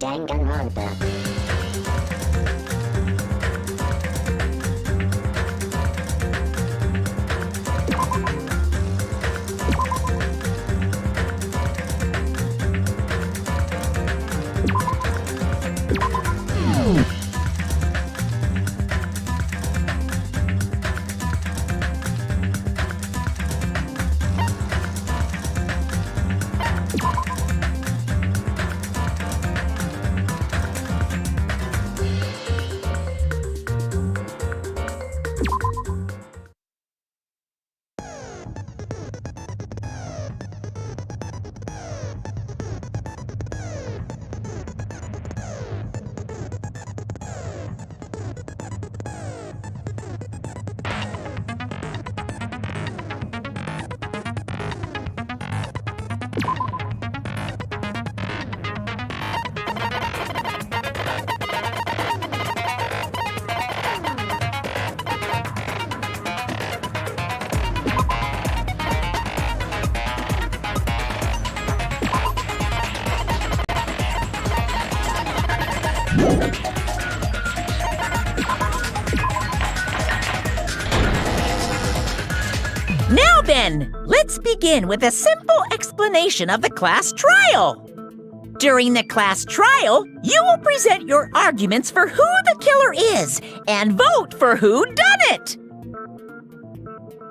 Danganronpa. Now then, let's begin with a simple explanation of the class trial. During the class trial, you will present your arguments for who the killer is and vote for who done it.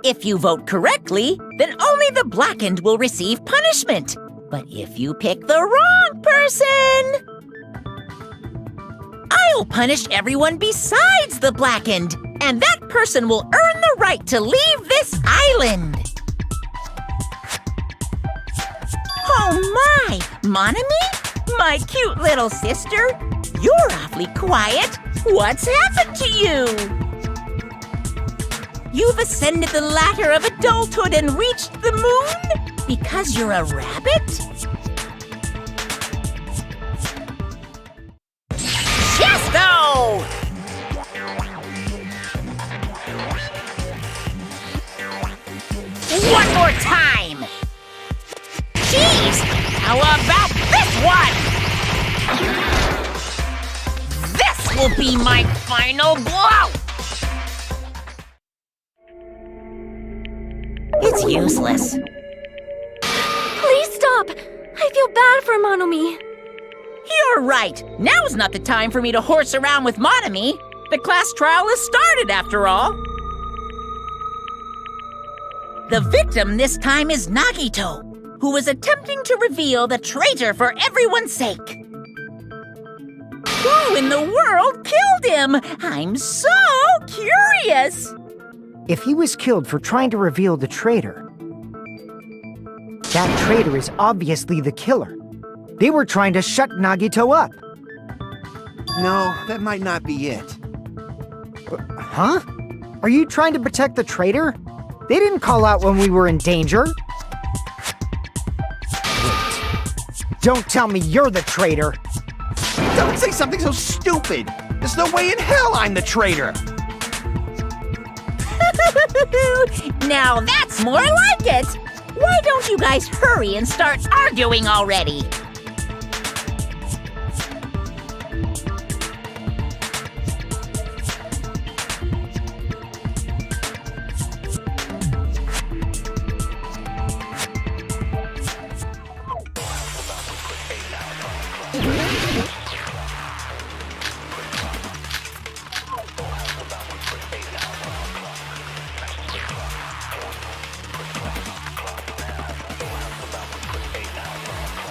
If you vote correctly, then only the blackened will receive punishment. But if you pick the wrong person, I'll punish everyone besides the blackened, and that person will earn the right to leave this island. Oh my, Monami? My cute little sister? You're awfully quiet. What's happened to you? You've ascended the ladder of adulthood and reached the moon? Because you're a rabbit? Chesto! One more time! Jeez! How about this one? This will be my final blow! It's useless. Please stop! I feel bad for Monomi. You're right. Now's not the time for me to horse around with Monami. The class trial has started, after all. The victim this time is Nagito, who is attempting to reveal the traitor for everyone's sake. Who in the world killed him? I'm so curious. If he was killed for trying to reveal the traitor, that traitor is obviously the killer. They were trying to shut Nagito up. No, that might not be it. Huh? Are you trying to protect the traitor? They didn't call out when we were in danger. Wait. Don't tell me you're the traitor. Don't say something so stupid. There's no way in hell I'm the traitor. Now that's more like it. Why don't you guys hurry and start arguing already?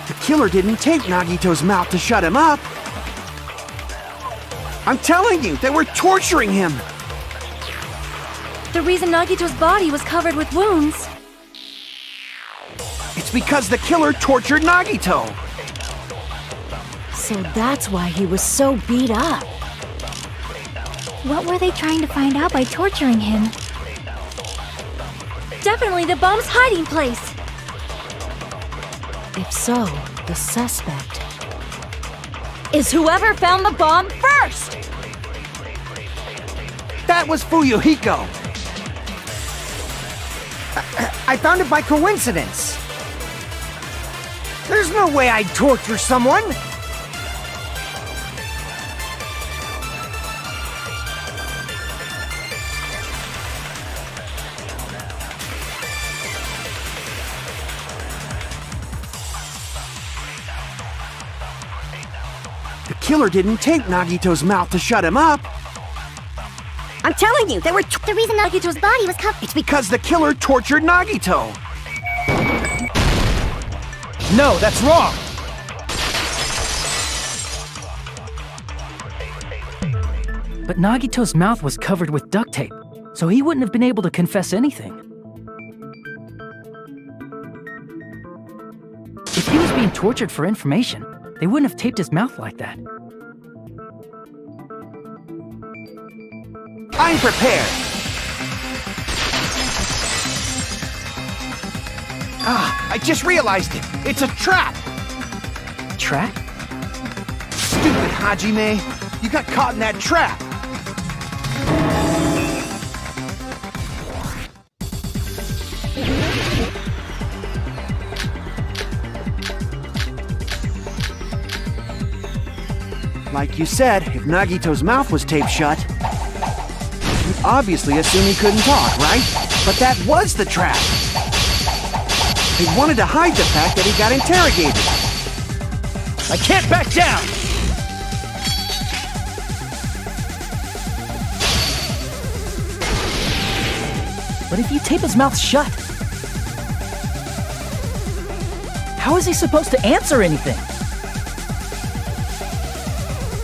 The killer didn't take Nagito's mouth to shut him up. I'm telling you, they were torturing him. The reason Nagito's body was covered with wounds. It's because the killer tortured Nagito. So that's why he was so beat up. What were they trying to find out by torturing him? Definitely the bomb's hiding place. If so, the suspect is whoever found the bomb first! That was Fuyuhiko. I found it by coincidence. There's no way I'd torture someone. killer didn't tape Nagito's mouth to shut him up. I'm telling you, the reason Nagito's body was covered. It's because the killer tortured Nagito. No, that's wrong! But Nagito's mouth was covered with duct tape, so he wouldn't have been able to confess anything. If he was being tortured for information, they wouldn't have taped his mouth like that. I'm prepared. Ah, I just realized it. It's a trap. Trap? Stupid Hajime. You got caught in that trap. Like you said, if Nagito's mouth was taped shut, you'd obviously assume he couldn't talk, right? But that was the trap. They wanted to hide the fact that he got interrogated. I can't back down! But if you tape his mouth shut, how is he supposed to answer anything?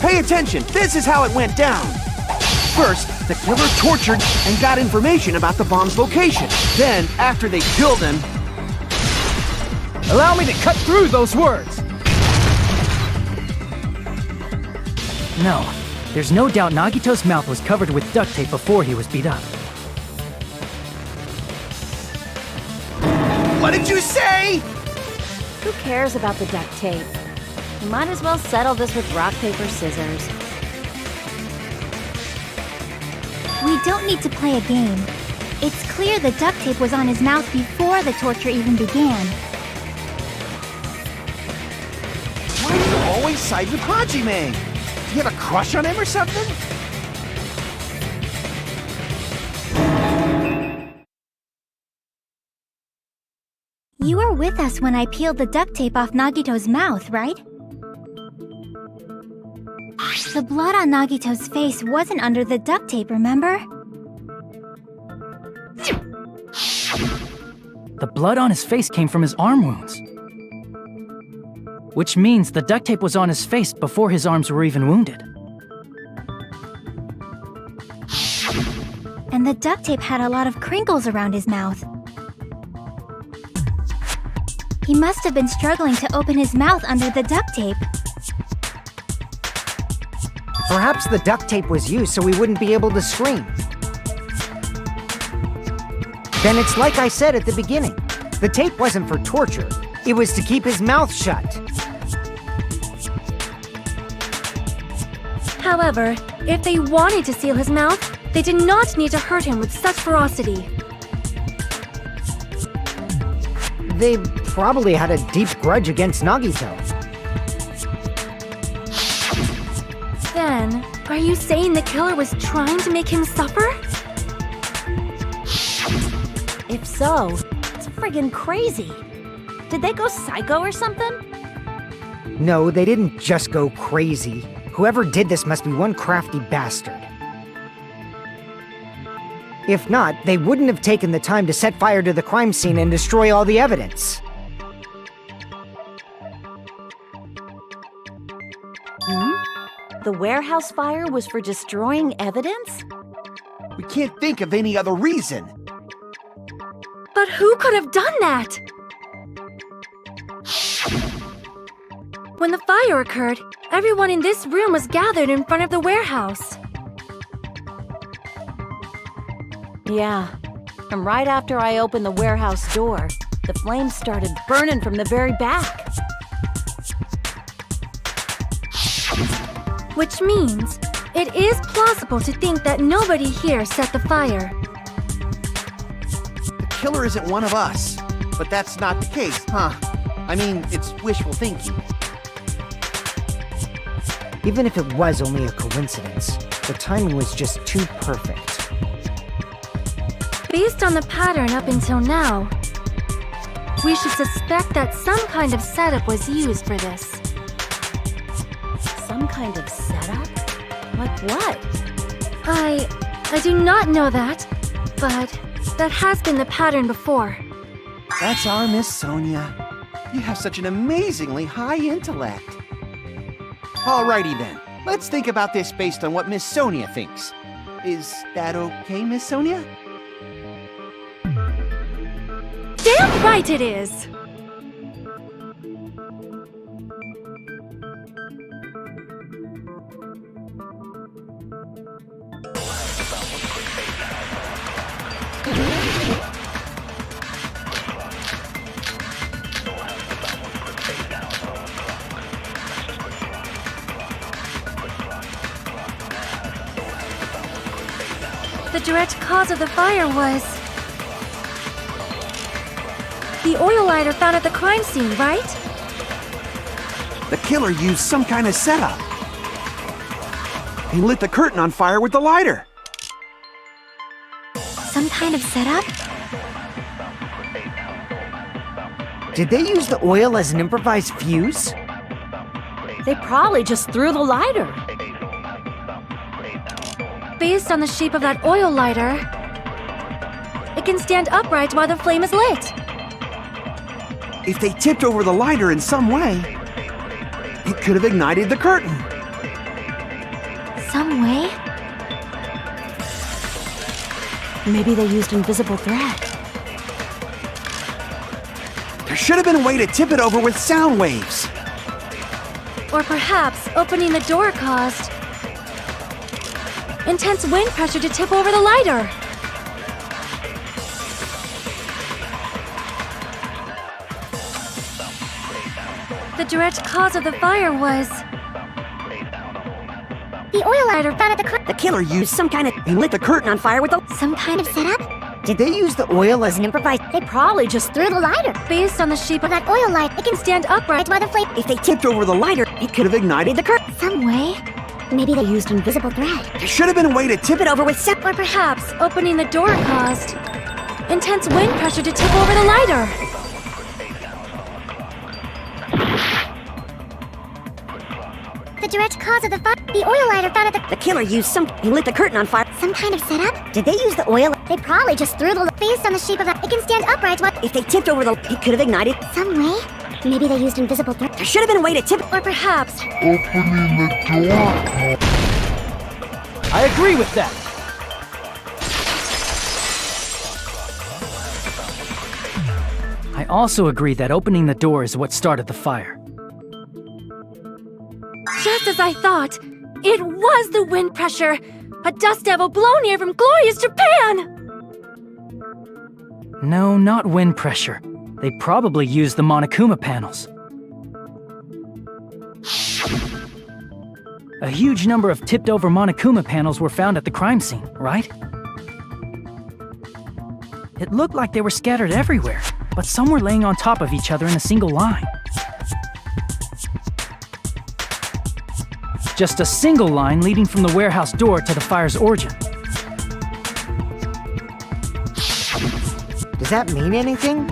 Pay attention, this is how it went down. First, the killer tortured and got information about the bomb's location. Then, after they killed him... Allow me to cut through those words! No, there's no doubt Nagito's mouth was covered with duct tape before he was beat up. What did you say? Who cares about the duct tape? You might as well settle this with rock, paper, scissors. We don't need to play a game. It's clear the duct tape was on his mouth before the torture even began. Why do you always side with Hajime? Do you have a crush on him or something? You were with us when I peeled the duct tape off Nagito's mouth, right? The blood on Nagito's face wasn't under the duct tape, remember? The blood on his face came from his arm wounds. Which means the duct tape was on his face before his arms were even wounded. And the duct tape had a lot of crinkles around his mouth. He must have been struggling to open his mouth under the duct tape. Perhaps the duct tape was used so we wouldn't be able to scream. Then it's like I said at the beginning. The tape wasn't for torture. It was to keep his mouth shut. However, if they wanted to seal his mouth, they did not need to hurt him with such ferocity. They probably had a deep grudge against Nagito. Then, are you saying the killer was trying to make him suffer? If so, it's friggin' crazy. Did they go psycho or something? No, they didn't just go crazy. Whoever did this must be one crafty bastard. If not, they wouldn't have taken the time to set fire to the crime scene and destroy all the evidence. The warehouse fire was for destroying evidence? We can't think of any other reason. But who could have done that? When the fire occurred, everyone in this room was gathered in front of the warehouse. Yeah. And right after I opened the warehouse door, the flames started burning from the very back. Which means, it is plausible to think that nobody here set the fire. The killer isn't one of us. But that's not the case, huh? I mean, it's wishful thinking. Even if it was only a coincidence, the timing was just too perfect. Based on the pattern up until now, we should suspect that some kind of setup was used for this. Some kind of setup? Like what? I do not know that, but that has been the pattern before. That's our Miss Sonia. You have such an amazingly high intellect. Alrighty then. Let's think about this based on what Miss Sonia thinks. Is that okay, Miss Sonia? Damn right it is! The direct cause of the fire was the oil lighter found at the crime scene, right? The killer used some kind of setup. He lit the curtain on fire with the lighter. Some kind of setup? Did they use the oil as an improvised fuse? They probably just threw the lighter. Based on the shape of that oil lighter, it can stand upright while the flame is lit. If they tipped over the lighter in some way, it could have ignited the curtain. Some way? Maybe they used invisible thread. There should have been a way to tip it over with sound waves. Or perhaps opening the door caused intense wind pressure to tip over the lighter. The direct cause of the fire was The oil lighter found at the The killer used some kind of... He lit the curtain on fire with the... Some kind of setup? Did they use the oil as an improvised... They probably just threw the lighter. based on the shape of That oil light, it can stand upright while the flame... If they tipped over the lighter, it could have ignited the curtain. Some way? Maybe they used invisible thread. There should have been a way to tip Tip it over with sound... or perhaps opening the door caused intense wind pressure to tip over the lighter. The direct cause of the fire... The oil lighter found at the... The killer used some... He lit the curtain on fire. Some kind of setup? Did they use the oil? They probably just threw the... Based on the shape of that, it can stand upright while... If they tipped over the... It could have ignited... Some way? Maybe they used invisible thread. There should have been a way to tip... Or perhaps I agree with that. I also agree that opening the door is what started the fire. just as I thought. It was the wind pressure. A dust devil blown here from glorious Japan! No, not wind pressure. They probably used the Monokuma panels. A huge number of tipped-over Monokuma panels were found at the crime scene, right? It looked like they were scattered everywhere, but some were laying on top of each other in a single line. Just a single line leading from the warehouse door to the fire's origin. Does that mean anything?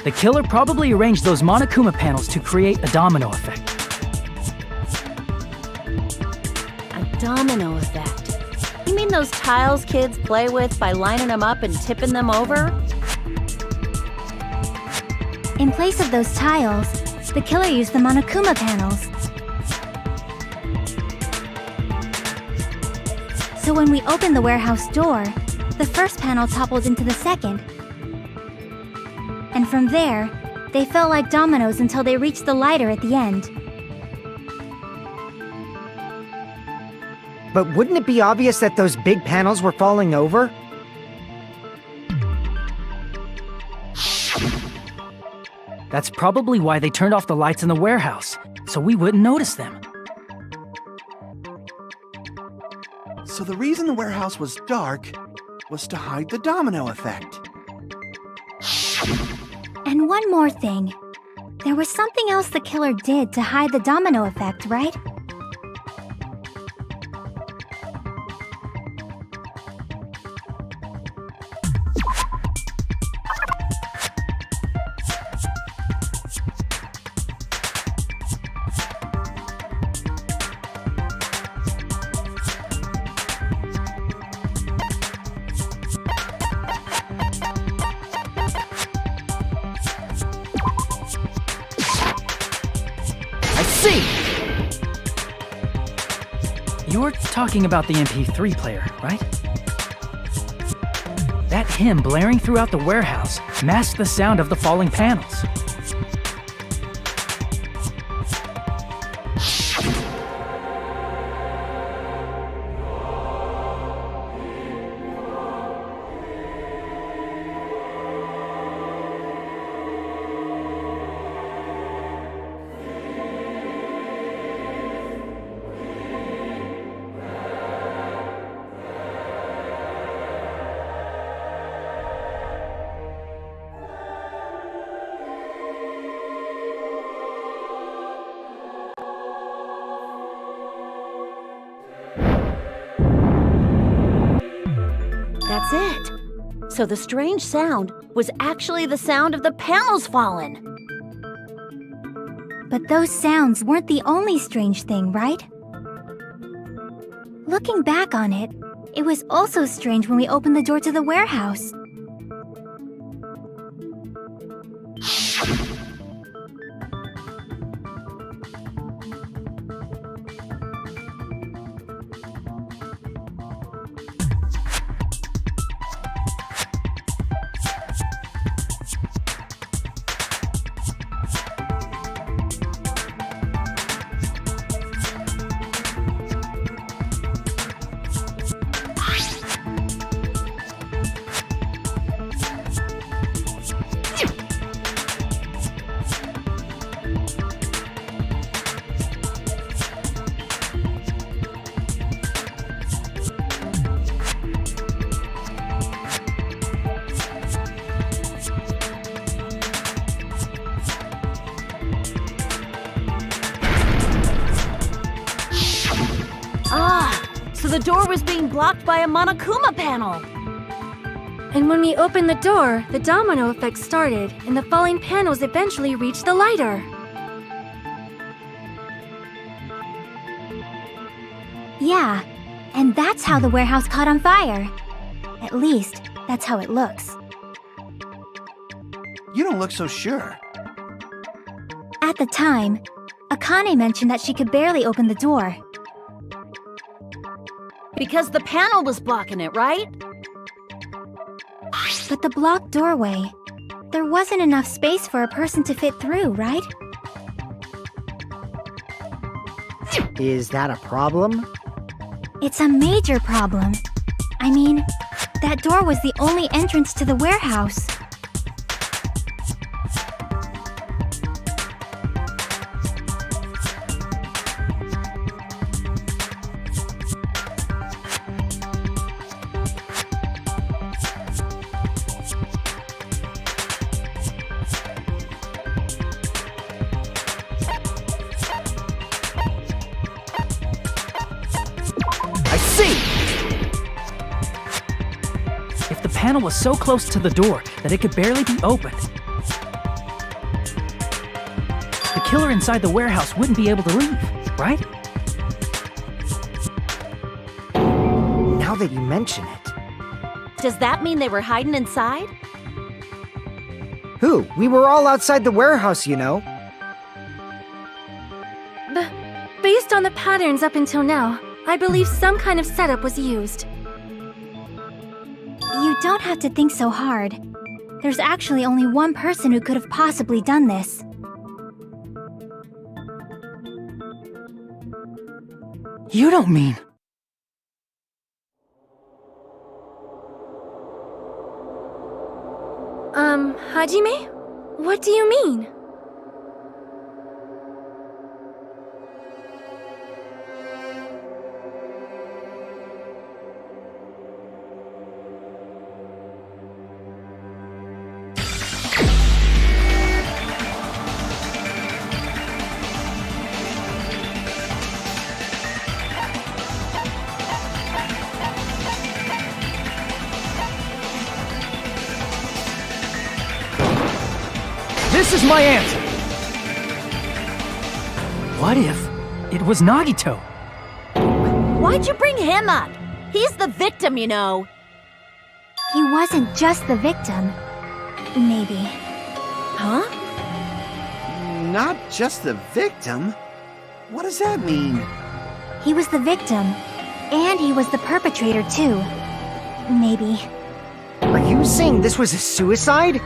The killer probably arranged those Monokuma panels to create a domino effect. A domino effect. You mean those tiles kids play with by lining them up and tipping them over? In place of those tiles, the killer used the Monokuma panels. So when we opened the warehouse door, the first panel toppled into the second. And from there, they fell like dominoes until they reached the lighter at the end. But wouldn't it be obvious that those big panels were falling over? That's probably why they turned off the lights in the warehouse, so we wouldn't notice them. So the reason the warehouse was dark was to hide the domino effect. And one more thing. There was something else the killer did to hide the domino effect, right? see! You're talking about the MP3 player, right? That hymn blaring throughout the warehouse masked the sound of the falling panels. That's it. So the strange sound was actually the sound of the panels falling. But those sounds weren't the only strange thing, right? Looking back on it, it was also strange when we opened the door to the warehouse. So the door was being blocked by a Monokuma panel. And when we opened the door, the domino effect started, and the falling panels eventually reached the lighter. Yeah, and that's how the warehouse caught on fire. At least, that's how it looks. You don't look so sure. At the time, Akane mentioned that she could barely open the door. Because the panel was blocking it, right? But the blocked doorway, there wasn't enough space for a person to fit through, right? Is that a problem? It's a major problem. I mean, that door was the only entrance to the warehouse. If the panel was so close to the door that it could barely be opened, the killer inside the warehouse wouldn't be able to leave, right? Now that you mention it. Does that mean they were hiding inside? Who? We were all outside the warehouse, you know. Based on the patterns up until now, I believe some kind of setup was used. You don't have to think so hard. There's actually only one person who could have possibly done this. You don't mean... Hajime? What do you mean? This is my answer! What if it was Nagito? Why'd you bring him up? He's the victim, you know. He wasn't just the victim. Maybe. Huh? Not just the victim. What does that mean? He was the victim, and he was the perpetrator too. Maybe. Are you saying this was a suicide?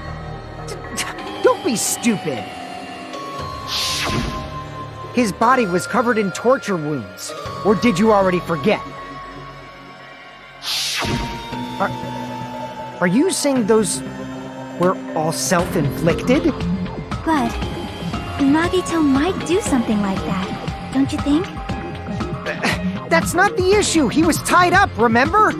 Don't be stupid. His body was covered in torture wounds. Or did you already forget? Are you saying those were all self-inflicted? But Nagito might do something like that, don't you think? That's not the issue. He was tied up, remember?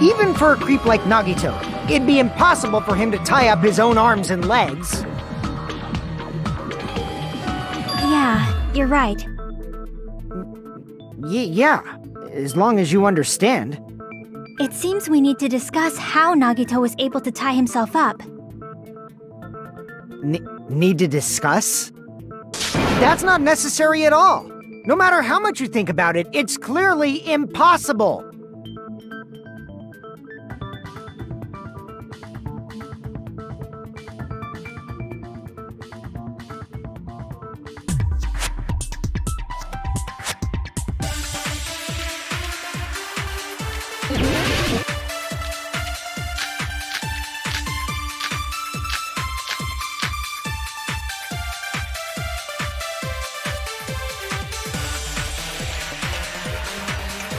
Even for a creep like Nagito, it'd be impossible for him to tie up his own arms and legs. Yeah, you're right. Yeah, as long as you understand. It seems we need to discuss how Nagito was able to tie himself up. Need to discuss? That's not necessary at all. No matter how much you think about it, it's clearly impossible.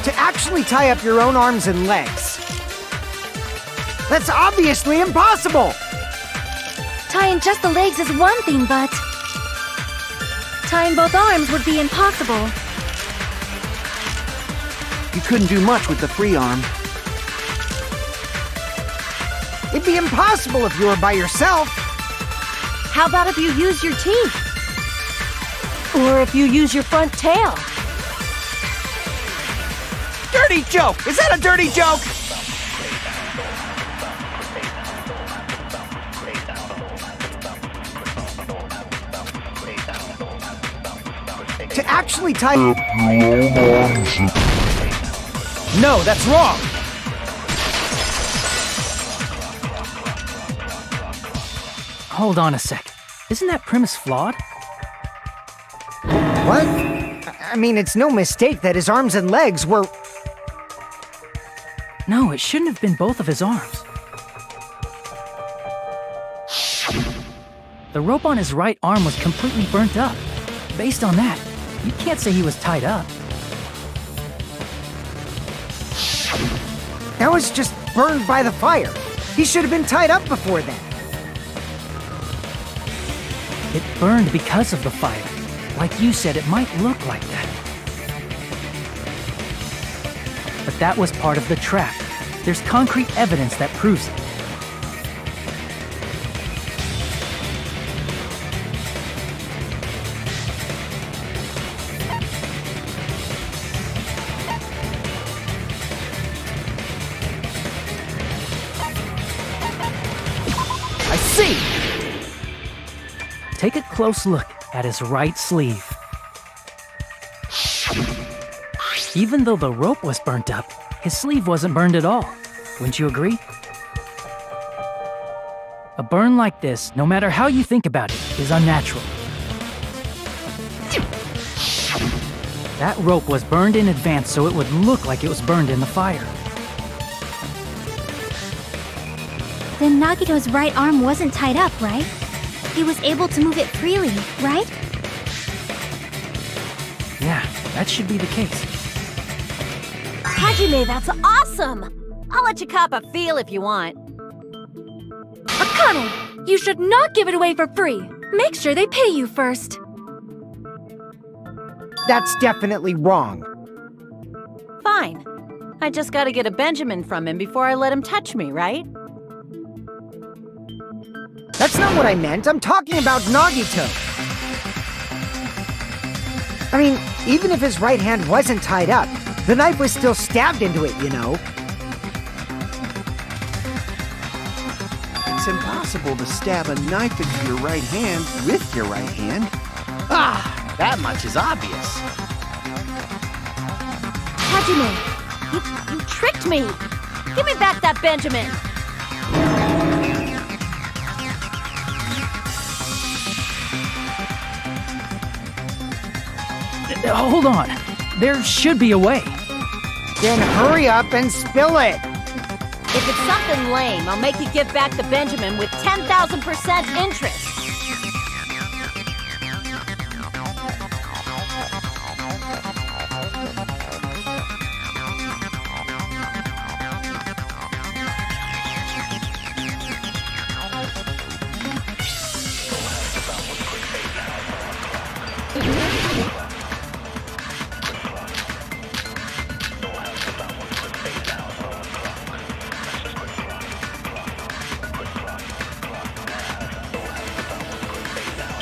To actually tie up your own arms and legs. That's obviously impossible! Tying just the legs is one thing, but tying both arms would be impossible. You couldn't do much with the free arm. It'd be impossible if you were by yourself. How about if you use your teeth? Or if you use your front tail? Dirty joke! Is that a dirty joke? To actually tie... No, that's wrong! Hold on a sec. Isn't that premise flawed? What? I mean, it's no mistake that his arms and legs were... No, it shouldn't have been both of his arms. The rope on his right arm was completely burnt up. Based on that, you can't say he was tied up. That was just burned by the fire. He should have been tied up before then. It burned because of the fire. Like you said, it might look like that. But that was part of the trap. There's concrete evidence that proves it. I see! Take a close look at his right sleeve. Even though the rope was burnt up, his sleeve wasn't burned at all. Wouldn't you agree? A burn like this, no matter how you think about it, is unnatural. That rope was burned in advance so it would look like it was burned in the fire. Then Nagito's right arm wasn't tied up, right? He was able to move it freely, right? Yeah, that should be the case. Hajime, that's awesome! I'll let you cop a feel if you want. Akane, you should not give it away for free. Make sure they pay you first. That's definitely wrong. Fine. I just gotta get a Benjamin from him before I let him touch me, right? That's not what I meant. I'm talking about Nagito. I mean, even if his right hand wasn't tied up, the knife was still stabbed into it, you know? It's impossible to stab a knife into your right hand with your right hand. Ah, that much is obvious. Hajime, you tricked me! Give me back that Benjamin! hold on. There should be a way. Then hurry up and spill it. If it's something lame, I'll make you give back the Benjamin with 10,000% interest.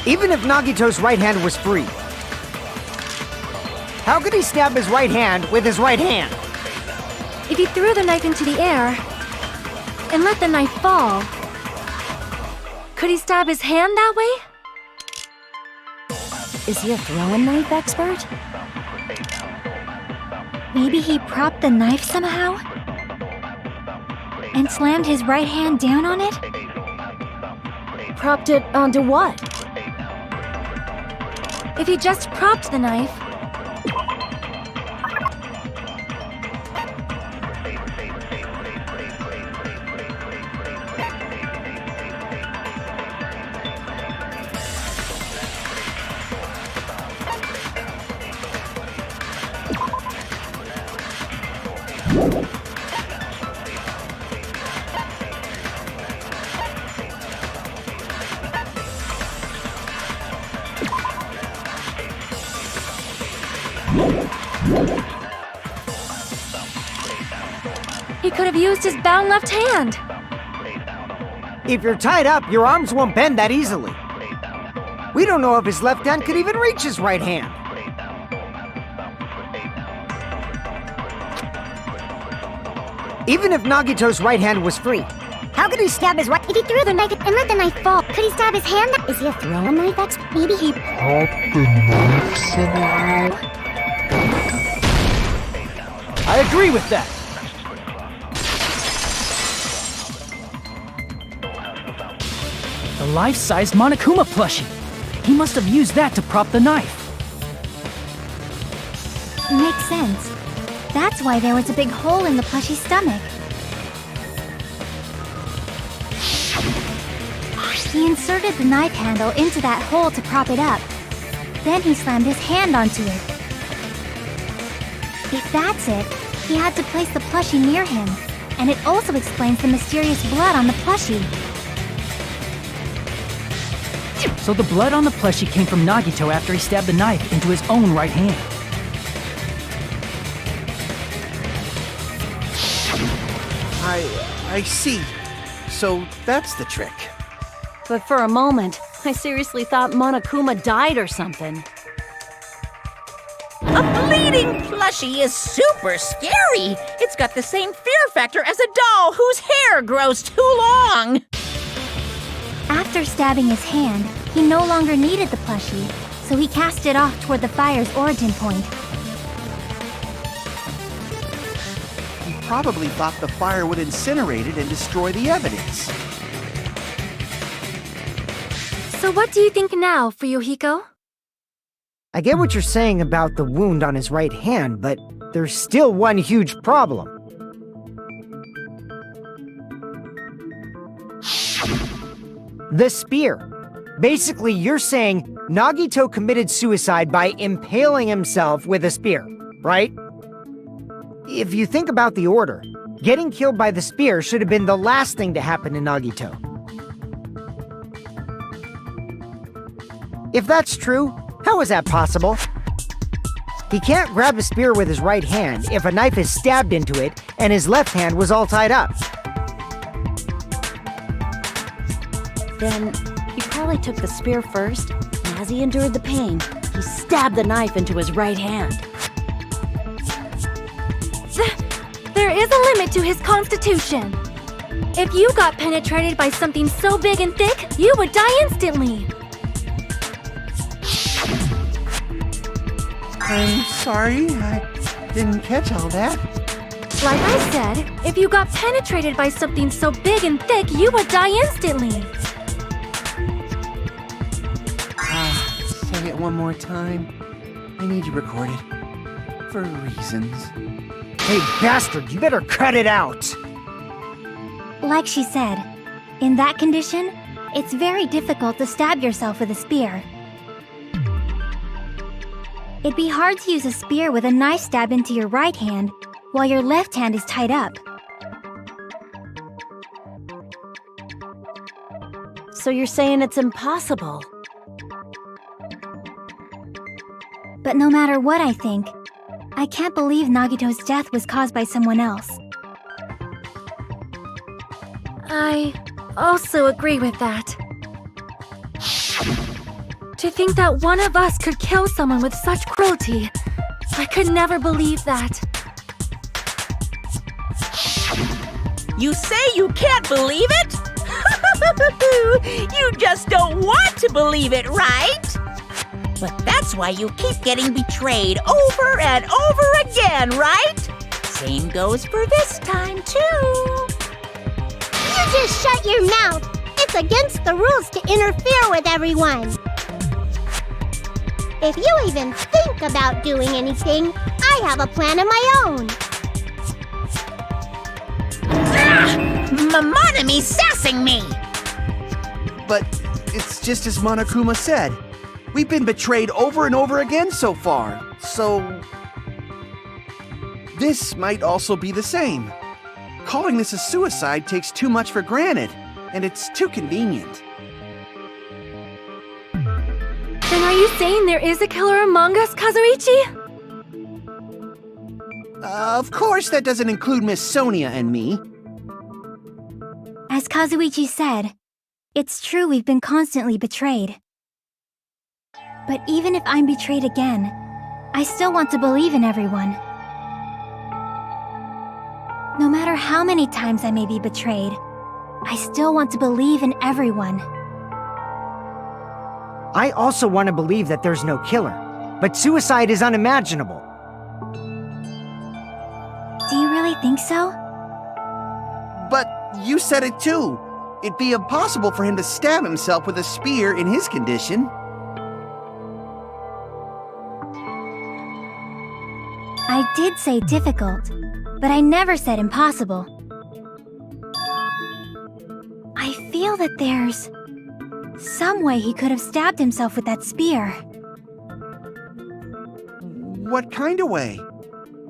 Even if Nagito's right hand was free, how could he stab his right hand with his right hand? If he threw the knife into the air and let the knife fall, could he stab his hand that way? Is he a throwing knife expert? Maybe he propped the knife somehow? And slammed his right hand down on it? Propped it onto what? If he just propped the knife, he could have used his bound left hand. If you're tied up, your arms won't bend that easily. We don't know if his left hand could even reach his right hand. Even if Nagito's right hand was free, how could he stab his right? If he threw the knife and let the knife fall, could he stab his hand? Is he a throwing knife expert? Maybe he I agree with that. The life-sized Monokuma plushie. He must have used that to prop the knife. makes sense. That's why there was a big hole in the plushie's stomach. He inserted the knife handle into that hole to prop it up. Then he slammed his hand onto it. If that's it, he had to place the plushie near him. And it also explains the mysterious blood on the plushie. So the blood on the plushie came from Nagito after he stabbed the knife into his own right hand. I see. So that's the trick. But for a moment, I seriously thought Monokuma died or something. A bleeding plushie is super scary. It's got the same fear factor as a doll whose hair grows too long. After stabbing his hand, he no longer needed the plushie, so he cast it off toward the fire's origin point. He probably thought the fire would incinerate it and destroy the evidence. So what do you think now, Fuyuhiko? I get what you're saying about the wound on his right hand, but there's still one huge problem. The spear. Basically, you're saying Nagito committed suicide by impaling himself with a spear, right? If you think about the order, getting killed by the spear should have been the last thing to happen to Nagito. If that's true, how is that possible? He can't grab a spear with his right hand if a knife is stabbed into it and his left hand was all tied up. Then, he probably took the spear first, and as he endured the pain, he stabbed the knife into his right hand. There is a limit to his constitution. If you got penetrated by something so big and thick, you would die instantly. I'm sorry, I didn't catch all that. Like I said, if you got penetrated by something so big and thick, you would die instantly. Say it one more time. I need to record it. For reasons. Hey, bastard, you better cut it out! Like she said, in that condition, it's very difficult to stab yourself with a spear. It'd be hard to use a spear with a knife stabbed into your right hand while your left hand is tied up. So you're saying it's impossible? But no matter what I think, I can't believe Nagito's death was caused by someone else. I also agree with that. To think that one of us could kill someone with such cruelty, I could never believe that. You say you can't believe it? You just don't want to believe it, right? But that's why you keep getting betrayed over and over again, right? Same goes for this time, too. You just shut your mouth. It's against the rules to interfere with everyone. If you even think about doing anything, I have a plan of my own. Monome's sassing me! But it's just as Monokuma said. We've been betrayed over and over again so far, so... This might also be the same. Calling this a suicide takes too much for granted, and it's too convenient. Then are you saying there is a killer among us, Kazuichi? Of course that doesn't include Miss Sonia and me. As Kazuichi said, it's true we've been constantly betrayed. But even if I'm betrayed again, I still want to believe in everyone. No matter how many times I may be betrayed, I still want to believe in everyone. I also want to believe that there's no killer, but suicide is unimaginable. Do you really think so? But you said it too. It'd be impossible for him to stab himself with a spear in his condition. I did say difficult, but I never said impossible. I feel that there's some way he could have stabbed himself with that spear. What kind of way?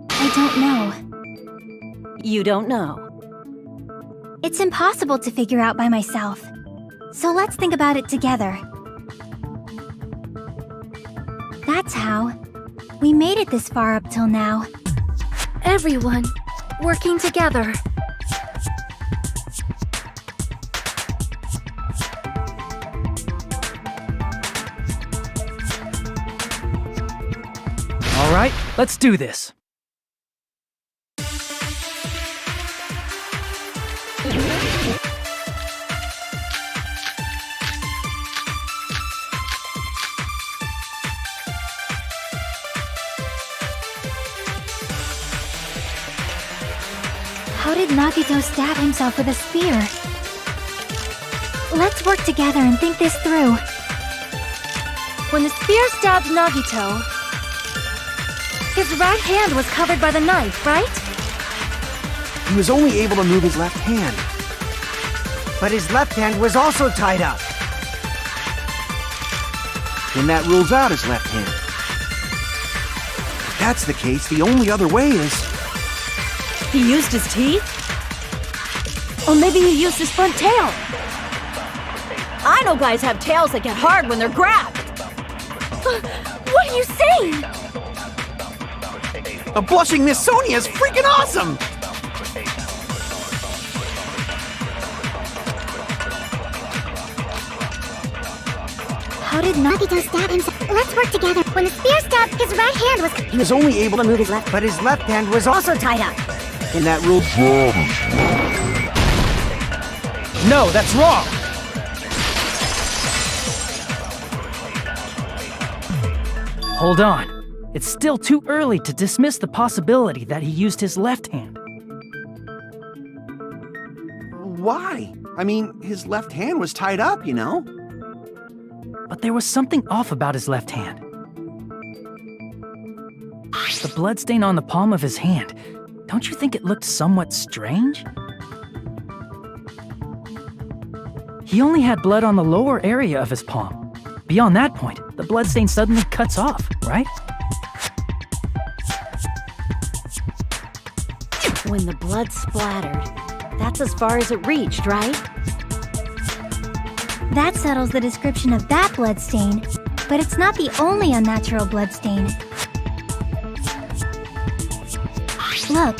I don't know. You don't know. It's impossible to figure out by myself. So let's think about it together. That's how we made it this far up till now. Everyone working together. All right, let's do this. How did Nagito stab himself with a spear? Let's work together and think this through. When the spear stabbed Nagito, his right hand was covered by the knife, right? He was only able to move his left hand. But his left hand was also tied up. Then that rules out his left hand. If that's the case, the only other way is... He used his teeth? Or maybe he used his front tail. I know guys have tails that get hard when they're grabbed. What are you saying? A blushing Miss Sonia is freaking awesome! How did Nagito stab himself. Let's work together. When the spear stabbed, his right hand was... He was only able to move his left... But his left hand was also tied up. And that rule... No, that's wrong! Hold on. It's still too early to dismiss the possibility that he used his left hand. Why? I mean, his left hand was tied up, you know? But there was something off about his left hand. the bloodstain on the palm of his hand. Don't you think it looked somewhat strange? He only had blood on the lower area of his palm. Beyond that point, the bloodstain suddenly cuts off, right? When the blood splattered, that's as far as it reached, right? That settles the description of that bloodstain, but it's not the only unnatural bloodstain. Look,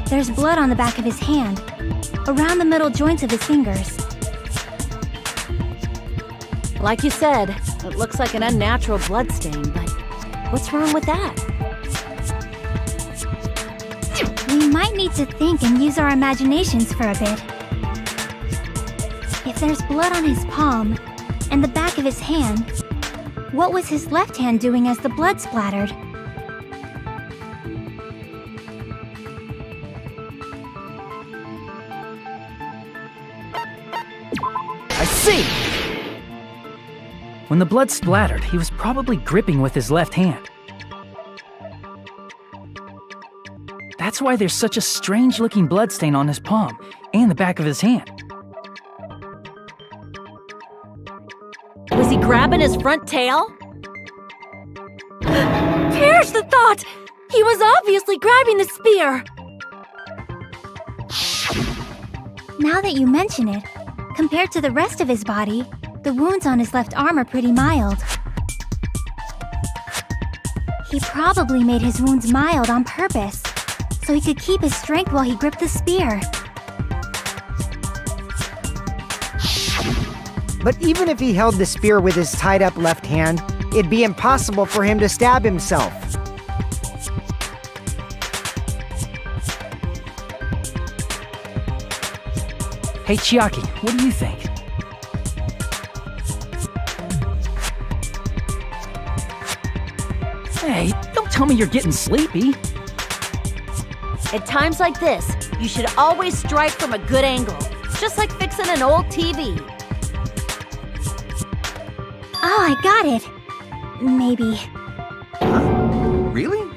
there's blood on the back of his hand, around the middle joints of his fingers. Like you said, it looks like an unnatural bloodstain, but what's wrong with that? We might need to think and use our imaginations for a bit. If there's blood on his palm and the back of his hand, what was his left hand doing as the blood splattered? I see! When the blood splattered, he was probably gripping with his left hand. That's why there's such a strange-looking bloodstain on his palm and the back of his hand. Was he grabbing his front tail? Perish the thought! He was obviously grabbing the spear! Now that you mention it, compared to the rest of his body, the wounds on his left arm are pretty mild. He probably made his wounds mild on purpose, so he could keep his strength while he gripped the spear. But even if he held the spear with his tied-up left hand, it'd be impossible for him to stab himself. Hey, Chiaki, what do you think? Hey, don't tell me you're getting sleepy. At times like this, you should always strike from a good angle, just like fixing an old TV. Oh, I got it. Maybe. Really?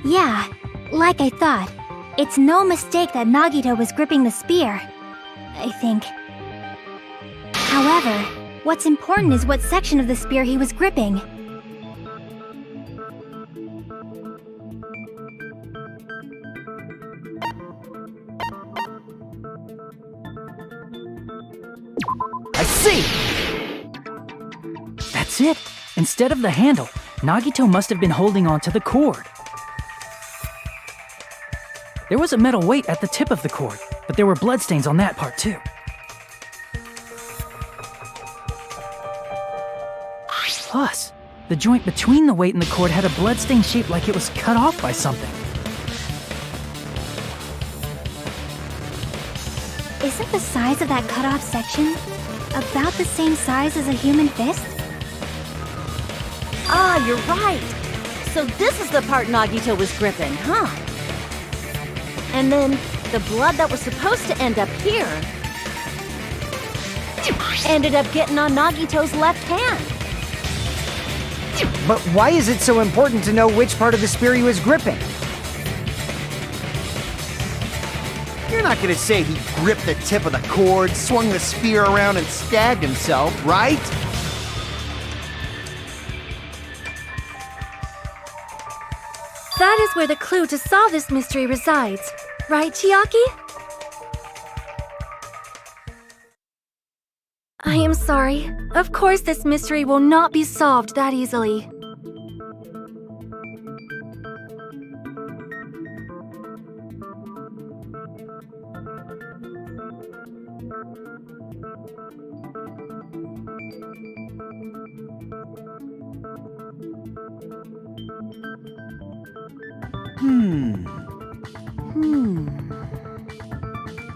Yeah, like I thought. It's no mistake that Nagito was gripping the spear, I think. However, what's important is what section of the spear he was gripping. I see! That's it. Instead of the handle, Nagito must have been holding on to the cord. There was a metal weight at the tip of the cord, but there were bloodstains on that part too. Plus, the joint between the weight and the cord had a bloodstain shaped like it was cut off by something. Isn't the size of that cut-off section about the same size as a human fist? Ah, you're right. So this is the part Nagito was gripping, huh? And then the blood that was supposed to end up here ended up getting on Nagito's left hand. But why is it so important to know which part of the spear he was gripping? You're not gonna say he gripped the tip of the cord, swung the spear around, and stabbed himself, right? That is where the clue to solve this mystery resides. Right, Chiaki? I am sorry. Of course this mystery will not be solved that easily.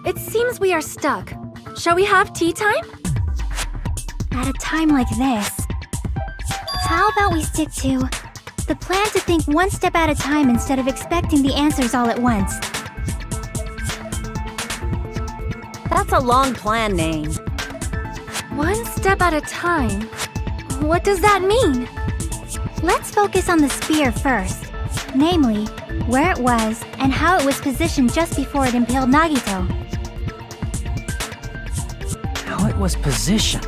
It seems we are stuck. Shall we have tea time? At a time like this, how about we stick to the plan to think one step at a time instead of expecting the answers all at once? That's a long plan name. One step at a time? What does that mean? Let's focus on the spear first. Namely, where it was and how it was positioned just before it impaled Nagito. How it was positioned.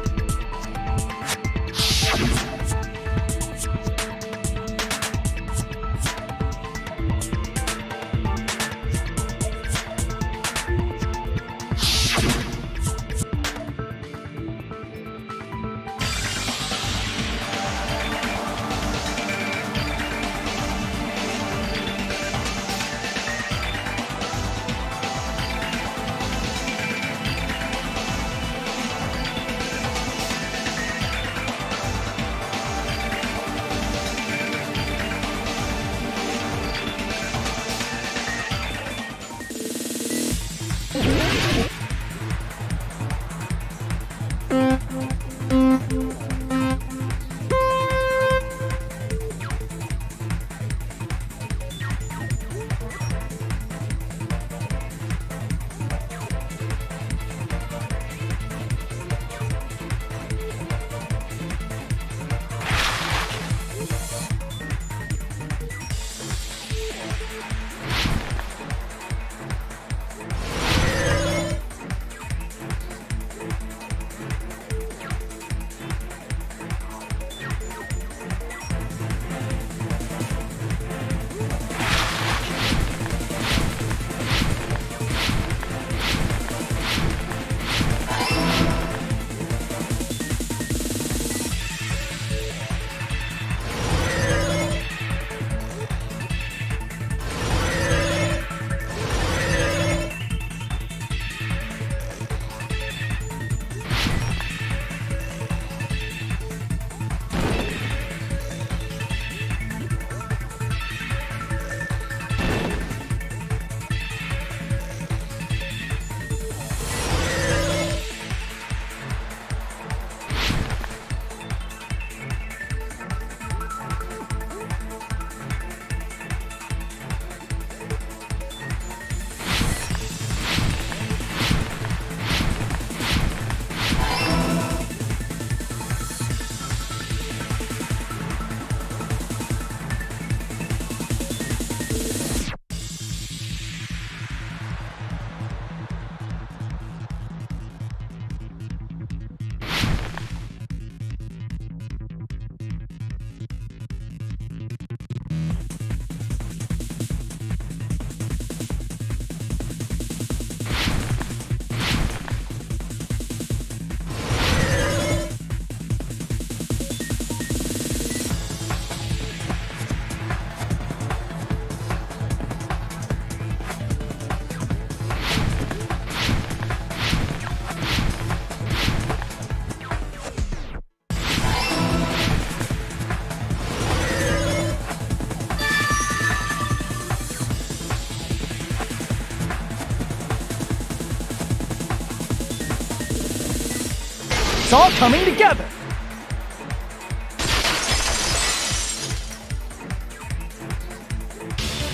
It's all coming together!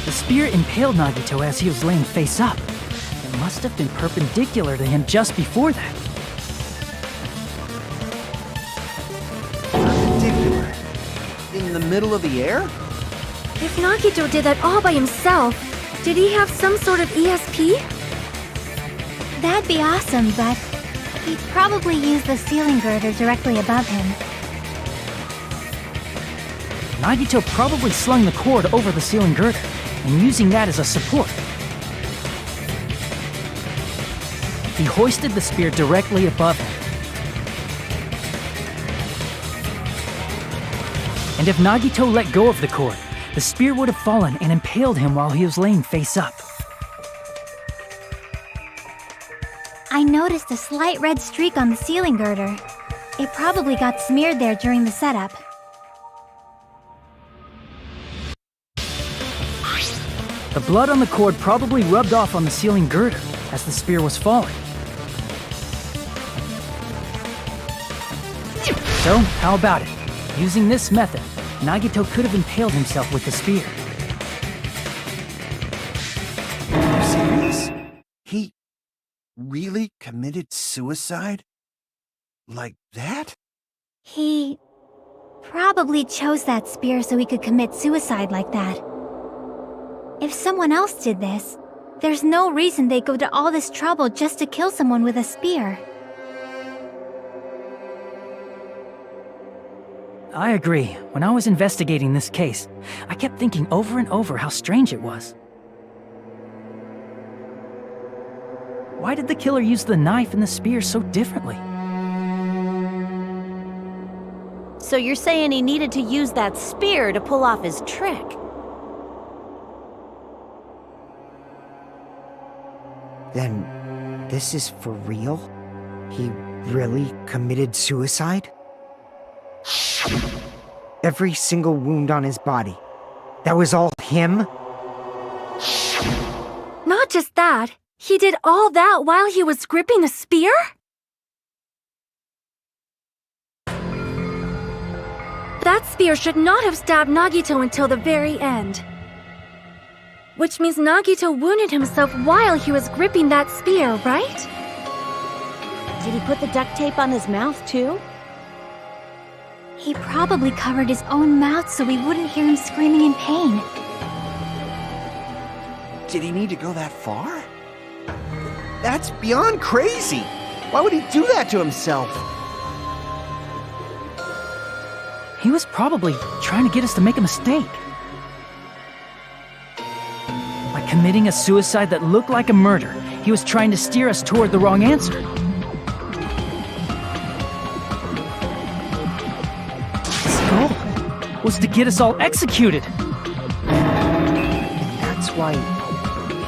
The spear impaled Nagito as he was laying face up. It must have been perpendicular to him just before that. Perpendicular? In the middle of the air? If Nagito did that all by himself, did he have some sort of ESP? That'd be awesome, but he'd probably use the ceiling girder directly above him. Nagito probably slung the cord over the ceiling girder, and using that as a support. He hoisted the spear directly above him. And if Nagito let go of the cord, the spear would have fallen and impaled him while he was laying face up. I noticed a slight red streak on the ceiling girder. It probably got smeared there during the setup. The blood on the cord probably rubbed off on the ceiling girder as the spear was falling. So, how about it? Using this method, Nagito could have impaled himself with the spear. Are you serious? He really committed suicide? Like that? He probably chose that spear so he could commit suicide like that. If someone else did this, there's no reason they'd go to all this trouble just to kill someone with a spear. I agree. When I was investigating this case, I kept thinking over and over how strange it was. Why did the killer use the knife and the spear so differently? So you're saying he needed to use that spear to pull off his trick? Then, this is for real? He really committed suicide? Every single wound on his body. That was all him? Not just that, he did all that while he was gripping the spear? That spear should not have stabbed Nagito until the very end. Which means Nagito wounded himself while he was gripping that spear, right? Did he put the duct tape on his mouth too? He probably covered his own mouth so we wouldn't hear him screaming in pain. Did he need to go that far? That's beyond crazy. Why would he do that to himself? He was probably trying to get us to make a mistake. By committing a suicide that looked like a murder, he was trying to steer us toward the wrong answer. His goal was to get us all executed. And that's why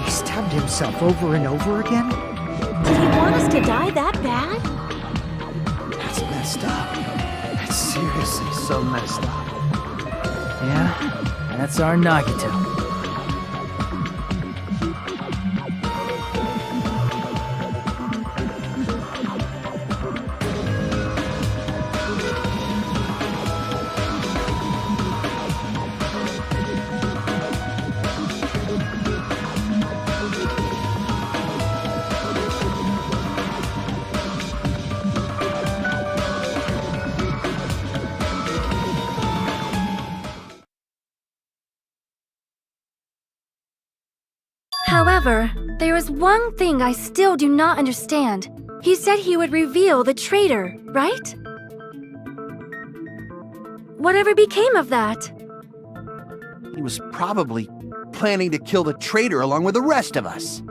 he stabbed himself over and over again? Did he want us to die that bad? That's messed up. That's seriously so messed up. Yeah, that's our Nagito. However, there is one thing I still do not understand. He said he would reveal the traitor, right? Whatever became of that? He was probably planning to kill the traitor along with the rest of us.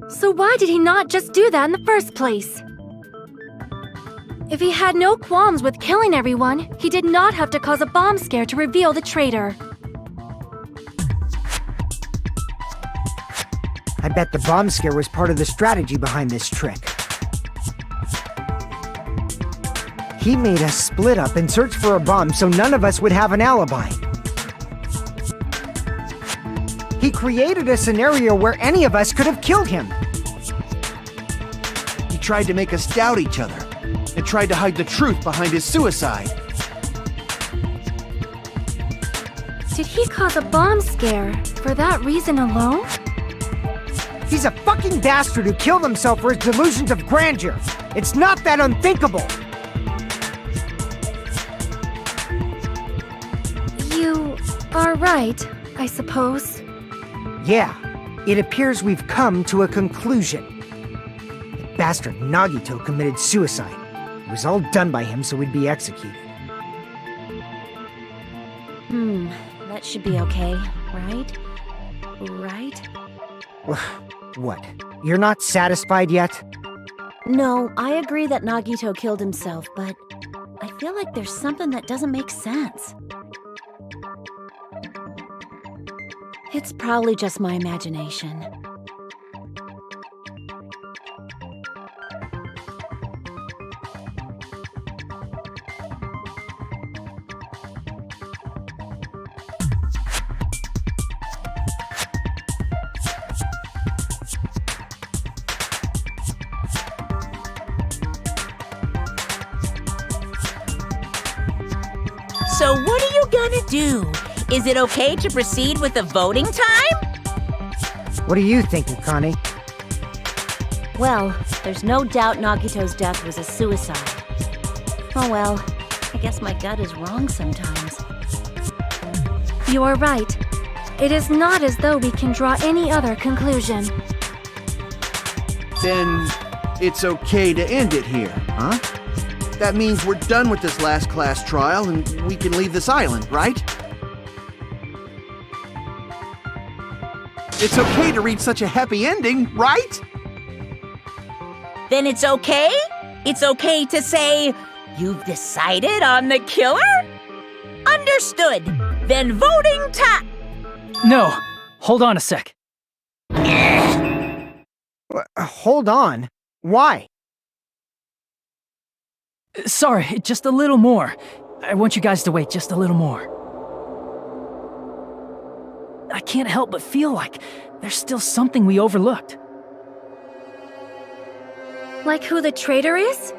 So why did he not just do that in the first place? If he had no qualms with killing everyone, he did not have to cause a bomb scare to reveal the traitor. I bet the bomb scare was part of the strategy behind this trick. He made us split up and search for a bomb so none of us would have an alibi. He created a scenario where any of us could have killed him. He tried to make us doubt each other and tried to hide the truth behind his suicide. Did he cause a bomb scare for that reason alone? He's a fucking bastard who killed himself for his delusions of grandeur. It's not that unthinkable. You are right, I suppose. Yeah, it appears we've come to a conclusion. The bastard Nagito committed suicide. It was all done by him so we'd be executed. That should be okay, right? Right? What? You're not satisfied yet? No, I agree that Nagito killed himself, but I feel like there's something that doesn't make sense. It's probably just my imagination. So what are you gonna do? Is it okay to proceed with the voting time? What do you think, Akane? Well, there's no doubt Nagito's death was a suicide. Oh well, I guess my gut is wrong sometimes. You are right. It is not as though we can draw any other conclusion. Then it's okay to end it here, huh? That means we're done with this last class trial and we can leave this island, right? It's okay to reach such a happy ending, right? Then it's okay? It's okay to say, you've decided on the killer? Understood. Then voting time. No, hold on a sec. Hold on. Why? Sorry, just a little more. I want you guys to wait just a little more. I can't help but feel like there's still something we overlooked. Like who the traitor is?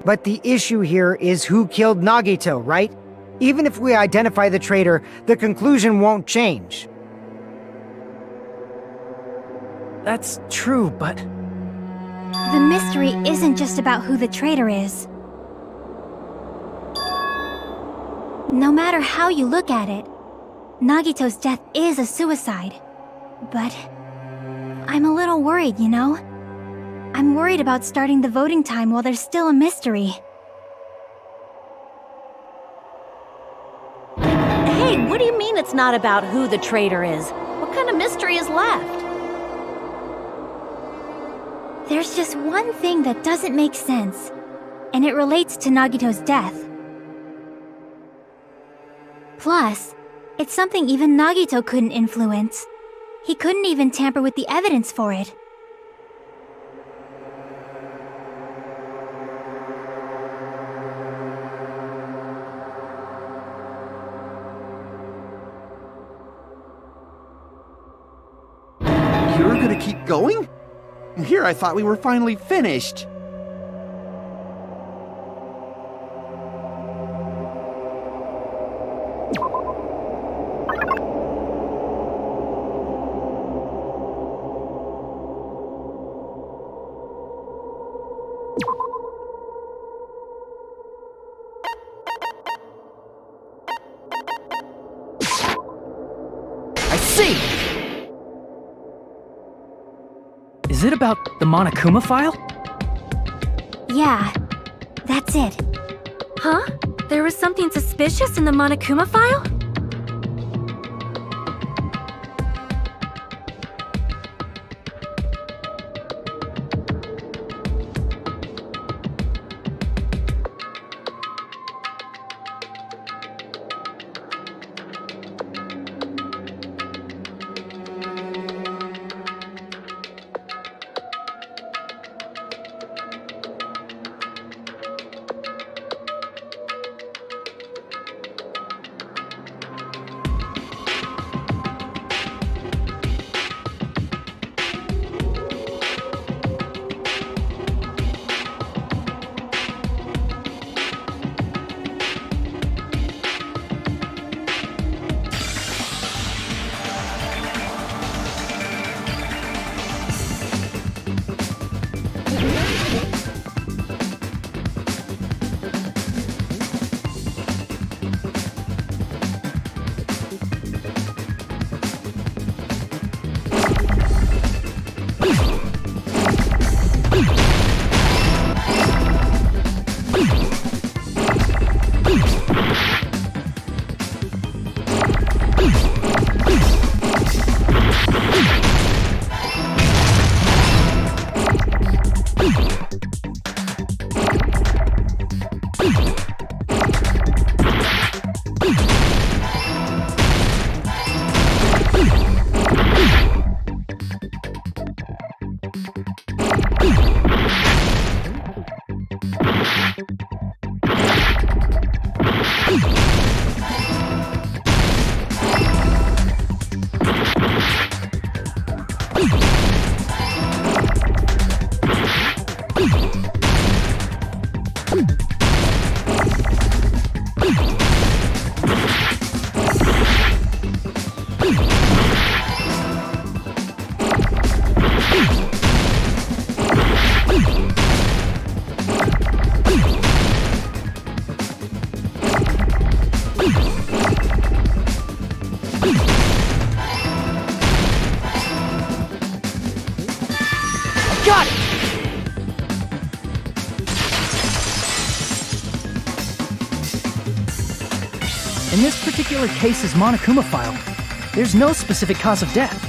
But the issue here is who killed Nagito, right? Even if we identify the traitor, the conclusion won't change. That's true, but... The mystery isn't just about who the traitor is. No matter how you look at it, Nagito's death is a suicide. But I'm a little worried, you know? I'm worried about starting the voting time while there's still a mystery. Hey, what do you mean it's not about who the traitor is? What kind of mystery is left? There's just one thing that doesn't make sense, and it relates to Nagito's death. Plus, it's something even Nagito couldn't influence. He couldn't even tamper with the evidence for it. You're gonna keep going? Here I thought we were finally finished. I see! Is it about the Monokuma file? Yeah, that's it. Huh? There was something suspicious in the Monokuma file? Got it! In this particular case's Monokuma file, there's no specific cause of death.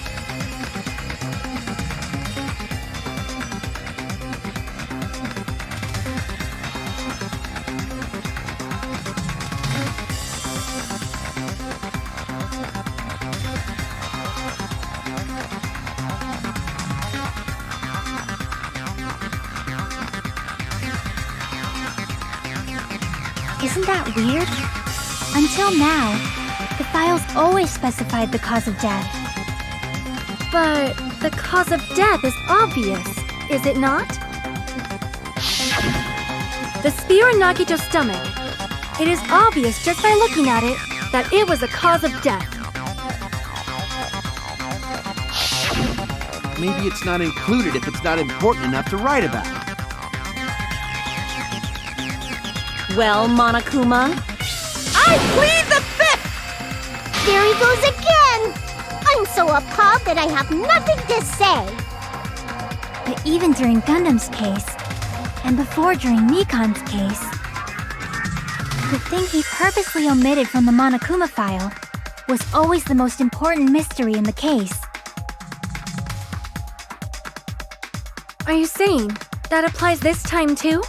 Isn't that weird? Until now, the files always specified the cause of death. But the cause of death is obvious, is it not? The spear in Nagito's stomach. It is obvious just by looking at it that it was a cause of death. Maybe it's not included if it's not important enough to write about. Well, Monokuma, I plead the fifth! There he goes again! I'm so appalled that I have nothing to say. But even during Gundam's case, and before during Nikon's case, the thing he purposely omitted from the Monokuma file was always the most important mystery in the case. Are you saying that applies this time too?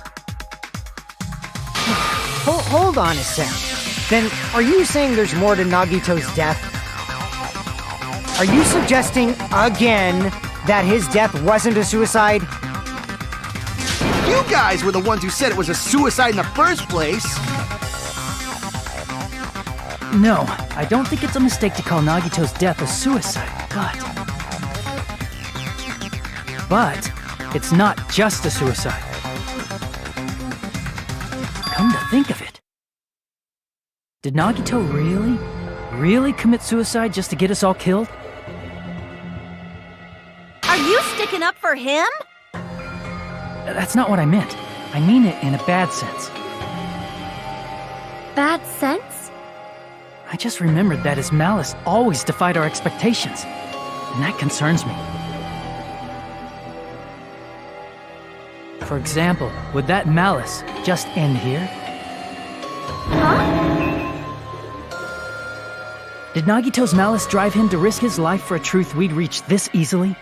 Hold on a sec. Then, are you saying there's more to Nagito's death? Are you suggesting, again, that his death wasn't a suicide? You guys were the ones who said it was a suicide in the first place! No, I don't think it's a mistake to call Nagito's death a suicide, but it's not just a suicide. Come to think of it, did Nagito really commit suicide just to get us all killed? are you sticking up for him? That's not what I meant. I mean it in a bad sense. Bad sense? I just remembered that his malice always defied our expectations, and that concerns me. For example, would that malice just end here? Did Nagito's malice drive him to risk his life for a truth we'd reach this easily?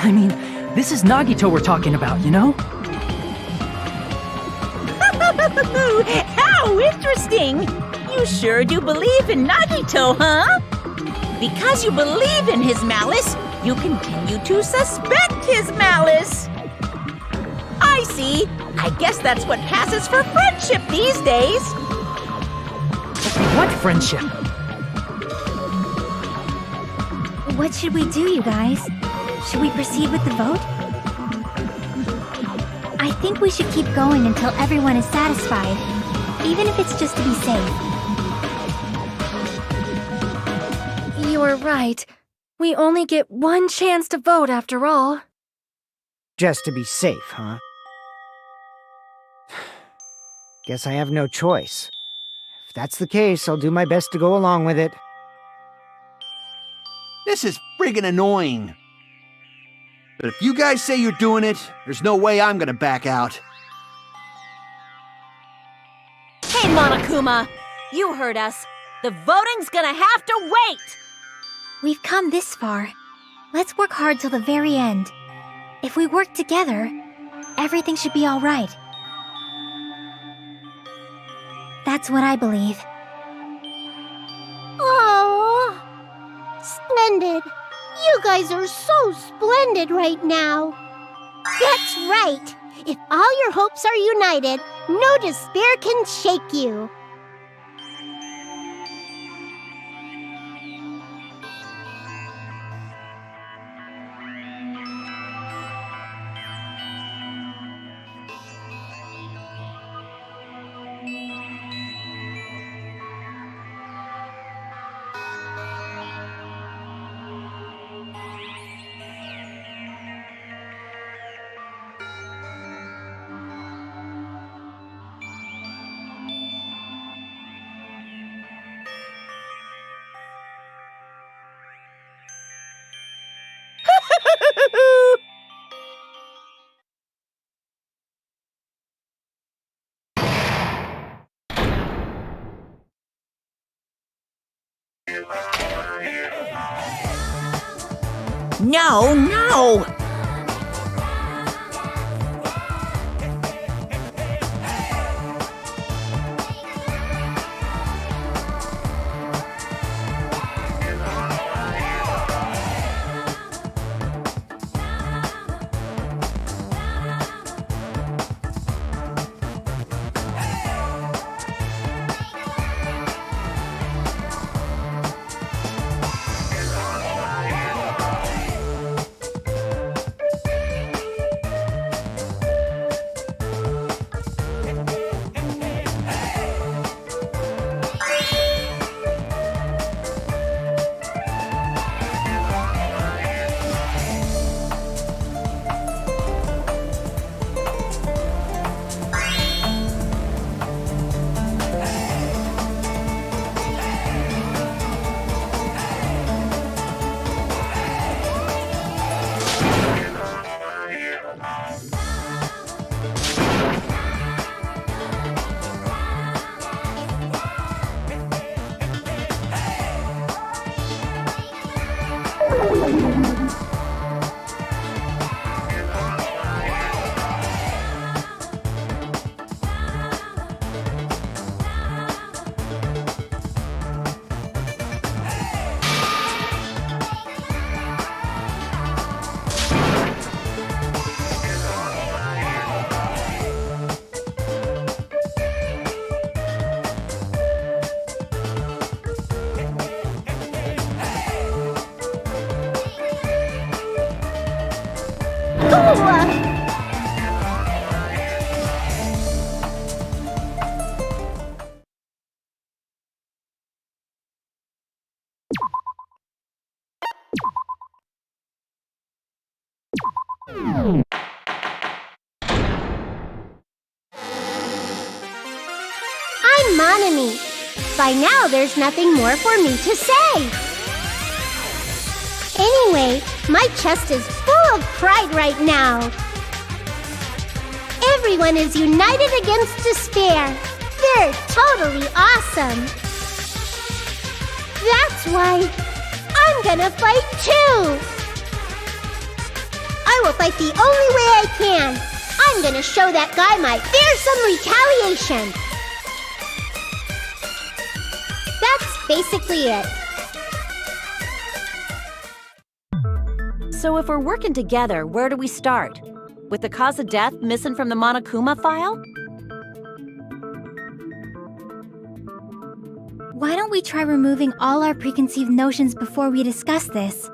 I mean, this is Nagito we're talking about, you know? How interesting! You sure do believe in Nagito, huh? Because you believe in his malice, you continue to suspect his malice. I see. I guess that's what passes for friendship these days. What friendship? What should we do, you guys? Should we proceed with the vote? I think we should keep going until everyone is satisfied, even if it's just to be safe. You are right. We only get one chance to vote after all. Just to be safe, huh? Guess I have no choice. If that's the case, I'll do my best to go along with it. This is friggin' annoying. But if you guys say you're doing it, there's no way I'm gonna back out. Hey, Monokuma, you heard us. The voting's gonna have to wait. We've come this far. Let's work hard till the very end. If we work together, everything should be all right. That's what I believe. Oh, splendid. You guys are so splendid right now. That's right. If all your hopes are united, no despair can shake you. No, no! I'm Monami. By now, there's nothing more for me to say. Anyway, my chest is full of pride right now. Everyone is united against despair. They're totally awesome. That's why I'm gonna fight too. I will fight the only way I can. I'm gonna show that guy my fearsome retaliation. That's basically it. So if we're working together, where do we start? With the cause of death missing from the Monokuma file? Why don't we try removing all our preconceived notions before we discuss this?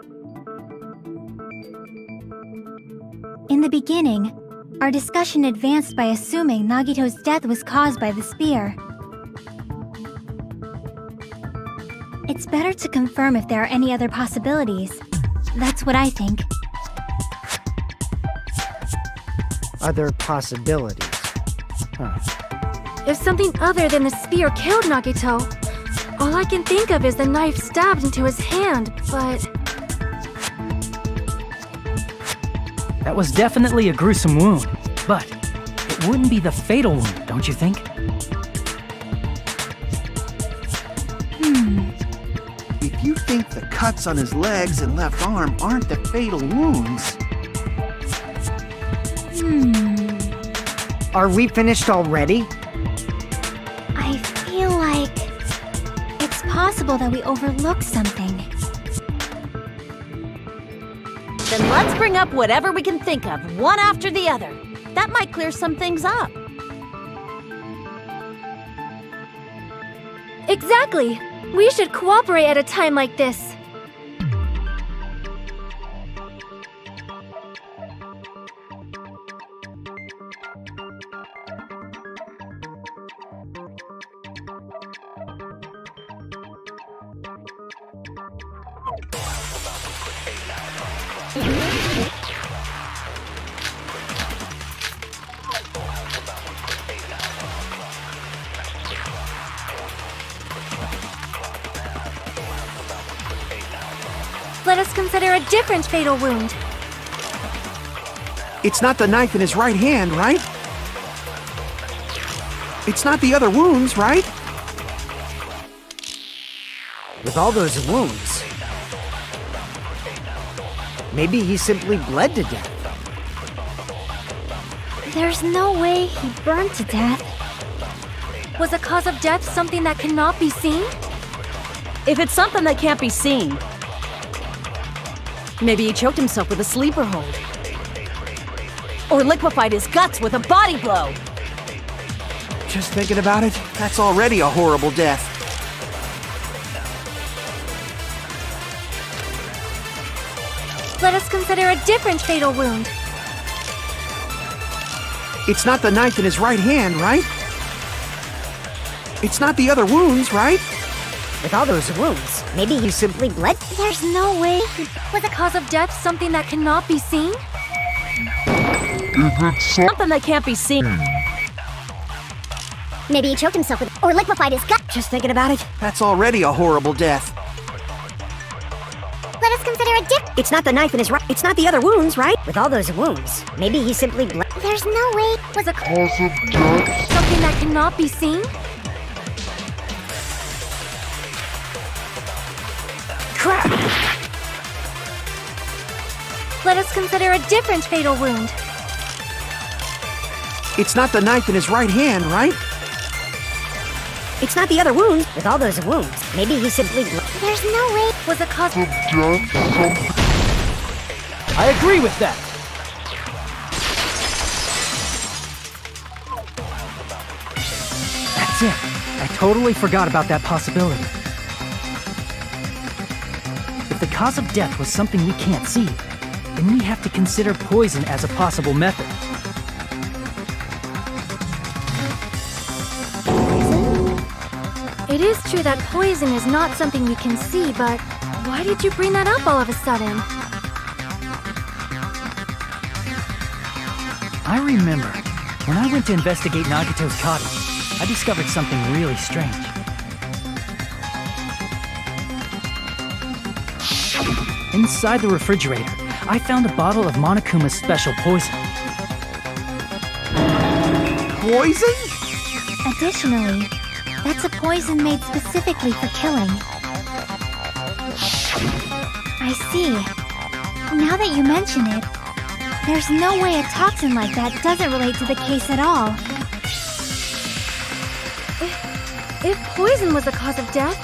In the beginning, our discussion advanced by assuming Nagito's death was caused by the spear. It's better to confirm if there are any other possibilities. That's what I think. Other possibilities. If something other than the spear killed Nagito, all I can think of is the knife stabbed into his hand, but... That was definitely a gruesome wound, but it wouldn't be the fatal wound, don't you think? If you think the cuts on his legs and left arm aren't the fatal wounds... Are we finished already? I feel like it's possible that we overlooked something. Then let's bring up whatever we can think of, one after the other. That might clear some things up. Exactly! We should cooperate at a time like this. Let us consider a different fatal wound. It's not the knife in his right hand, right? It's not the other wounds, right? With all those wounds, Maybe he simply bled to death. There's no way he burned to death. Was the cause of death something that cannot be seen? If it's something that can't be seen, maybe he choked himself with a sleeper hold. Or liquefied his guts with a body blow. Just thinking about it, that's already a horrible death. Let us consider a different fatal wound. It's not the knife in his right hand, right? It's not the other wounds, right? With all those wounds, maybe he simply bled. There's no way he... Was the cause of death something that cannot be seen? Something that can't be seen. Maybe he choked himself with, or liquefied his gut. Just thinking about it, That's already a horrible death. Let us consider a different. it's not the knife in his right. It's not the other wounds, right? With all those wounds, maybe he simply bled. There's no way. Was the cause of death something that cannot be seen? Crap! Let us consider a different fatal wound. It's not the knife in his right hand, right? It's not the other wounds. With all those wounds, maybe he simply bled. There's no way. Was the cause of I agree with that. That's it. I totally forgot about that possibility. If the cause of death was something we can't see, then we have to consider poison as a possible method. It is true that poison is not something we can see, but why did you bring that up all of a sudden? I remember, when I went to investigate Nagito's cottage, I discovered something really strange. Inside the refrigerator, I found a bottle of Monokuma's special poison. Poison? Additionally, that's a poison made specifically for killing. I see. Now that you mention it, there's no way a toxin like that doesn't relate to the case at all. If poison was the cause of death,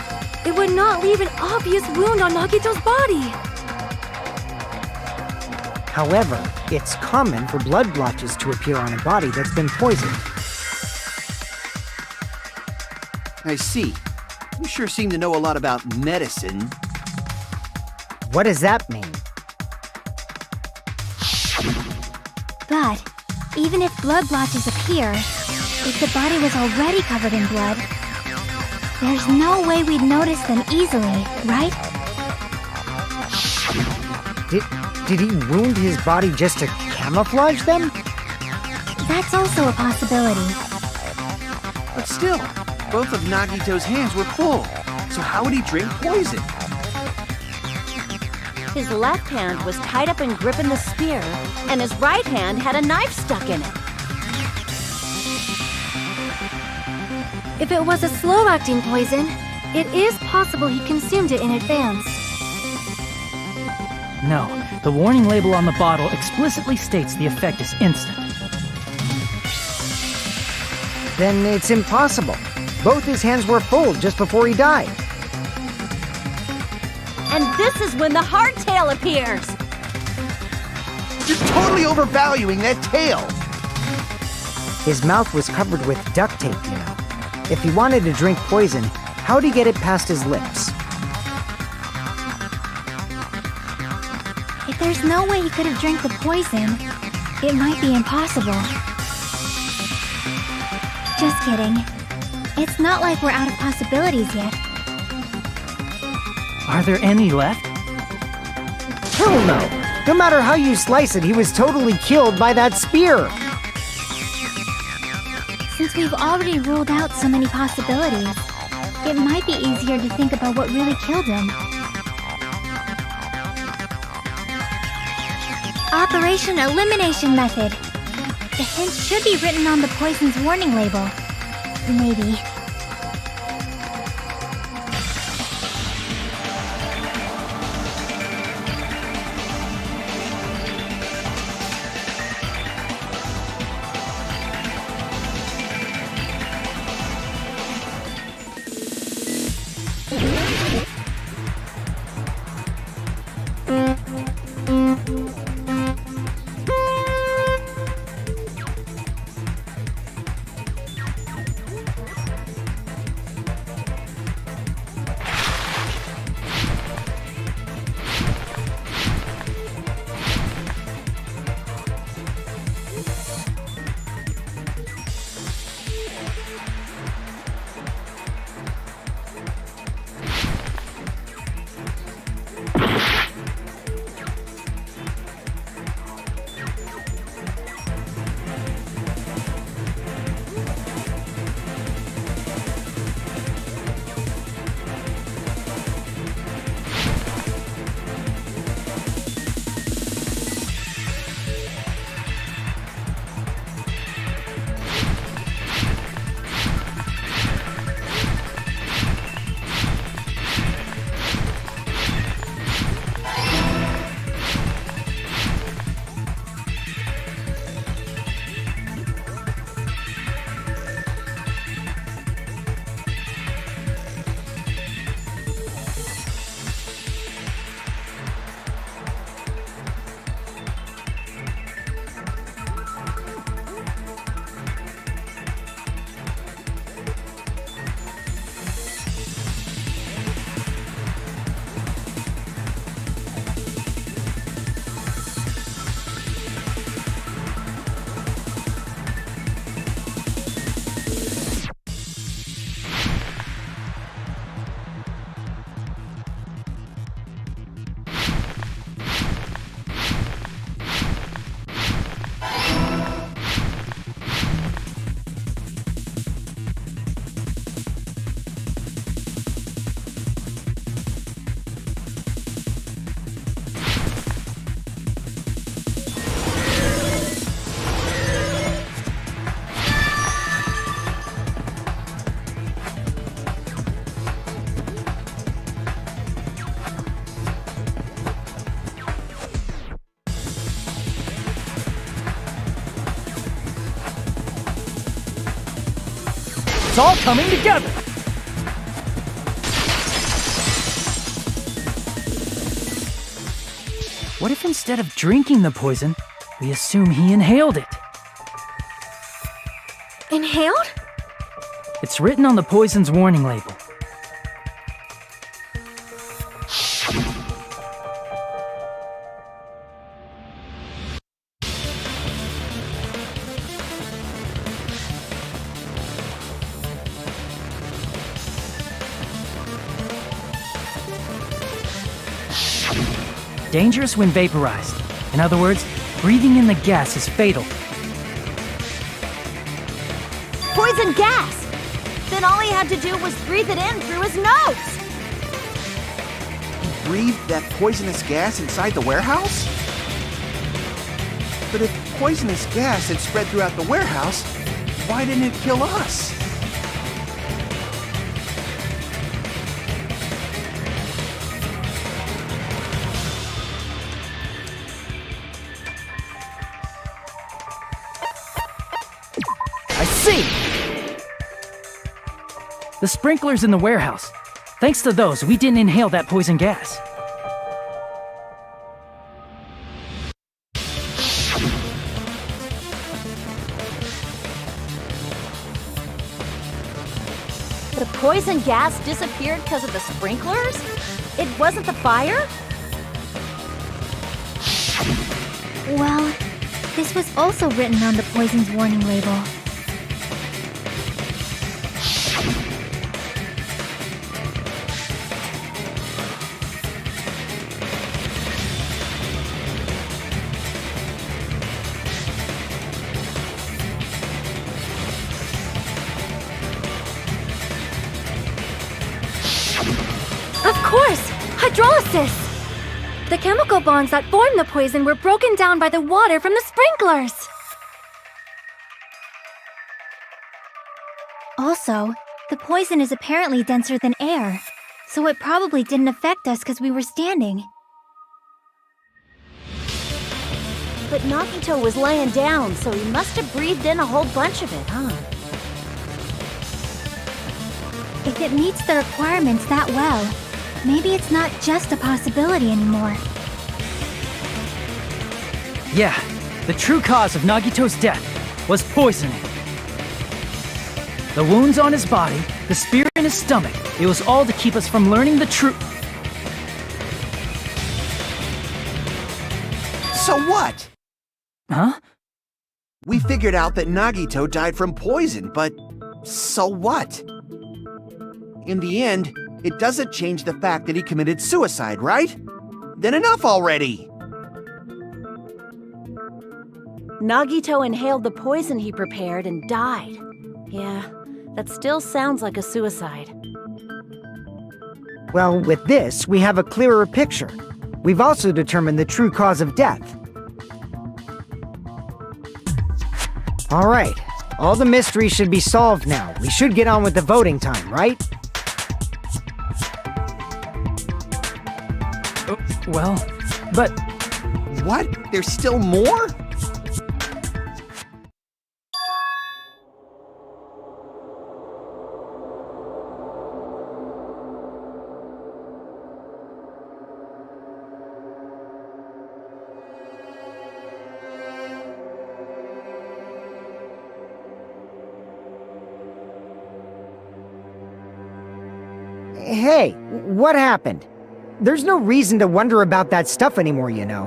it would not leave an obvious wound on Nagito's body. However, it's common for blood blotches to appear on a body that's been poisoned. I see. You sure seem to know a lot about medicine. What does that mean? But even if blood blotches appear, if the body was already covered in blood, there's no way we'd notice them easily, right? Did he wound his body just to camouflage them? That's also a possibility. But still, both of Nagito's hands were full. So how would he drink poison? His left hand was tied up and gripping the spear, and his right hand had a knife stuck in it. If it was a slow-acting poison, it is possible he consumed it in advance. No, the warning label on the bottle explicitly states the effect is instant. Then it's impossible. Both his hands were full just before he died. And this is when the hardtail appears. You're totally overvaluing that tail. His mouth was covered with duct tape, you know. If he wanted to drink poison, how'd he get it past his lips? If there's no way he could have drank the poison, it might be impossible. Just kidding. It's not like we're out of possibilities yet. Are there any left? Hell no! No matter how you slice it, he was totally killed by that spear! Since we've already ruled out so many possibilities, it might be easier to think about what really killed him. Operation Elimination Method. The hint should be written on the poison's warning label. Maybe. It's all coming together! What if instead of drinking the poison, we assume he inhaled it? Inhaled? It's written on the poison's warning label. Dangerous when vaporized. In other words, breathing in the gas is fatal. Poison gas! Then all he had to do was breathe it in through his nose! He breathed that poisonous gas inside the warehouse? But if poisonous gas had spread throughout the warehouse, why didn't it kill us? I see! The sprinklers in the warehouse. Thanks to those, we didn't inhale that poison gas. The poison gas disappeared because of the sprinklers? It wasn't the fire? Well, this was also written on the poison's warning label. Of course! Hydrolysis! The chemical bonds that formed the poison were broken down by the water from the sprinklers! Also, the poison is apparently denser than air, so it probably didn't affect us because we were standing. But Nagito was laying down, so he must have breathed in a whole bunch of it, huh? If it meets the requirements that well, maybe it's not just a possibility anymore. Yeah, the true cause of Nagito's death was poisoning. The wounds on his body, the spear in his stomach, it was all to keep us from learning the truth. So what? Huh? We figured out that Nagito died from poison, but so what? In the end, it doesn't change the fact that he committed suicide, right? Then enough already! Nagito inhaled the poison he prepared and died. Yeah, that still sounds like a suicide. Well, with this, we have a clearer picture. We've also determined the true cause of death. All right, all the mysteries should be solved now. We should get on with the voting time, right? Well, but... What? There's still more? Hey, what happened? There's no reason to wonder about that stuff anymore, you know.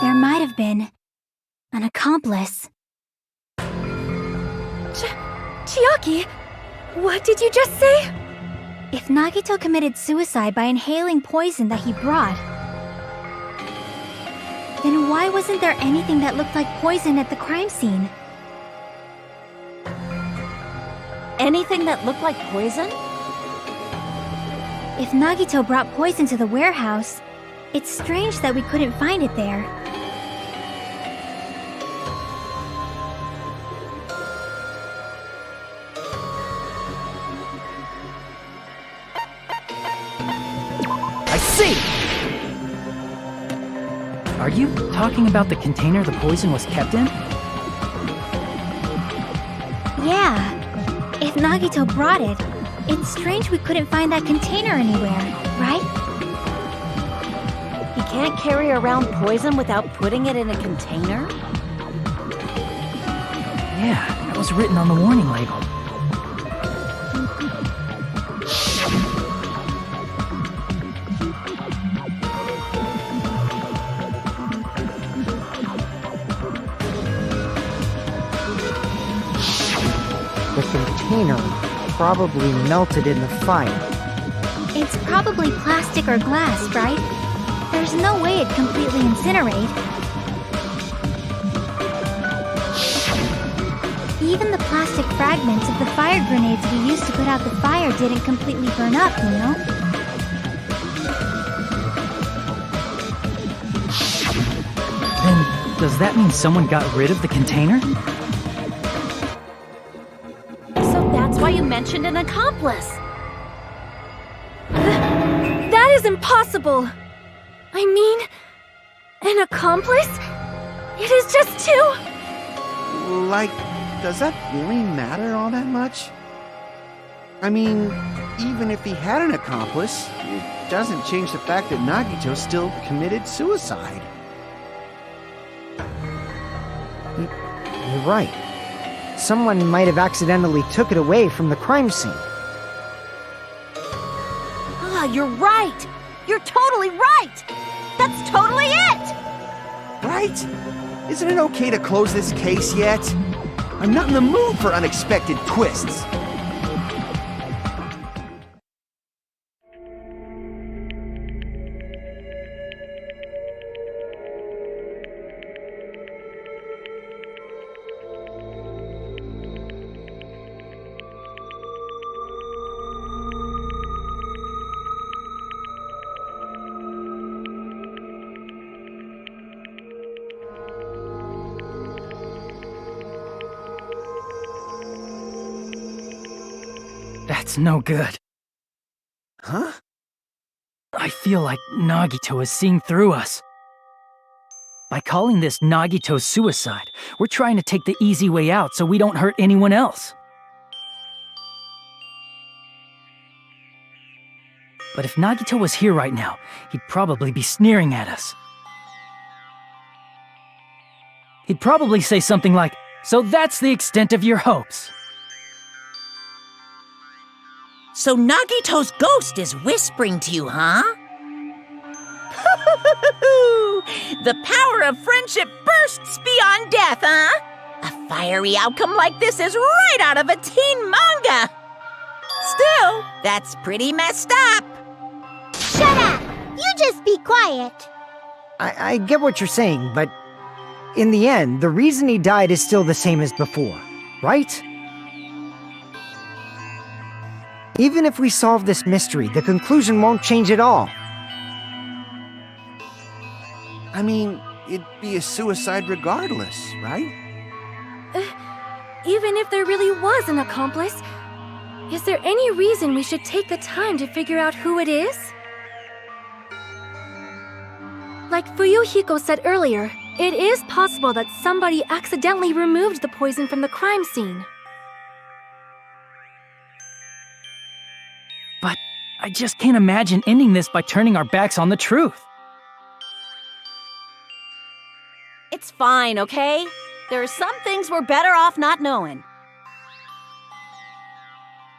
There might have been an accomplice. Chiaki, what did you just say? If Nagito committed suicide by inhaling poison that he brought, then why wasn't there anything that looked like poison at the crime scene? Anything that looked like poison? If Nagito brought poison to the warehouse, it's strange that we couldn't find it there. see! Are you talking about the container the poison was kept in? Yeah. If Nagito brought it, it's strange we couldn't find that container anywhere, right? He can't carry around poison without putting it in a container? Yeah, that was written on the warning label. The container probably melted in the fire. It's probably plastic or glass, right? There's no way it'd completely incinerate. Even the plastic fragments of the fire grenades we used to put out the fire didn't completely burn up, you know? Then, does that mean someone got rid of the container? So that's why you mentioned an accomplice. That is impossible! I mean, an accomplice? It is just too... Like, does that really matter all that much? I mean, even if he had an accomplice, it doesn't change the fact that Nagito still committed suicide. You're right. Someone might have accidentally took it away from the crime scene. Ah, you're right! You're totally right! That's totally it! Right? Isn't it okay to close this case yet? I'm not in the mood for unexpected twists. That's no good. Huh? I feel like Nagito is seeing through us. By calling this Nagito's suicide, we're trying to take the easy way out so we don't hurt anyone else. But if Nagito was here right now, he'd probably be sneering at us. He'd probably say something like, "So that's the extent of your hopes." So Nagito's ghost is whispering to you, huh? The power of friendship bursts beyond death, huh? A fiery outcome like this is right out of a teen manga. Still, that's pretty messed up. Shut up! You just be quiet. I get what you're saying, but in the end, the reason he died is still the same as before, right? Even if we solve this mystery, the conclusion won't change at all. I mean, it'd be a suicide regardless, right? Even if there really was an accomplice, is there any reason we should take the time to figure out who it is? Like Fuyuhiko said earlier, it is possible that somebody accidentally removed the poison from the crime scene. But I just can't imagine ending this by turning our backs on the truth. It's fine, okay? There are some things we're better off not knowing.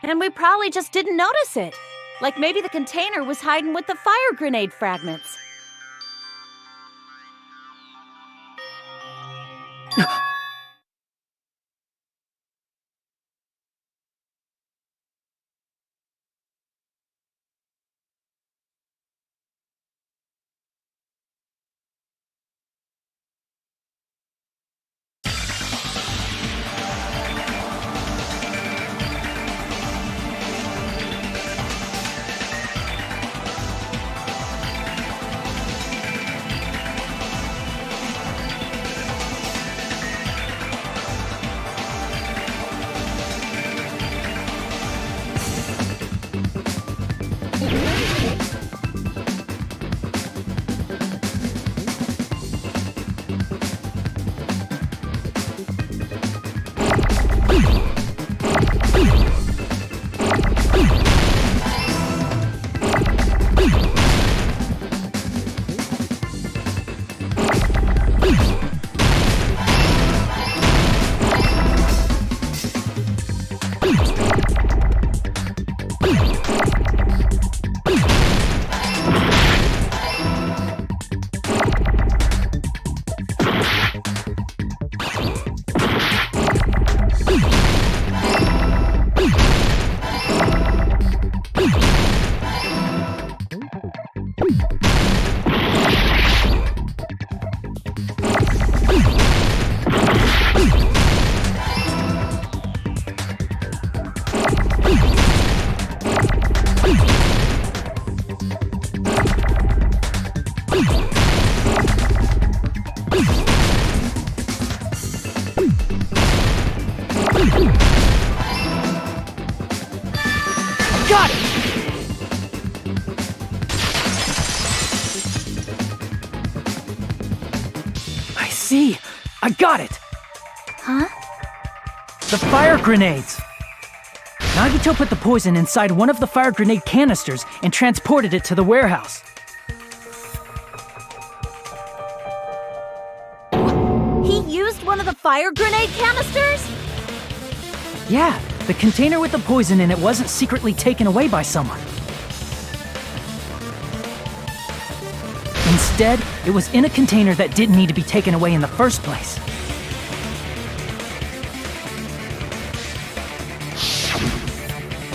And we probably just didn't notice it. Like maybe the container was hiding with the fire grenade fragments. See? I got it! Huh? The fire grenades! Nagito put the poison inside one of the fire grenade canisters and transported it to the warehouse. He used one of the fire grenade canisters? Yeah, the container with the poison in it wasn't secretly taken away by someone. Instead, it was in a container that didn't need to be taken away in the first place.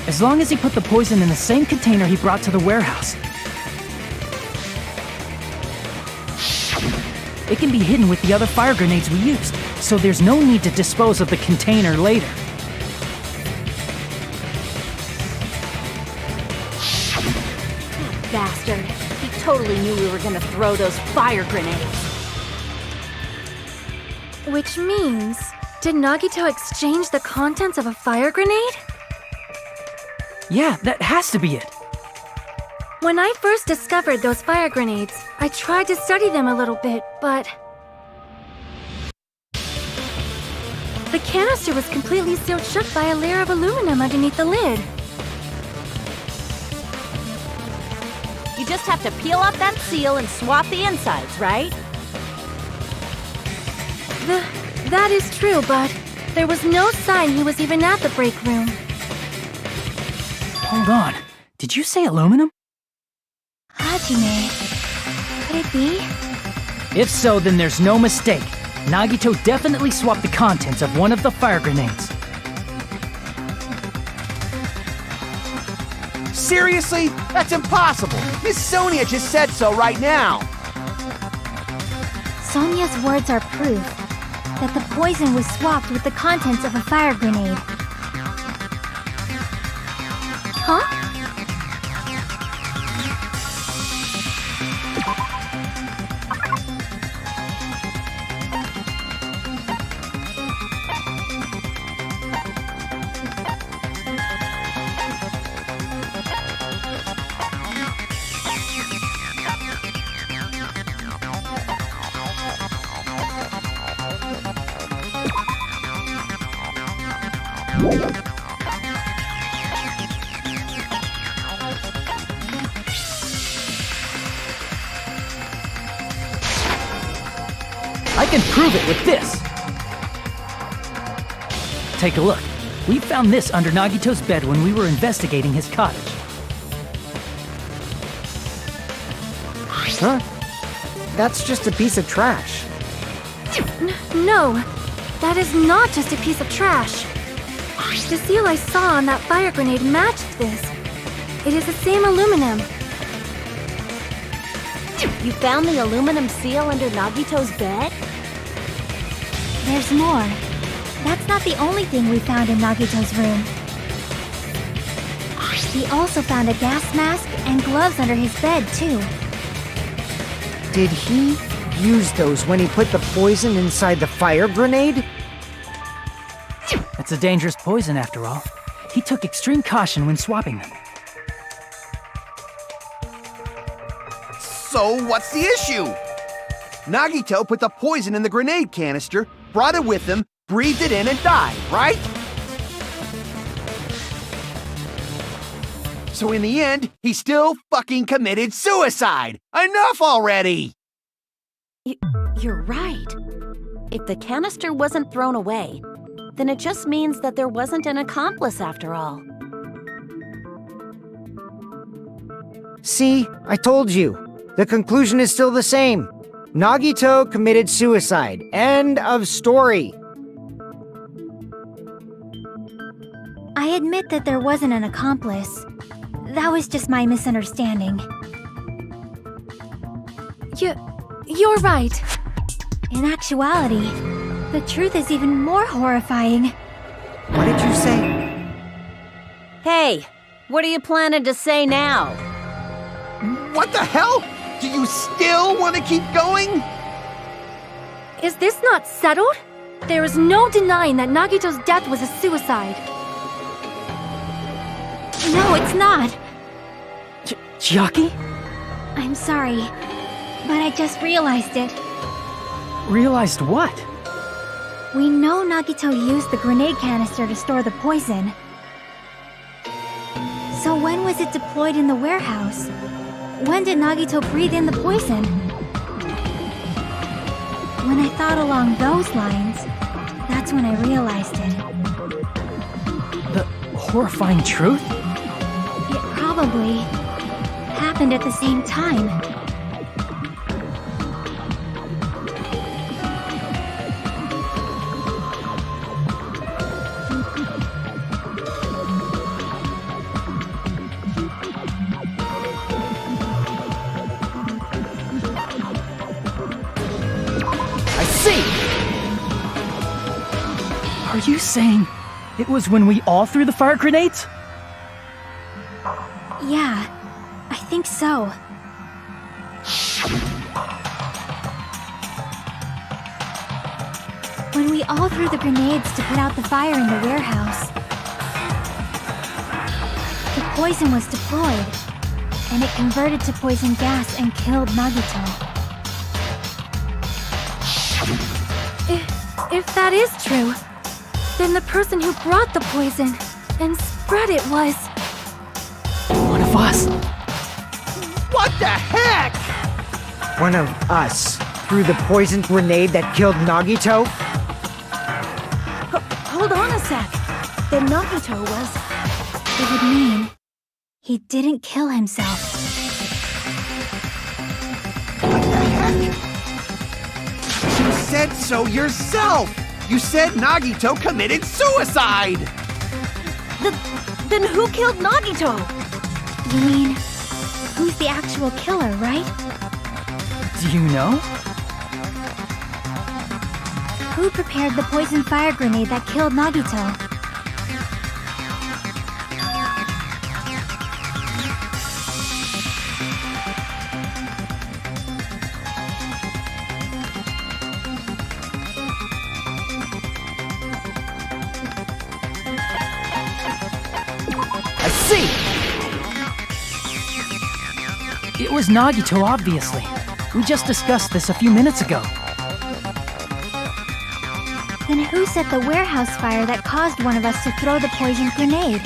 As long as he put the poison in the same container he brought to the warehouse, it can be hidden with the other fire grenades we used, so there's no need to dispose of the container later. Bastard. He totally knew we were gonna throw those fire grenades. Which means, did Nagito exchange the contents of a fire grenade? Yeah, that has to be it. When I first discovered those fire grenades, I tried to study them a little bit, but... the canister was completely sealed shut by a layer of aluminum underneath the lid. You just have to peel off that seal and swap the insides, right? That is true, but there was no sign he was even at the break room. Hold on. Did you say aluminum? Hajime. Could it be? If so, then there's no mistake. Nagito definitely swapped the contents of one of the fire grenades. Seriously? That's impossible! Miss Sonia just said so right now! Sonia's words are proof that the poison was swapped with the contents of a fire grenade. Huh? I can prove it with this! Take a look. We found this under Nagito's bed when we were investigating his cottage. Huh? That's just a piece of trash. No, that is not just a piece of trash. The seal I saw on that fire grenade matched this. It is the same aluminum. You found the aluminum seal under Nagito's bed? There's more. That's not the only thing we found in Nagito's room. We also found a gas mask and gloves under his bed, too. Did he use those when he put the poison inside the fire grenade? It's a dangerous poison after all. He took extreme caution when swapping them. So, what's the issue? Nagito put the poison in the grenade canister, brought it with him, breathed it in, and died, right? So in the end, he still fucking committed suicide! Enough already! You're right. If the canister wasn't thrown away, then it just means that there wasn't an accomplice after all. See, I told you. The conclusion is still the same. Nagito committed suicide. End of story. I admit that there wasn't an accomplice. That was just my misunderstanding. You're right. In actuality, the truth is even more horrifying. What did you say? Hey, what are you planning to say now? What the hell? Do you still want to keep going? Is this not settled? There is no denying that Nagito's death was a suicide. No, it's not. Chiaki? I'm sorry, but I just realized it. Realized what? We know Nagito used the grenade canister to store the poison. So when was it deployed in the warehouse? When did Nagito breathe in the poison? When I thought along those lines, that's when I realized it. The horrifying truth? It probably happened at the same time. I see! Are you saying it was when we all threw the fire grenades? Yeah, I think so. When we all threw the grenades to put out the fire in the warehouse, the poison was deployed, and it converted to poison gas and killed Nagito. If that is true, then the person who brought the poison and spread it was... One of us. What the heck? One of us threw the poisoned grenade that killed Nagito? Hold on a sec. Then Nagito was... It would mean he didn't kill himself. You said so yourself! You said Nagito committed suicide! Then who killed Nagito? You mean, who's the actual killer, right? Do you know? Who prepared the poison fire grenade that killed Nagito? I see! It was Nagito, obviously. We just discussed this a few minutes ago. Then who set the warehouse fire that caused one of us to throw the poison grenade?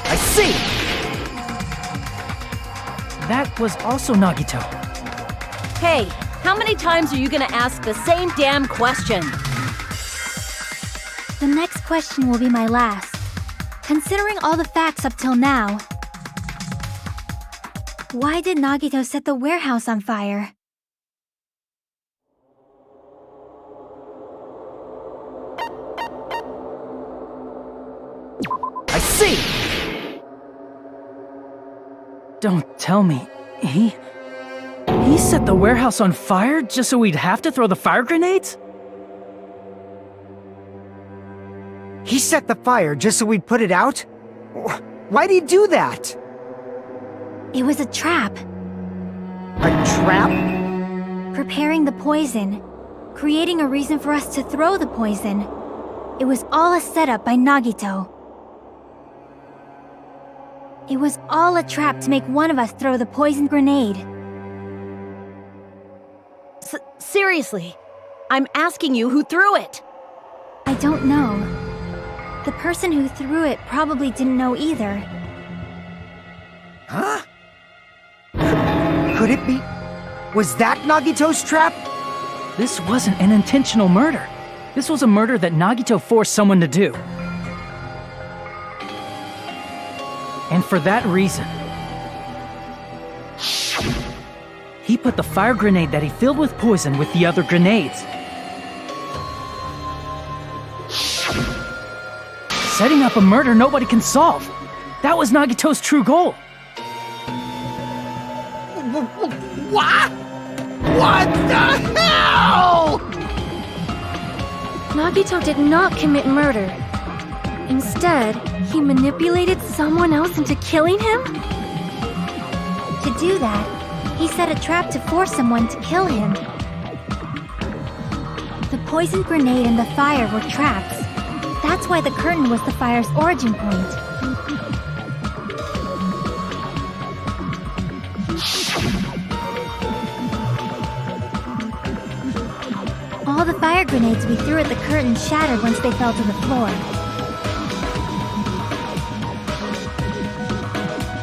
I see! That was also Nagito. Hey, how many times are you gonna ask the same damn question? The next question will be my last. Considering all the facts up till now, why did Nagito set the warehouse on fire? I see! Don't tell me. He set the warehouse on fire just so we'd have to throw the fire grenades? He set the fire just so we'd put it out? Why'd he do that? It was a trap. A trap? Preparing the poison, creating a reason for us to throw the poison. It was all a setup by Nagito. It was all a trap to make one of us throw the poison grenade. Seriously, I'm asking you who threw it. I don't know. The person who threw it probably didn't know either. Huh? Could it be? Was that Nagito's trap? This wasn't an intentional murder. This was a murder that Nagito forced someone to do. And for that reason, he put the fire grenade that he filled with poison with the other grenades. Setting up a murder nobody can solve. That was Nagito's true goal. What? What the hell? Nagito did not commit murder. Instead, he manipulated someone else into killing him? To do that, he set a trap to force someone to kill him. The poison grenade and the fire were traps. That's why the curtain was the fire's origin point. All the fire grenades we threw at the curtain shattered once they fell to the floor.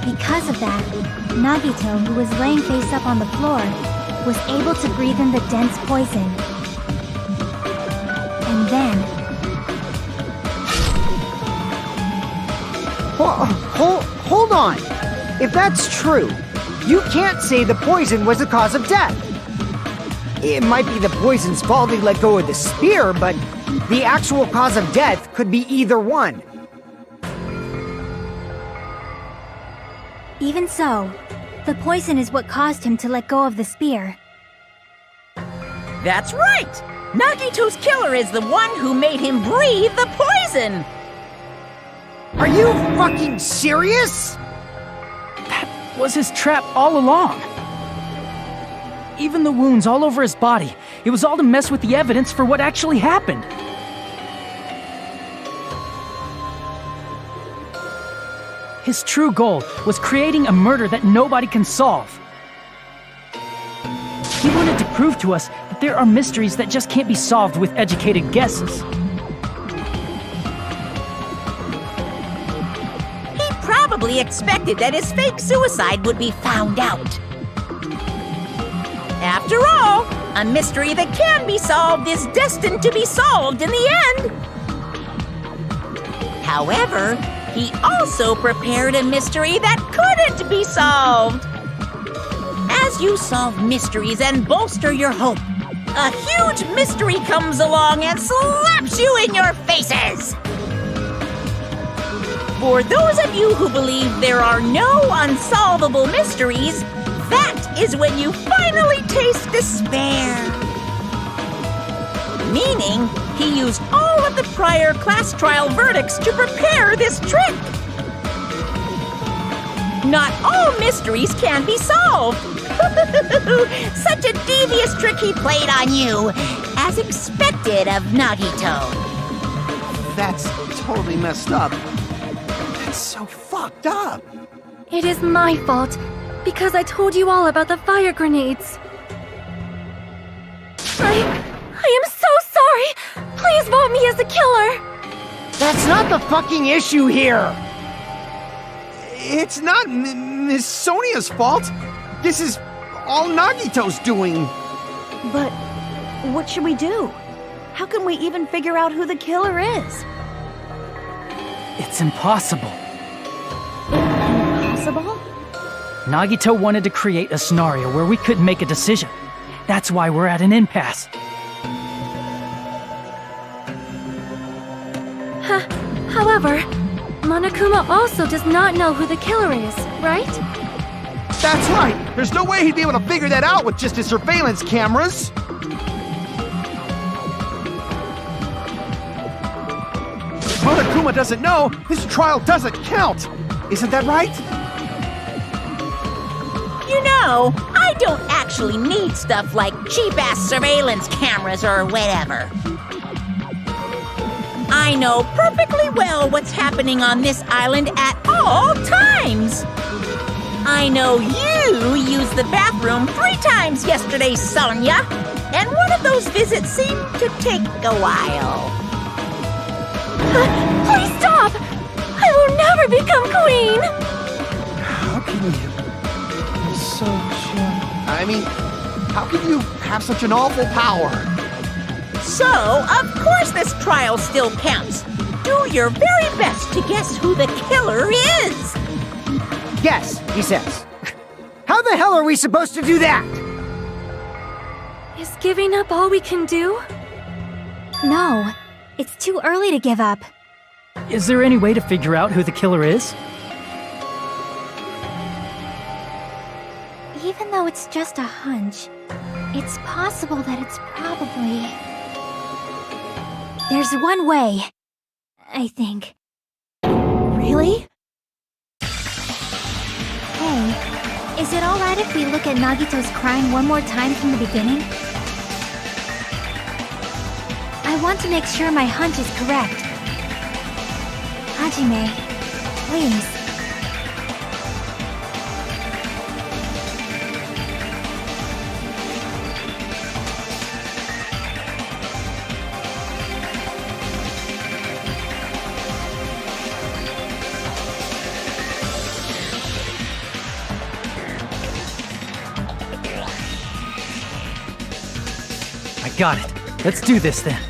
Because of that, Nagito, who was laying face up on the floor, was able to breathe in the dense poison. And then... Hold on! If that's true, you can't say the poison was the cause of death. It might be the poison's fault he let go of the spear, but the actual cause of death could be either one. Even so, the poison is what caused him to let go of the spear. That's right! Nagito's killer is the one who made him breathe the poison! Are you fucking serious? That was his trap all along. Even the wounds all over his body, it was all to mess with the evidence for what actually happened. His true goal was creating a murder that nobody can solve. He wanted to prove to us that there are mysteries that just can't be solved with educated guesses. He probably expected that his fake suicide would be found out. After all, a mystery that can be solved is destined to be solved in the end. However, he also prepared a mystery that couldn't be solved. As you solve mysteries and bolster your hope, a huge mystery comes along and slaps you in your faces. For those of you who believe there are no unsolvable mysteries, that is when you finally taste despair. Meaning, he used all of the prior class trial verdicts to prepare this trick. Not all mysteries can be solved. Such a devious trick he played on you, as expected of Nagito. That's totally messed up. That's so fucked up. It is my fault, because I told you all about the fire grenades. I am so sorry! Please vote me as the killer! That's not the fucking issue here! It's not Miss Sonia's fault. This is all Nagito's doing. But what should we do? How can we even figure out who the killer is? It's impossible. Impossible? Nagito wanted to create a scenario where we couldn't make a decision. That's why we're at an impasse. However, Monokuma also does not know who the killer is, right? That's right. There's no way he'd be able to figure that out with just his surveillance cameras. If Monokuma doesn't know, his trial doesn't count. Isn't that right? You know, I don't actually need stuff like cheap-ass surveillance cameras or whatever. I know perfectly well what's happening on this island at all times. I know you used the bathroom 3 times yesterday, Sonia, and one of those visits seemed to take a while. Please stop! I will never become queen! How can you? You're so I mean, how can you have such an awful power? So, of course this trial still counts. Do your very best to guess who the killer is. Guess, he says. How the hell are we supposed to do that? Is giving up all we can do? No, it's too early to give up. Is there any way to figure out who the killer is? Even though it's just a hunch, it's possible that it's probably... There's one way, I think. Really? Hey, is it alright if we look at Nagito's crime one more time from the beginning? I want to make sure my hunch is correct. Hajime, please. Got it. Let's do this then.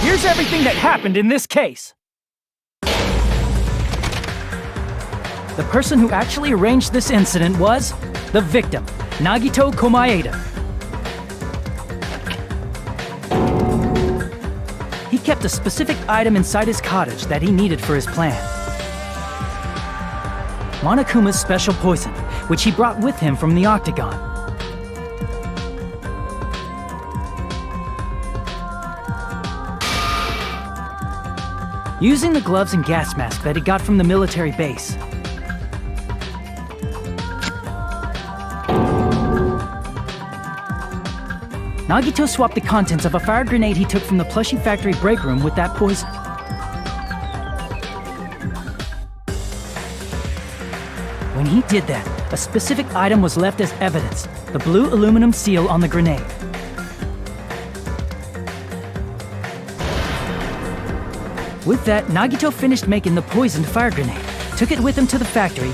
Here's everything that happened in this case. The person who actually arranged this incident was the victim, Nagito Komaeda. He kept a specific item inside his cottage that he needed for his plan. Monokuma's special poison, which he brought with him from the Octagon. Using the gloves and gas mask that he got from the military base. Nagito swapped the contents of a fire grenade he took from the plushie factory break room with that poison. did that, a specific item was left as evidence, the blue aluminum seal on the grenade. With that, Nagito finished making the poisoned fire grenade, took it with him to the factory,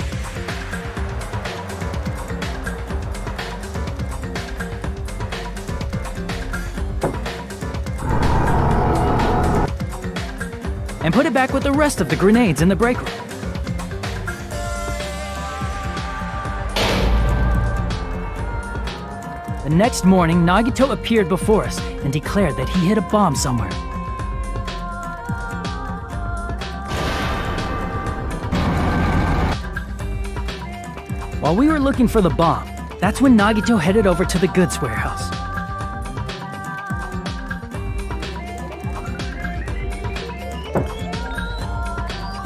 and put it back with the rest of the grenades in the break room. The next morning, Nagito appeared before us and declared that he hid a bomb somewhere. While we were looking for the bomb, that's when Nagito headed over to the goods warehouse.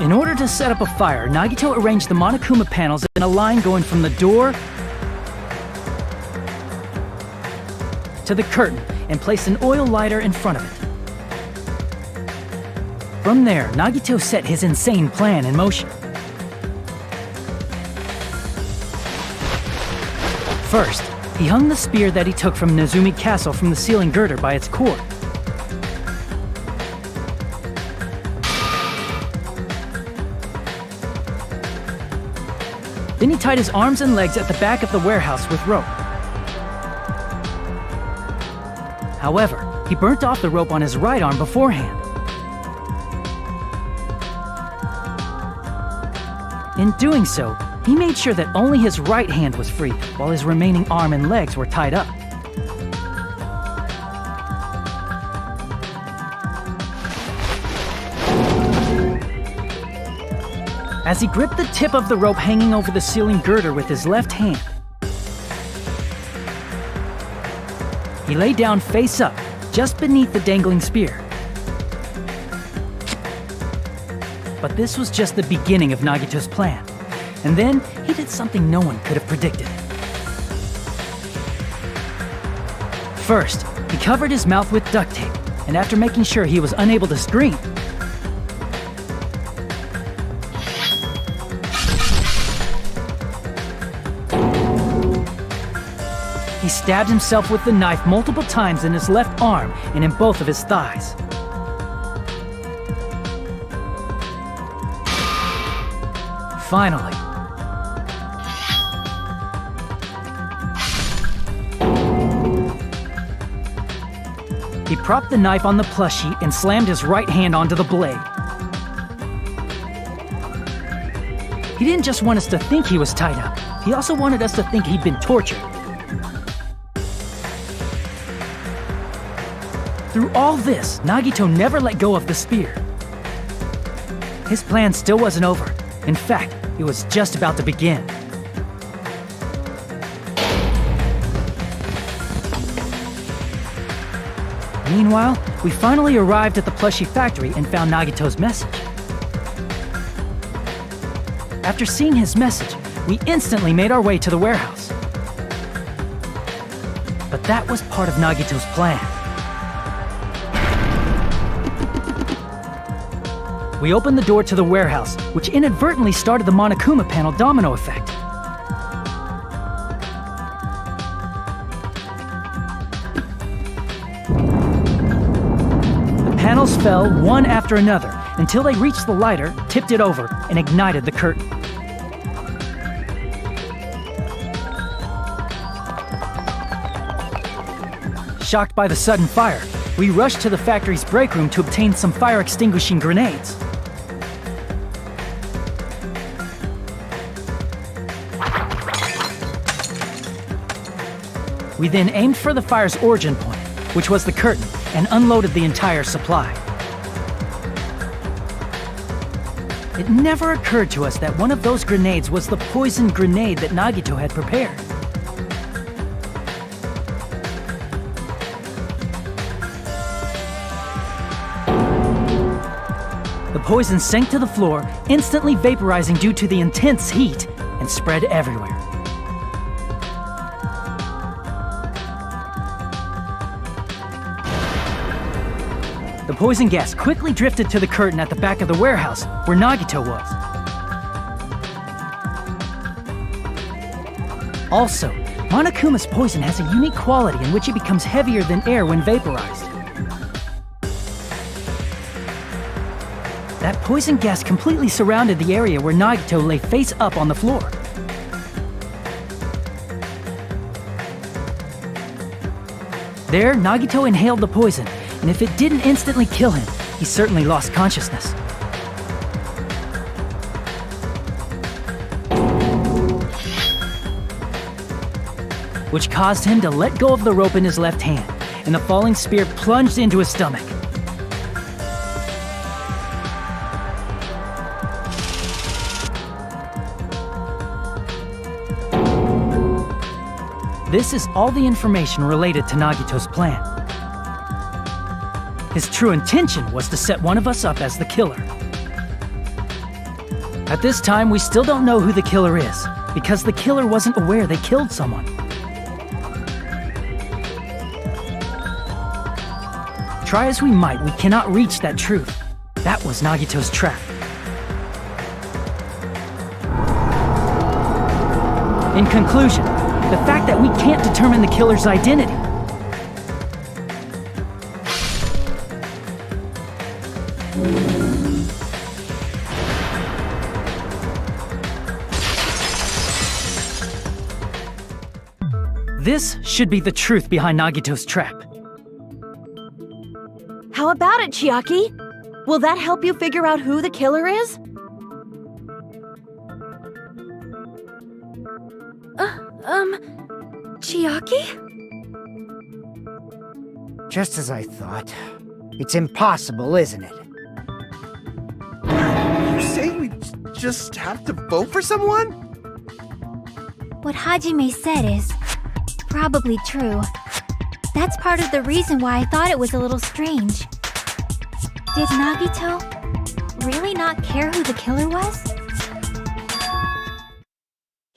In order to set up a fire, Nagito arranged the Monokuma panels in a line going from the door to the curtain and placed an oil lighter in front of it. From there, Nagito set his insane plan in motion. First, he hung the spear that he took from Nezumi Castle from the ceiling girder by its cord. Then he tied his arms and legs at the back of the warehouse with rope. However, he burnt off the rope on his right arm beforehand. In doing so, he made sure that only his right hand was free, while his remaining arm and legs were tied up. As he gripped the tip of the rope hanging over the ceiling girder with his left hand, he lay down face up, just beneath the dangling spear. But this was just the beginning of Nagito's plan. And then, he did something no one could have predicted. First, he covered his mouth with duct tape, and after making sure he was unable to scream, he stabbed himself with the knife multiple times in his left arm and in both of his thighs. Finally, he propped the knife on the plushie and slammed his right hand onto the blade. He didn't just want us to think he was tied up, he also wanted us to think he'd been tortured. Through all this, Nagito never let go of the spear. His plan still wasn't over. In fact, it was just about to begin. Meanwhile, we finally arrived at the plushie factory and found Nagito's message. After seeing his message, we instantly made our way to the warehouse. But that was part of Nagito's plan. We opened the door to the warehouse, which inadvertently started the Monokuma panel domino effect. The panels fell one after another until they reached the lighter, tipped it over, and ignited the curtain. Shocked by the sudden fire, we rushed to the factory's break room to obtain some fire-extinguishing grenades. We then aimed for the fire's origin point, which was the curtain, and unloaded the entire supply. It never occurred to us that one of those grenades was the poisoned grenade that Nagito had prepared. The poison sank to the floor, instantly vaporizing due to the intense heat, and spread everywhere. The poison gas quickly drifted to the curtain at the back of the warehouse, where Nagito was. Also, Monokuma's poison has a unique quality in which it becomes heavier than air when vaporized. That poison gas completely surrounded the area where Nagito lay face up on the floor. There, Nagito inhaled the poison, and if it didn't instantly kill him, he certainly lost consciousness. Which caused him to let go of the rope in his left hand, and the falling spear plunged into his stomach. This is all the information related to Nagito's plan. His true intention was to set one of us up as the killer. At this time, we still don't know who the killer is, because the killer wasn't aware they killed someone. Try as we might, we cannot reach that truth. That was Nagito's trap. In conclusion, the fact that we can't determine the killer's identity. This should be the truth behind Nagito's trap. How about it, Chiaki? Will that help you figure out who the killer is? Chiaki? Just as I thought. It's impossible, isn't it? You say we just have to vote for someone? What Hajime said is probably true. That's part of the reason why I thought it was a little strange. Did Nagito really not care who the killer was?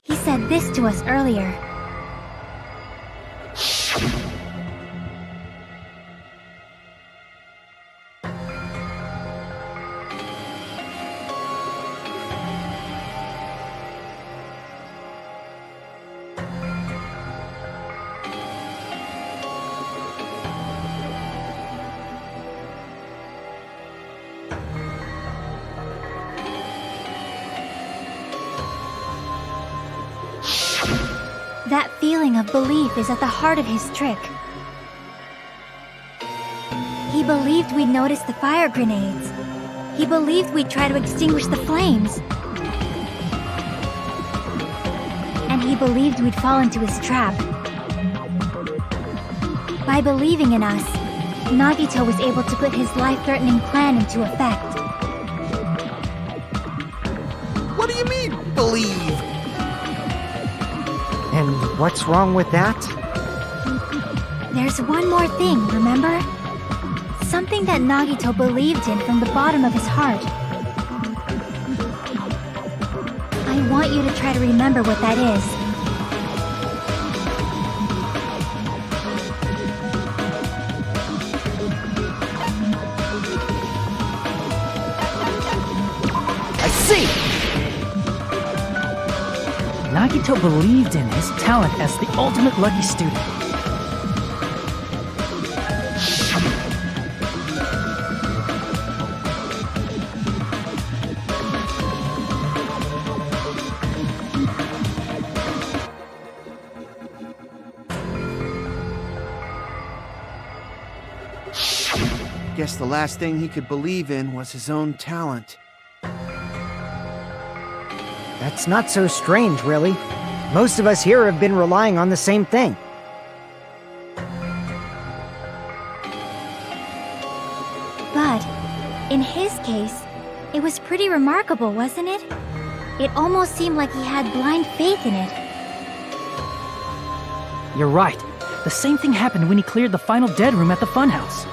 He said this to us earlier. That feeling of belief is at the heart of his trick. He believed we'd notice the fire grenades. He believed we'd try to extinguish the flames. And he believed we'd fall into his trap. By believing in us, Nagito was able to put his life-threatening plan into effect. What do you mean, believe? And what's wrong with that? There's one more thing, remember? Something that Nagito believed in from the bottom of his heart. I want you to try to remember what that is. I see! Nagito believed in his talent as the ultimate lucky student. Guess the last thing he could believe in was his own talent. That's not so strange, really. Most of us here have been relying on the same thing. But, in his case, it was pretty remarkable, wasn't it? It almost seemed like he had blind faith in it. You're right. The same thing happened when he cleared the final dead room at the funhouse.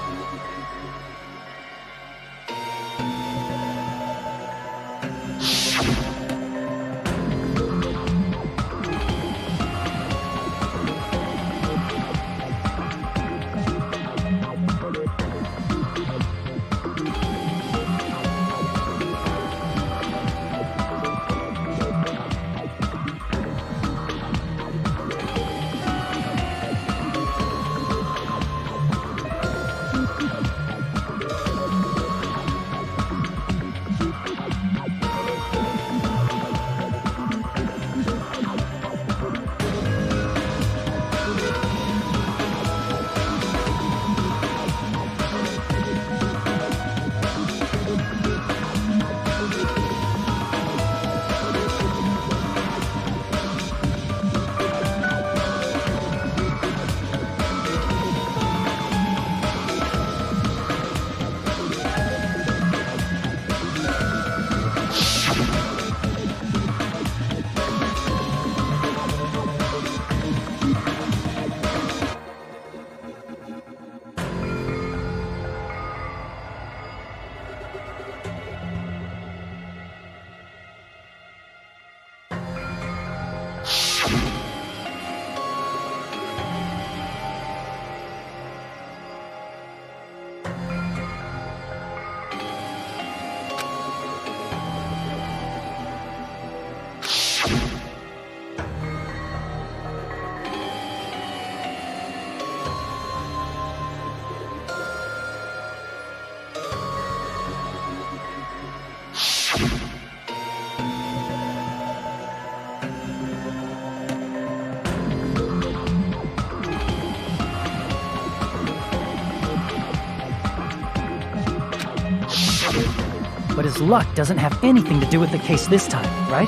But his luck doesn't have anything to do with the case this time, right?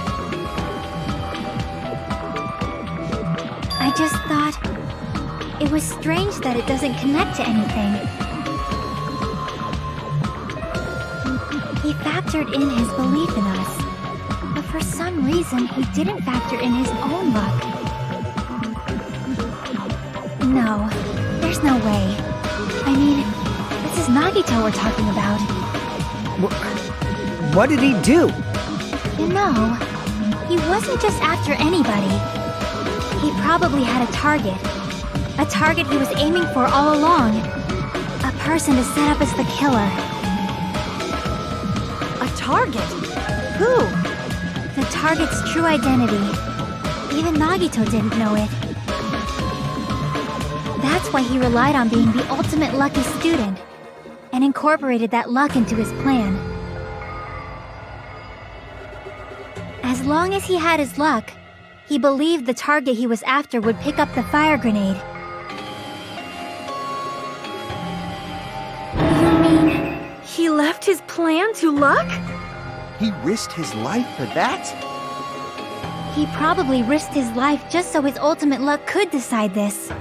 I just thought it was strange that it doesn't connect to anything. He factored in his belief in us, but for some reason he didn't factor in his own luck. No, there's no way. I mean, this is Nagito we're talking about. What did he do? You know, he wasn't just after anybody. He probably had a target. A target he was aiming for all along. A person to set up as the killer. A target? Who? The target's true identity. Even Nagito didn't know it. That's why he relied on being the ultimate lucky student, and incorporated that luck into his plan. As long as he had his luck, he believed the target he was after would pick up the fire grenade. You mean he left his plan to luck? He risked his life for that? He probably risked his life just so his ultimate luck could decide this.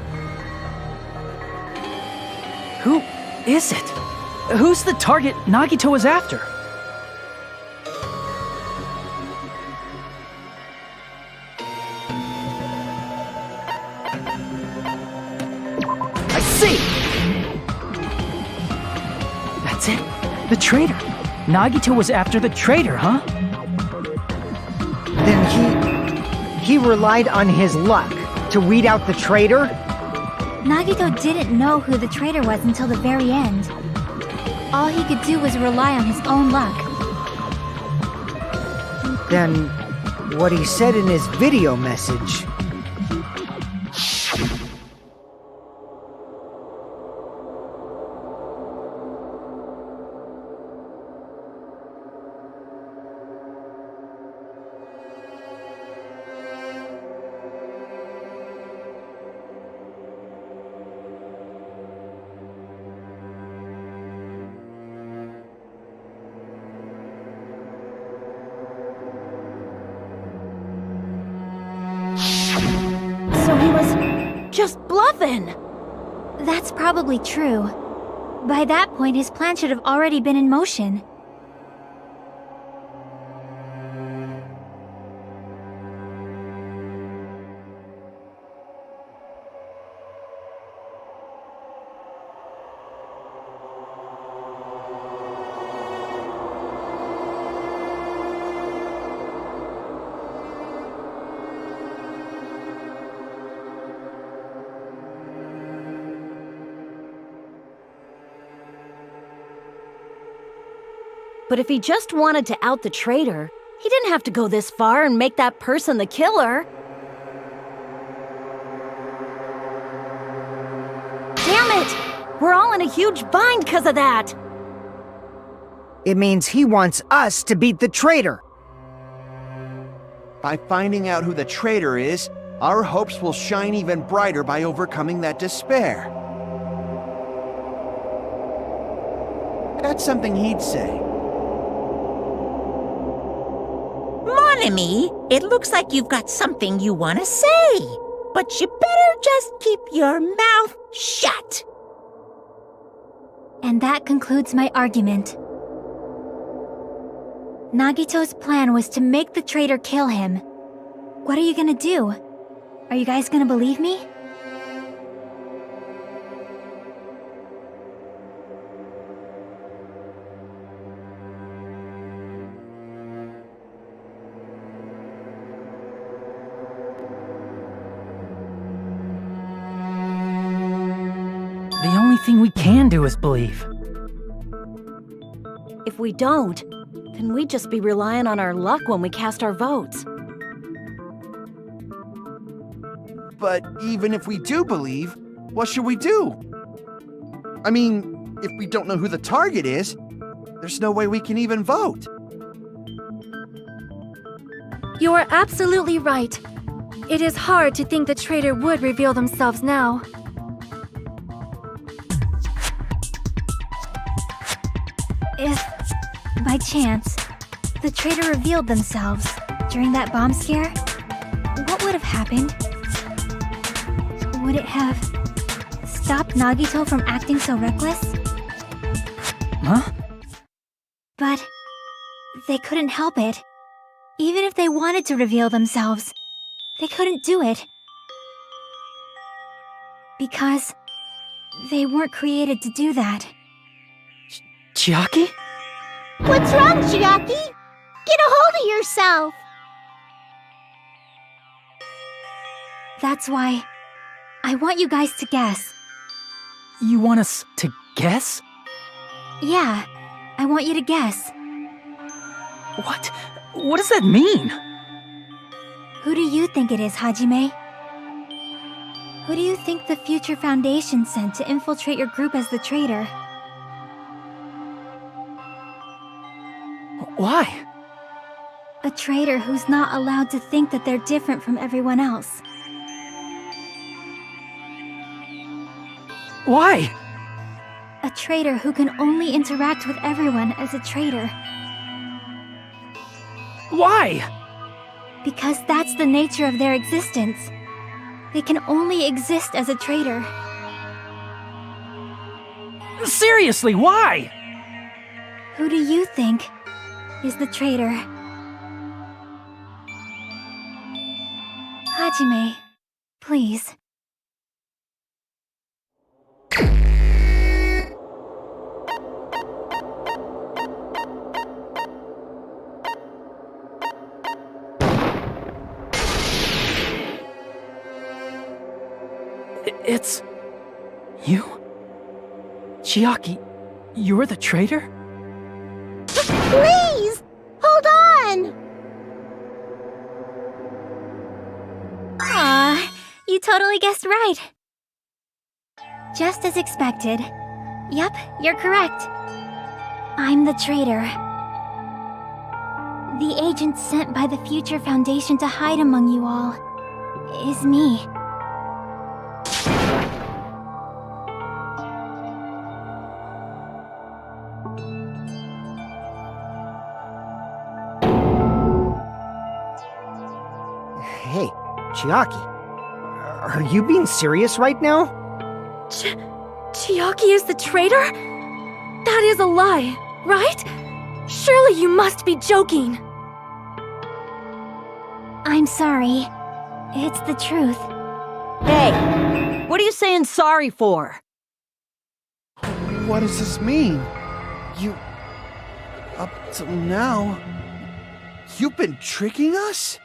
Who is it? Who's the target Nagito is after? I see! That's it. The traitor. Nagito was after the traitor, huh? Then he relied on his luck to weed out the traitor? Nagito didn't know who the traitor was until the very end. All he could do was rely on his own luck. Then what he said in his video message. So he was just bluffing. That's probably true. By that point, his plan should have already been in motion. But if he just wanted to out the traitor, he didn't have to go this far and make that person the killer. Damn it! We're all in a huge bind because of that! It means he wants us to beat the traitor. By finding out who the traitor is, our hopes will shine even brighter by overcoming that despair. That's something he'd say. Mon ami, it looks like you've got something you want to say. But you better just keep your mouth shut. And that concludes my argument. Nagito's plan was to make the traitor kill him. What are you gonna do? Are you guys gonna believe me? The only thing we can do is believe. If we don't, then we'd just be relying on our luck when we cast our votes. But even if we do believe, what should we do? I mean, if we don't know who the target is, there's no way we can even vote. You are absolutely right. It is hard to think the traitor would reveal themselves now. If, by by chance, the traitor revealed themselves during that bomb scare, what would have happened? Would it have stopped Nagito from acting so reckless? Huh? But they couldn't help it. Even if they wanted to reveal themselves, they couldn't do it. Because they weren't created to do that. Chiaki? What's wrong, Chiaki? Get a hold of yourself! That's why I want you guys to guess. You want us to guess? Yeah, I want you to guess. What? What does that mean? Who do you think it is, Hajime? Who do you think the Future Foundation sent to infiltrate your group as the traitor? Why? A traitor who's not allowed to think that they're different from everyone else. Why? A traitor who can only interact with everyone as a traitor. Why? Because that's the nature of their existence. They can only exist as a traitor. Seriously, why? Who do you think is the traitor? Hajime, please. It's... you? Chiaki, you're the traitor? Please! Hold on! Aw, you totally guessed right. Just as expected. Yep, you're correct. I'm the traitor. The agent sent by the Future Foundation to hide among you all is me. Hey, Chiaki, are you being serious right now? Chiaki is the traitor? That is a lie, right? Surely you must be joking. I'm sorry. It's the truth. Hey, what are you saying sorry for? What does this mean? You... Up till now... You've been tricking us?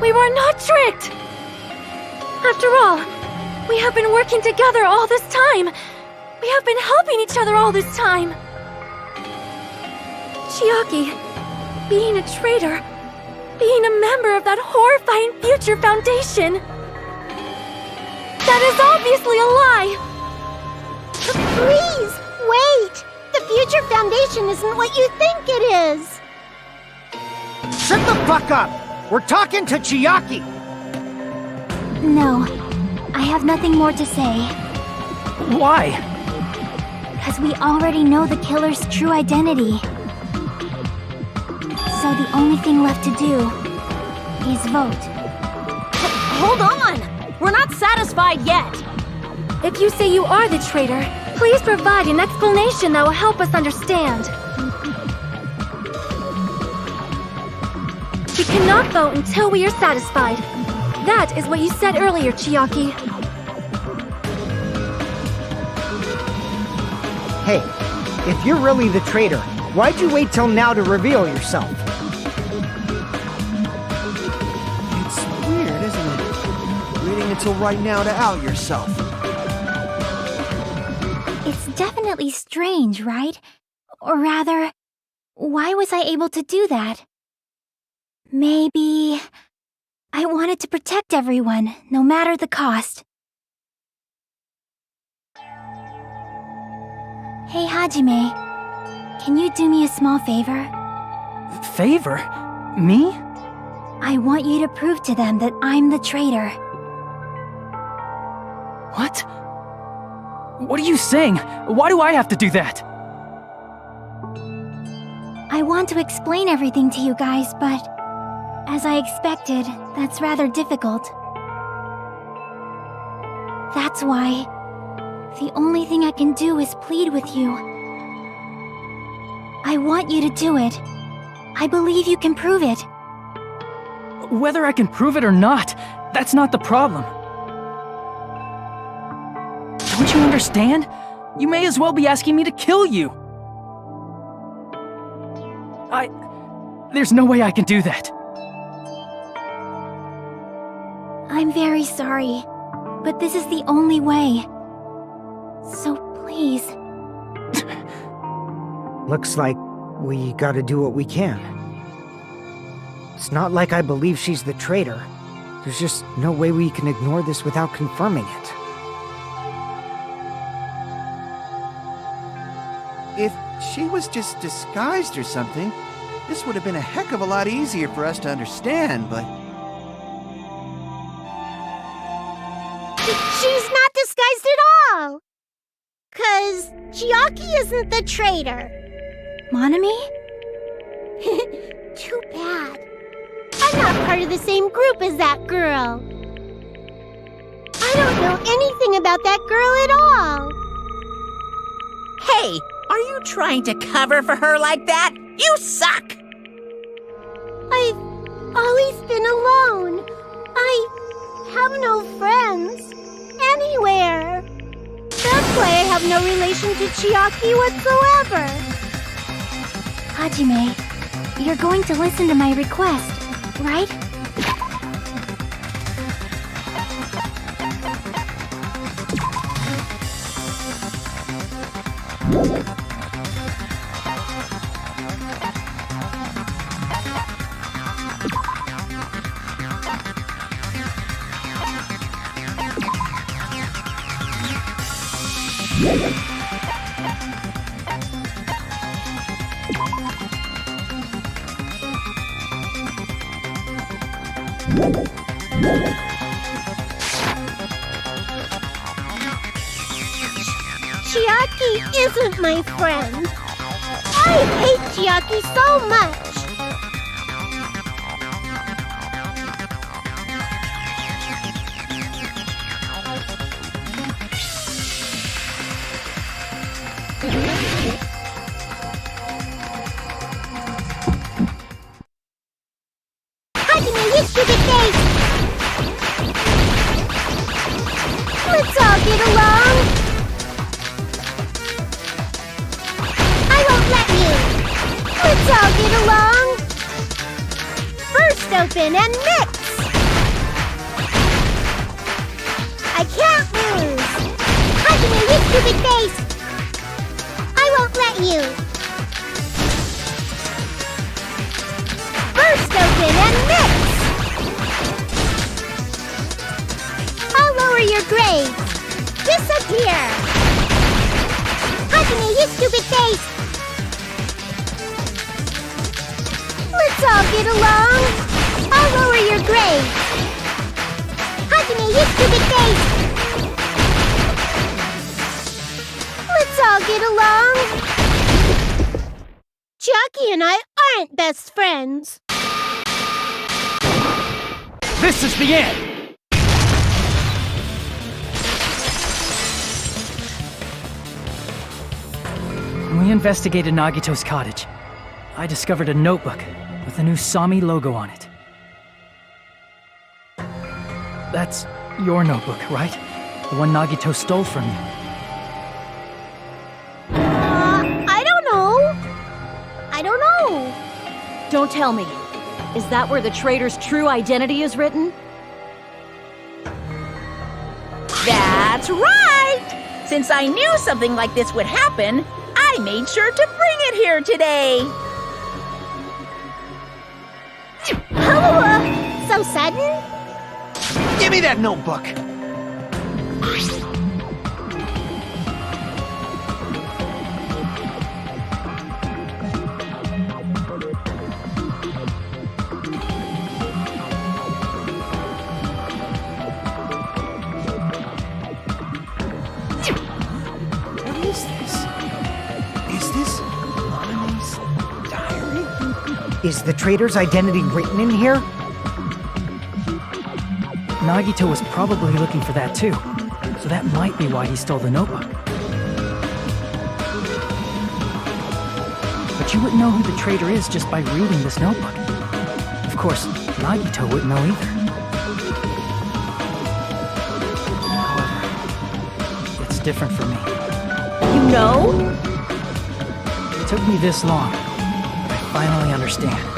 We were not tricked! After all, we have been working together all this time. We have been helping each other all this time. Chiaki, being a traitor, being a member of that horrifying Future Foundation. That is obviously a lie! Please, wait! The Future Foundation isn't what you think it is! Shut the fuck up! We're talking to Chiaki! No, I have nothing more to say. Why? Because we already know the killer's true identity. So the only thing left to do is vote. Hold on! We're not satisfied yet! If you say you are the traitor, please provide an explanation that will help us understand. We cannot vote until we are satisfied. That is what you said earlier, Chiaki. Hey, if you're really the traitor, why'd you wait till now to reveal yourself? It's weird, isn't it? Waiting until right now to out yourself. It's definitely strange, right? Or rather, why was I able to do that? Maybe... I wanted to protect everyone, no matter the cost. Hey, Hajime. Can you do me a small favor? Favor? Me? I want you to prove to them that I'm the traitor. What? What are you saying? Why do I have to do that? want to explain everything to you guys, but as I expected, that's rather difficult. That's why the only thing I can do is plead with you. I want you to do it. I believe you can prove it. Whether I can prove it or not, that's not the problem. Don't you understand? You may as well be asking me to kill you. There's no way I can do that. I'm very sorry, but this is the only way. So please. Looks like we gotta do what we can. It's not like I believe she's the traitor. There's just no way we can ignore this without confirming it. If she was just disguised or something, this would have been a heck of a lot easier for us to understand, but... She's not disguised at all! 'Cause Chiaki isn't the traitor. Monami? Too bad. I'm not part of the same group as that girl. I don't know anything about that girl at all. Hey, are you trying to cover for her like that? You suck! I've always been alone. I have no friends anywhere. That's why I have no relation to Chiaki whatsoever. Hajime, you're going to listen to my request, right? Chiaki isn't my friend. I hate Chiaki so much. Hajime, you stupid face! Let's all get along. I won't let you. Let's all get along. First open and mix. I can't lose. Hajime, you stupid face! I won't let you. First open and mix. I'll lower your grades. Disappear. Hajime, you stupid face! Let's all get along. I'll lower your grades. Hajime, you stupid face! Let's all get along. Chiaki and I aren't best friends. This is the end! When we investigated Nagito's cottage, I discovered a notebook with the new Sami logo on it. That's your notebook, right? The one Nagito stole from you. I don't know. I don't know. Don't tell me. Is that where the traitor's true identity is written? That's right! Since I knew something like this would happen, I made sure to bring it here today. Oh, so sudden? Give me that notebook! What is this? Is this Monome's diary? Is the traitor's identity written in here? Nagito was probably looking for that too, so that might be why he stole the notebook. But you wouldn't know who the traitor is just by reading this notebook. Of course, Nagito wouldn't know either. However, it's different for me. You know? It took me this long. I finally understand.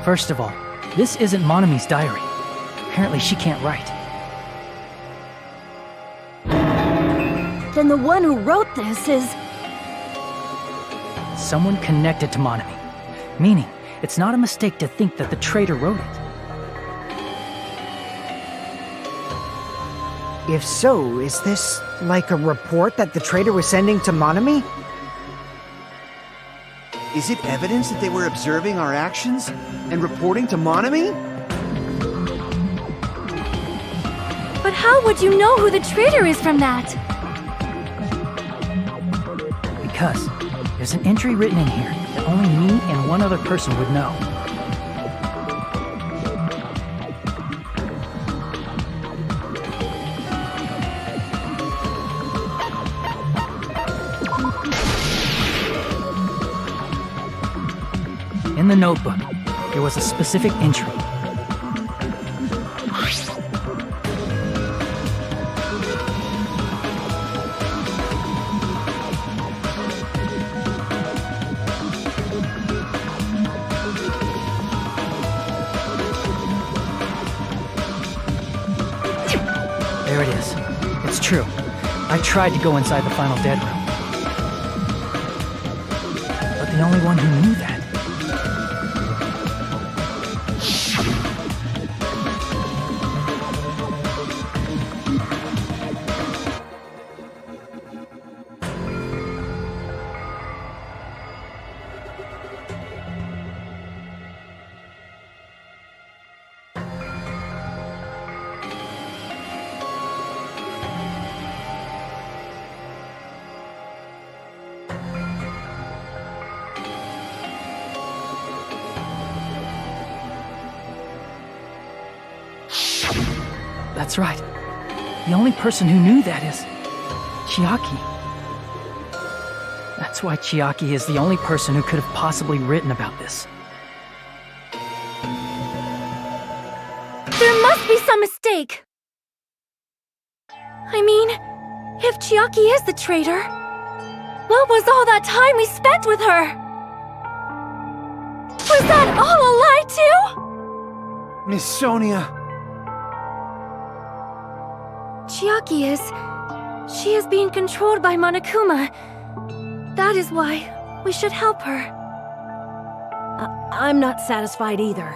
First of all, this isn't Monami's diary. Apparently she can't write. Then the one who wrote this is... Someone connected to Monami. Meaning, it's not a mistake to think that the traitor wrote it. If so, is this like a report that the traitor was sending to Monami? Is it evidence that they were observing our actions and reporting to Monami? But how would you know who the traitor is from that? Because there's an entry written in here that only me and one other person would know. In the notebook, there was a specific entry. There it is. It's true. I tried to go inside the final dead room. But the only one who knew that That's right. The only person who knew that is Chiaki. That's why Chiaki is the only person who could have possibly written about this. There must be some mistake! I mean, if Chiaki is the traitor, what was all that time we spent with her? Was that all a lie too? Miss Sonia... Chiaki is... She is being controlled by Monokuma. That is why we should help her. I'm not satisfied either.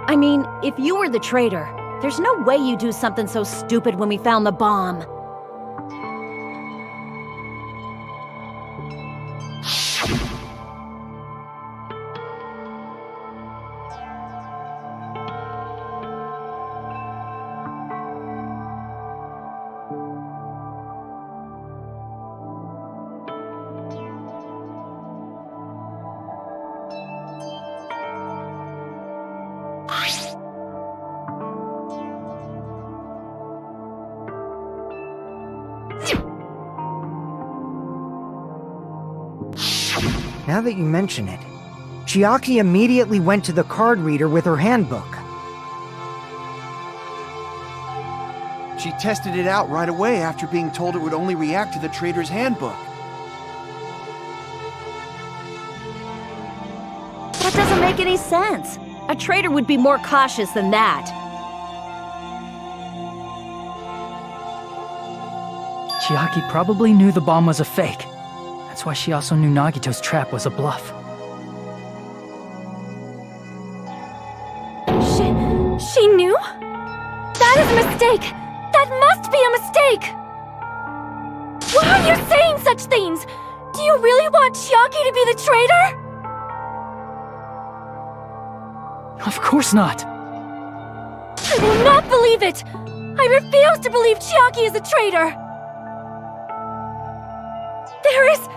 I mean, if you were the traitor, there's no way you'd do something so stupid when we found the bomb. Now that you mention it, Chiaki immediately went to the card reader with her handbook. She tested it out right away after being told it would only react to the traitor's handbook. That doesn't make any sense. A traitor would be more cautious than that. Chiaki probably knew the bomb was a fake. That's why she also knew Nagito's trap was a bluff. She knew? That is a mistake! That must be a mistake! Why are you saying such things? Do you really want Chiaki to be the traitor? Of course not. I will not believe it! I refuse to believe Chiaki is a traitor! There is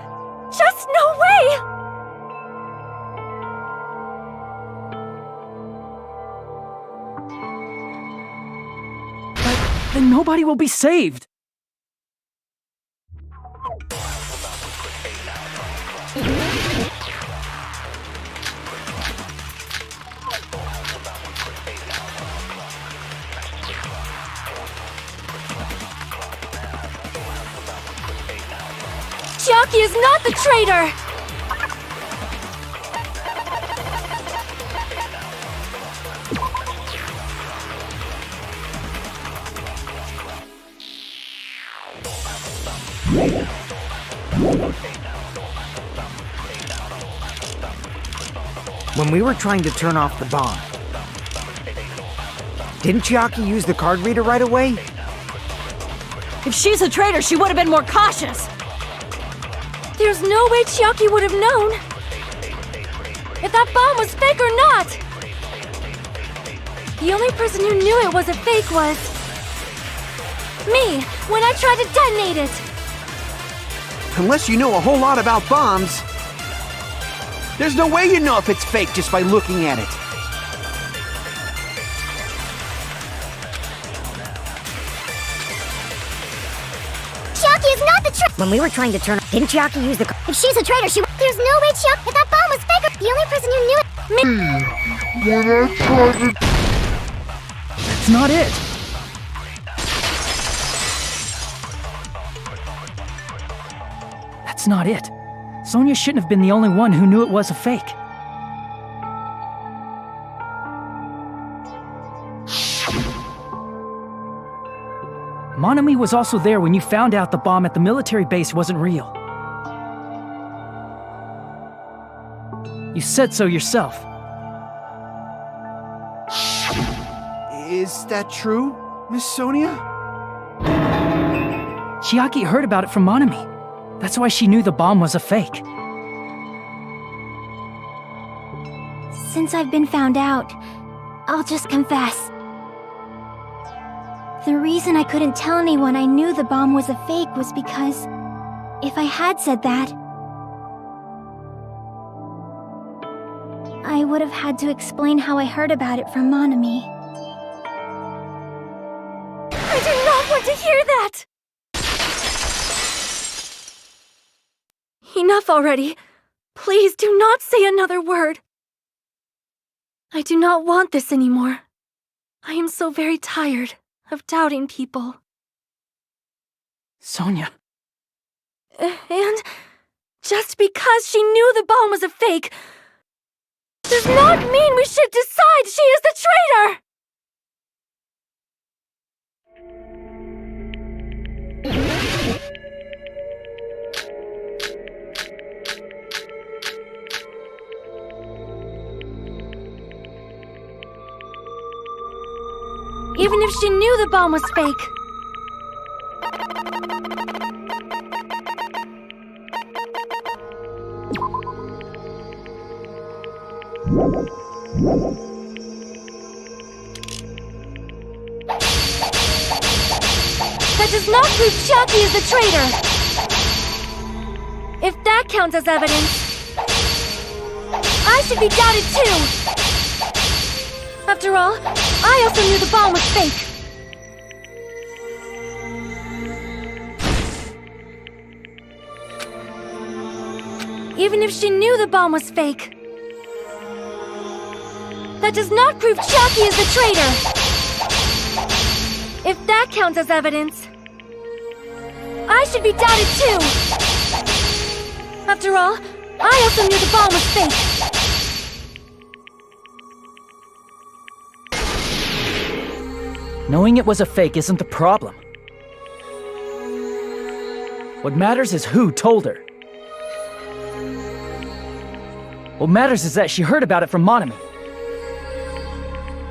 just no way! But then nobody will be saved. Chiaki is not the traitor! When we were trying to turn off the bomb, didn't Chiaki use the card reader right away? If she's a traitor, she would have been more cautious. There's no way Chiaki would have known if that bomb was fake or not. The only person who knew it was a fake was me, when I tried to detonate it. Unless you know a whole lot about bombs, there's no way you know if it's fake just by looking at it. Chiaki is not the traitor! When we were trying to turn, didn't Chiaki use the? If she's a traitor, there's no way Chiaki. If that bomb was fake, the only person who knew it. That's not it. That's not it. Sonia shouldn't have been the only one who knew it was a fake. Monami was also there when you found out the bomb at the military base wasn't real. You said so yourself. Is that true, Miss Sonia? Chiaki heard about it from Monami. That's why she knew the bomb was a fake. Since I've been found out, I'll just confess. The reason I couldn't tell anyone I knew the bomb was a fake was because if I had said that, I would have had to explain how I heard about it from Monami. I do not want to hear that! Enough already. Please do not say another word. I do not want this anymore. I am so very tired of doubting people. Sonia. And just because she knew the bomb was a fake does not mean we should decide she is the traitor! Even if she knew the bomb was fake. That does not prove Chiaki is the traitor! If that counts as evidence, I should be doubted too! After all, I also knew the bomb was fake. Even if she knew the bomb was fake, that does not prove Chiaki is the traitor! If that counts as evidence, I should be doubted too! After all, I also knew the bomb was fake. Knowing it was a fake isn't the problem. What matters is who told her. What matters is that she heard about it from Monami.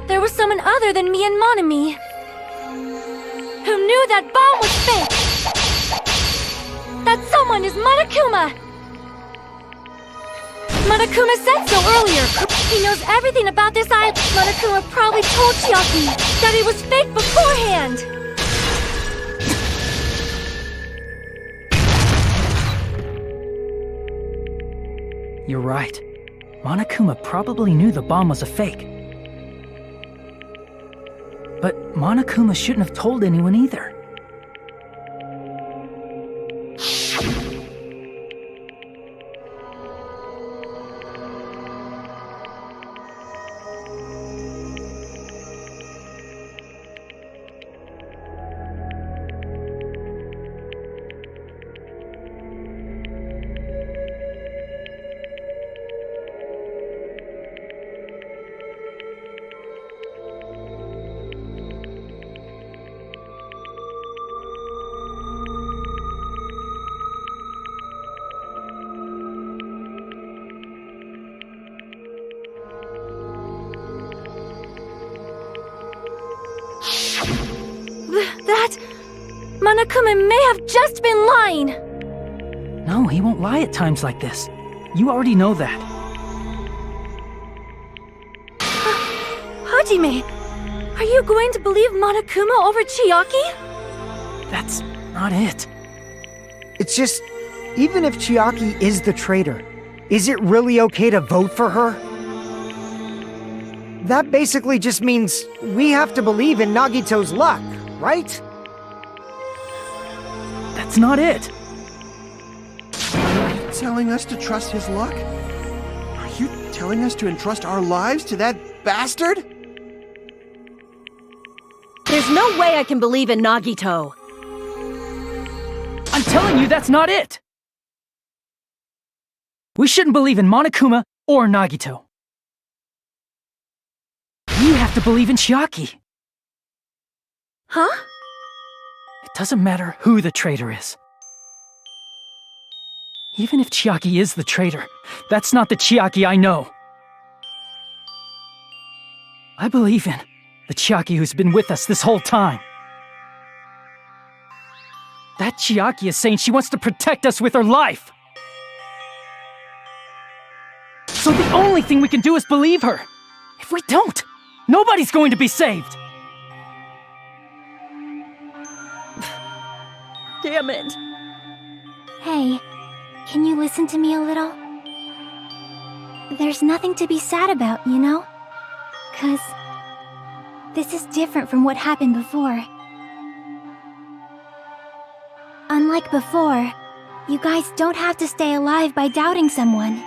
There was someone other than me and Monami who knew that bomb was fake. That someone is Monokuma! Monokuma said so earlier. He knows everything about this island. Monokuma probably told Chiaki that it was fake beforehand. You're right. Monokuma probably knew the bomb was a fake. But Monokuma shouldn't have told anyone either. That... Monokuma may have just been lying! No, he won't lie at times like this. You already know that. Hajime, are you going to believe Monokuma over Chiaki? That's not it. It's just, even if Chiaki is the traitor, is it really okay to vote for her? That basically just means we have to believe in Nagito's luck, right? That's not it. Telling us to trust his luck? Are you telling us to entrust our lives to that bastard? There's no way I can believe in Nagito. I'm telling you that's not it! We shouldn't believe in Monokuma or Nagito. You have to believe in Chiaki. Huh? It doesn't matter who the traitor is. Even if Chiaki is the traitor, that's not the Chiaki I know. I believe in the Chiaki who's been with us this whole time. That Chiaki is saying she wants to protect us with her life. So the only thing we can do is believe her. If we don't, nobody's going to be saved. Damn it. Hey, can you listen to me a little? There's nothing to be sad about, you know? 'Cause this is different from what happened before. Unlike before, you guys don't have to stay alive by doubting someone.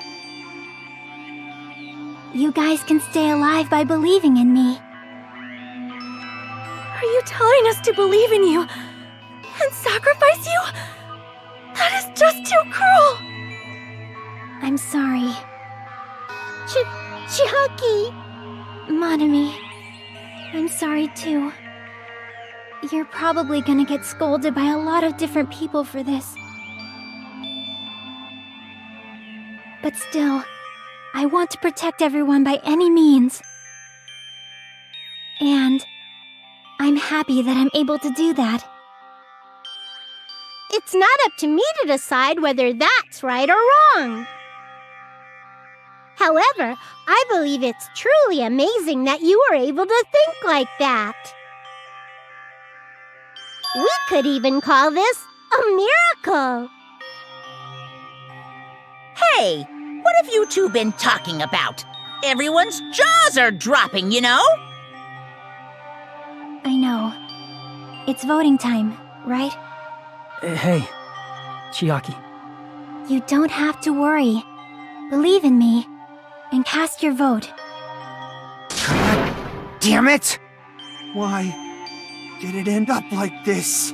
You guys can stay alive by believing in me. Are you telling us to believe in you and sacrifice you? That is just too cruel! I'm sorry. Chiaki! Monami, I'm sorry too. You're probably gonna get scolded by a lot of different people for this. But still, I want to protect everyone by any means. And I'm happy that I'm able to do that. It's not up to me to decide whether that's right or wrong. However, I believe it's truly amazing that you were able to think like that. We could even call this a miracle. Hey, what have you two been talking about? Everyone's jaws are dropping, you know? I know. It's voting time, right? Hey, Chiaki. You don't have to worry. Believe in me, and cast your vote. God damn it! Why did it end up like this?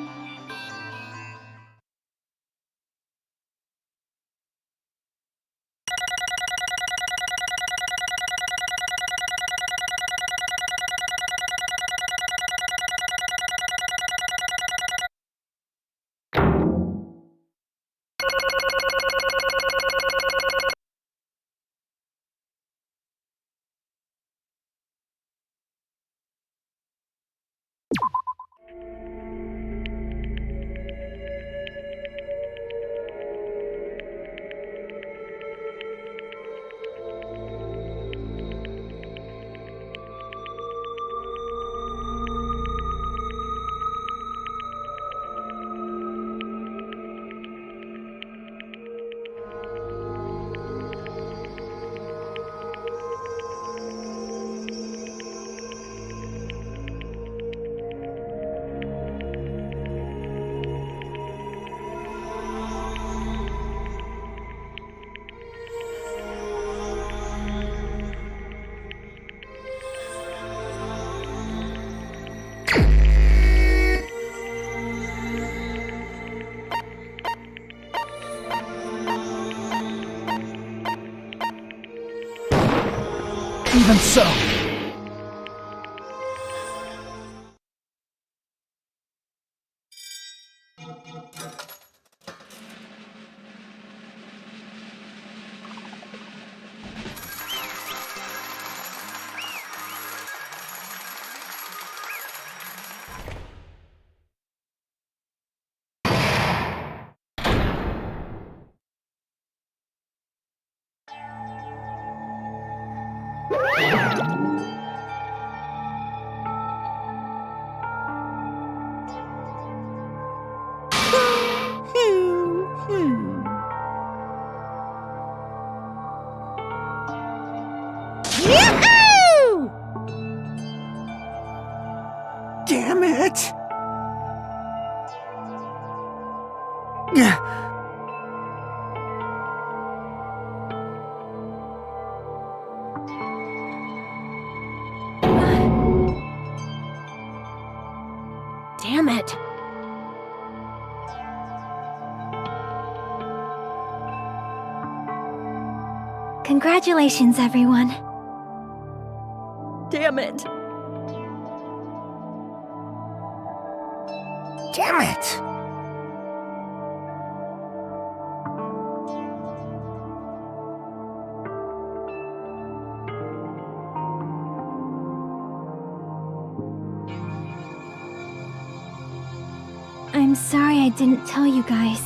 Even so. Yahoo! Damn it! Yeah. Damn it. Congratulations, everyone. Damn it. Damn it! I'm sorry I didn't tell you guys.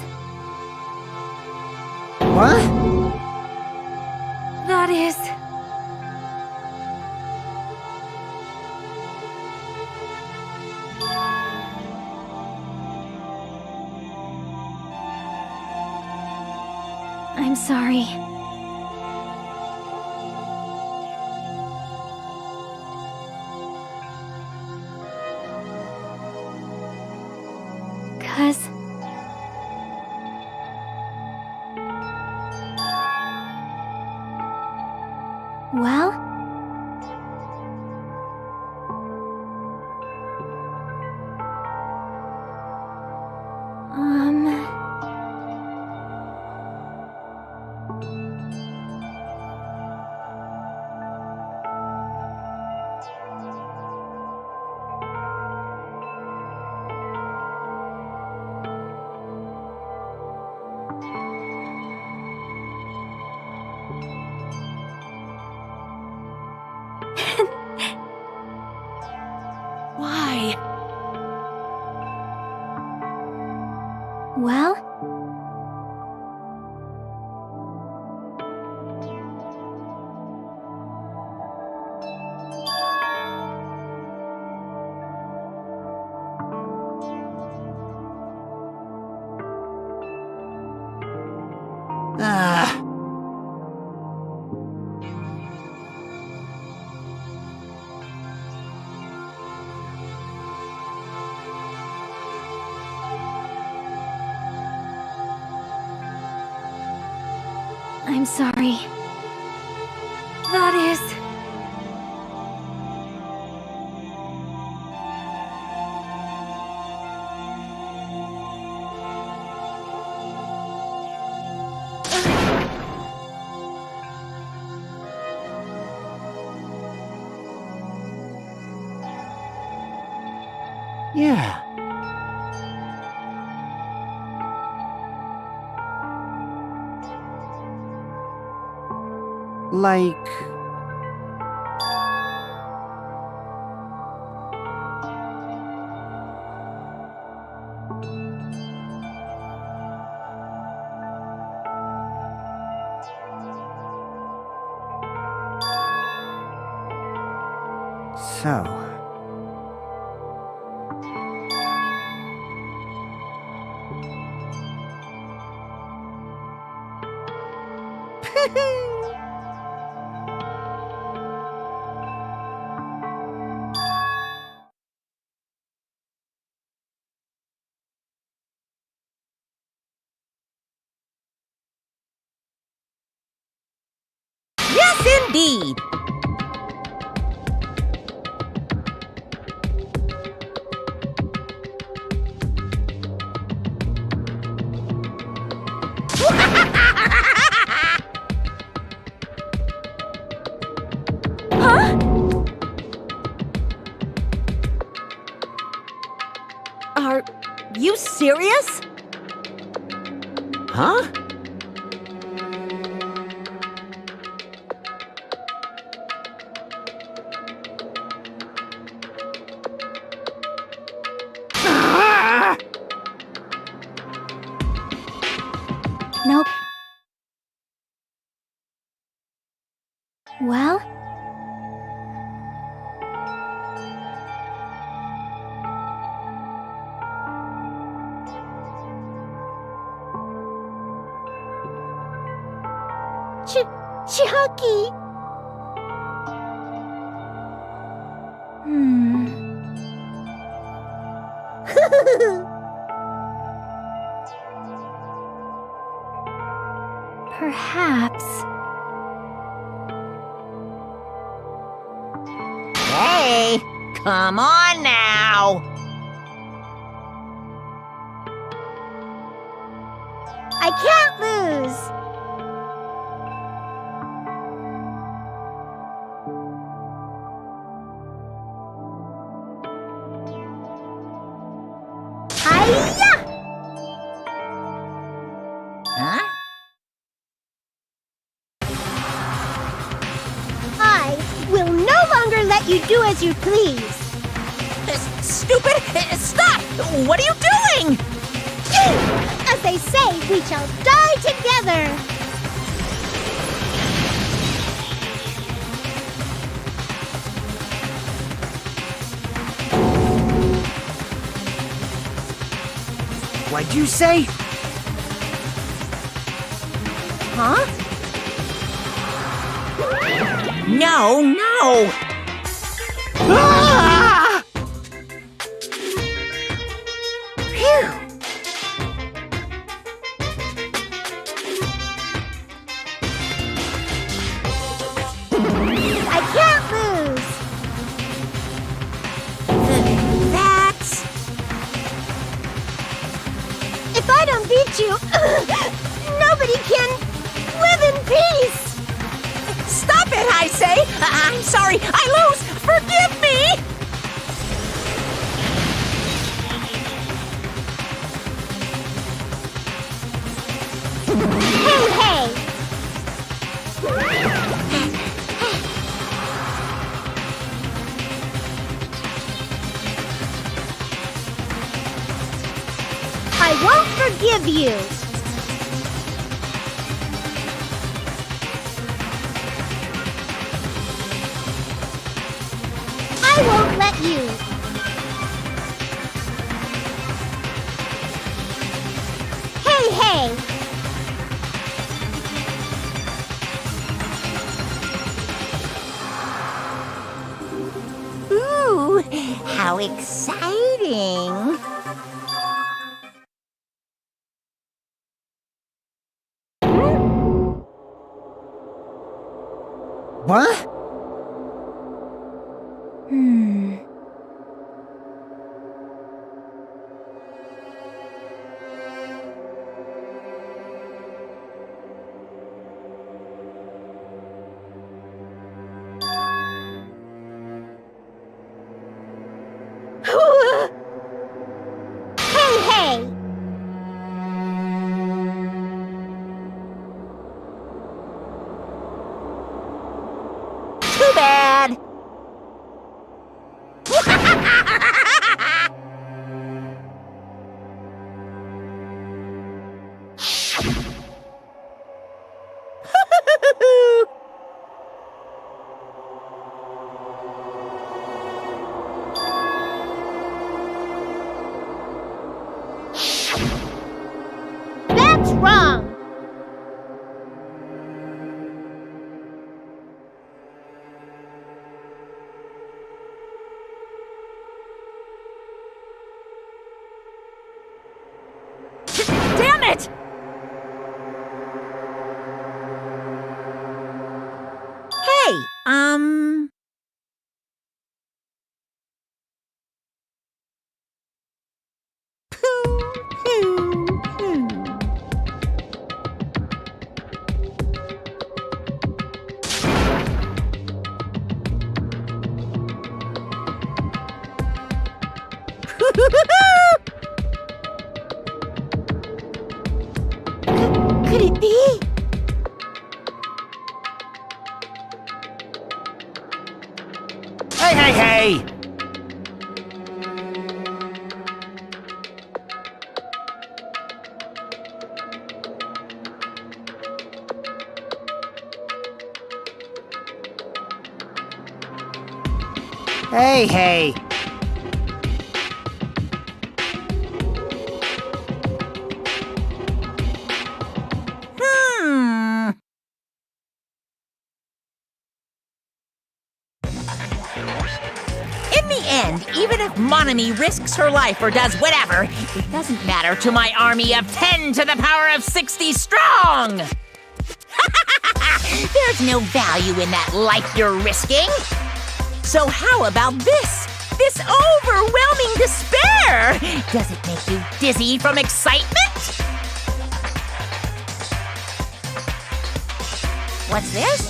What? That is... I'm sorry. Cause... Well... Why? Well... Ah. I'm sorry. That is... Yeah. Like... So... Yes, indeed. serious? Huh? Nope. Well, Chucky! perhaps. Hey, come on now. I can't lose! Hiya! Huh? I will no longer let you do as you please. Stupid! Stop! What are you doing? As they say, we shall die together. What'd you say? Huh? No, no! Ah! Phew! I can't lose. That's... If I don't beat you, nobody can live in peace. Stop it, I say! I'm sorry, I lose! Forgive me! Hey, hey! I won't forgive you. I won't let you. Hey, hey! Ooh, how exciting! What? Hey, hey! Too bad! That's wrong! Damn it! Hey, Hey, hey, hey! Hey, hey. Hmm. In the end, even if Monami risks her life or does whatever, it doesn't matter to my army of 10 to the power of 60 strong! There's no value in that life you're risking. So how about this? This overwhelming despair! Does it make you dizzy from excitement? What's this?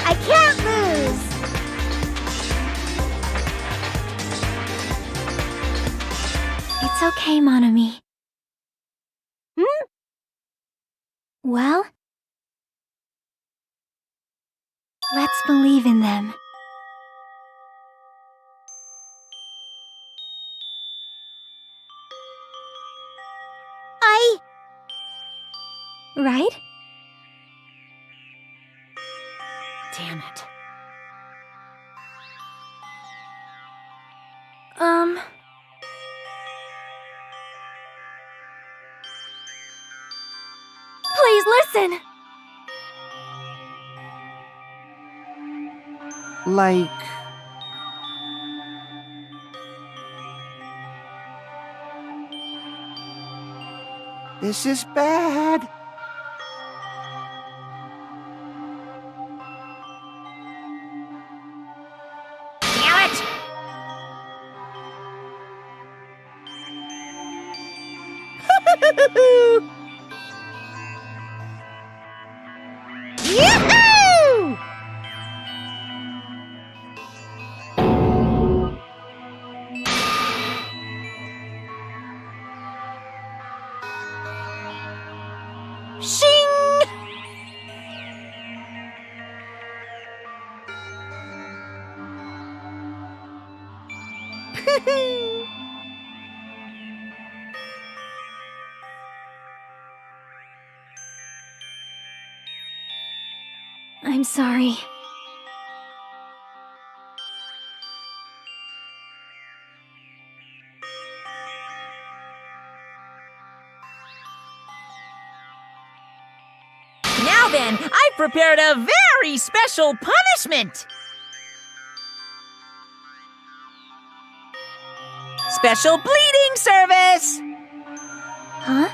I can't lose. It's okay, Monami. Well, let's believe in them. Right? Damn it. Please listen! Like... This is bad. Damn it! Yoo-hoo! Shing! I'm sorry. Now then, I've prepared a very special punishment! Special bleeding service! Huh?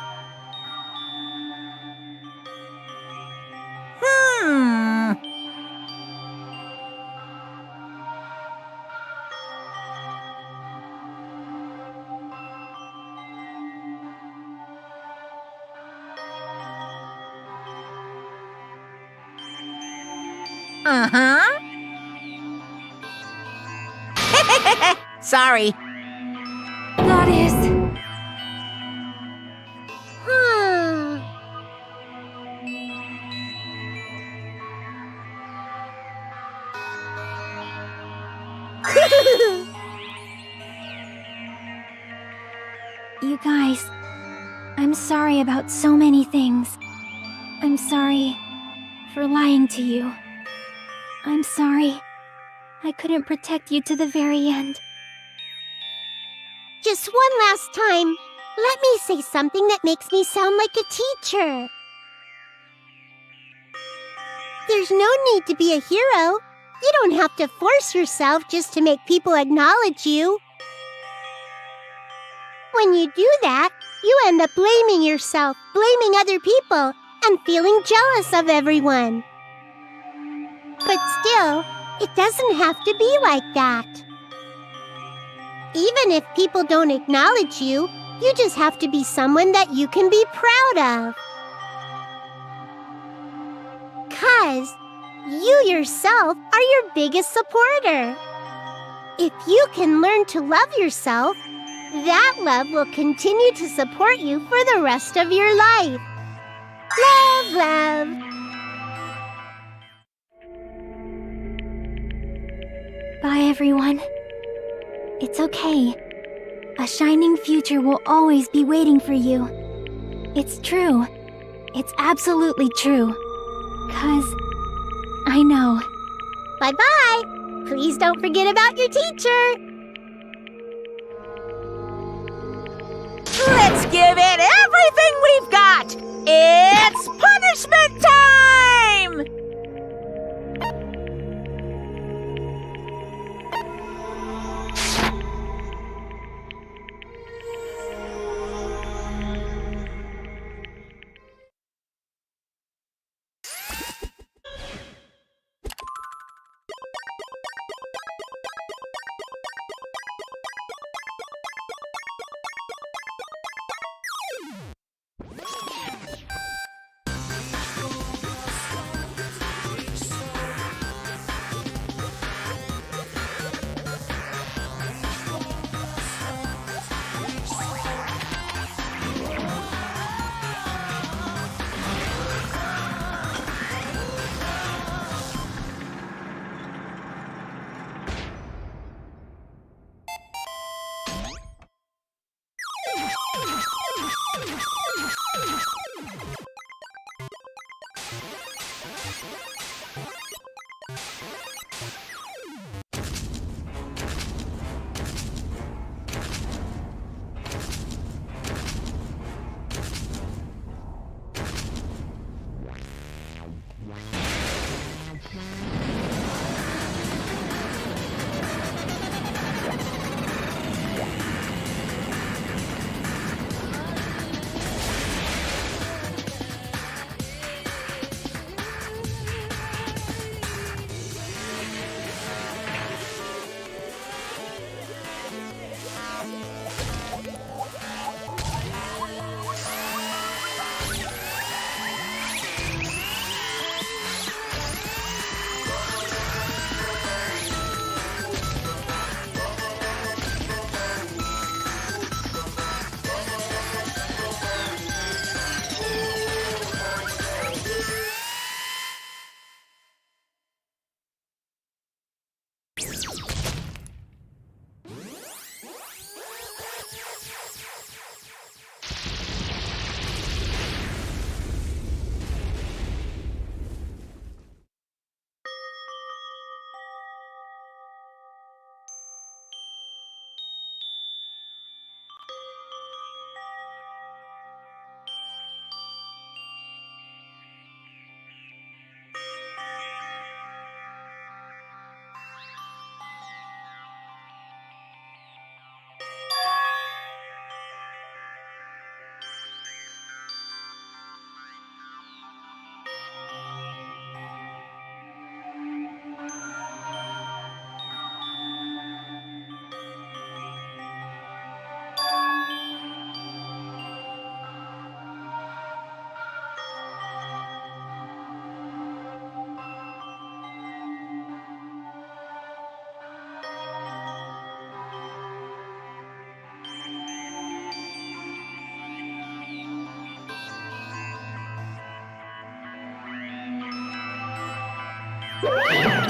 Uh-huh. Sorry. That is... You guys, I'm sorry about so many things. I'm sorry for lying to you. I'm sorry I couldn't protect you to the very end. Just one last time, let me say something that makes me sound like a teacher. There's no need to be a hero. You don't have to force yourself just to make people acknowledge you. When you do that, you end up blaming yourself, blaming other people, and feeling jealous of everyone. But still, it doesn't have to be like that. Even if people don't acknowledge you, You just have to be someone that you can be proud of. 'Cause you yourself are your biggest supporter. If you can learn to love yourself, that love will continue to support you for the rest of your life. Love, love. Bye, everyone. It's okay. A shining future will always be waiting for you. It's true. It's absolutely true. 'Cause I know. Bye-bye. Please don't forget about your teacher. Let's give it everything we've got! It's punishment time!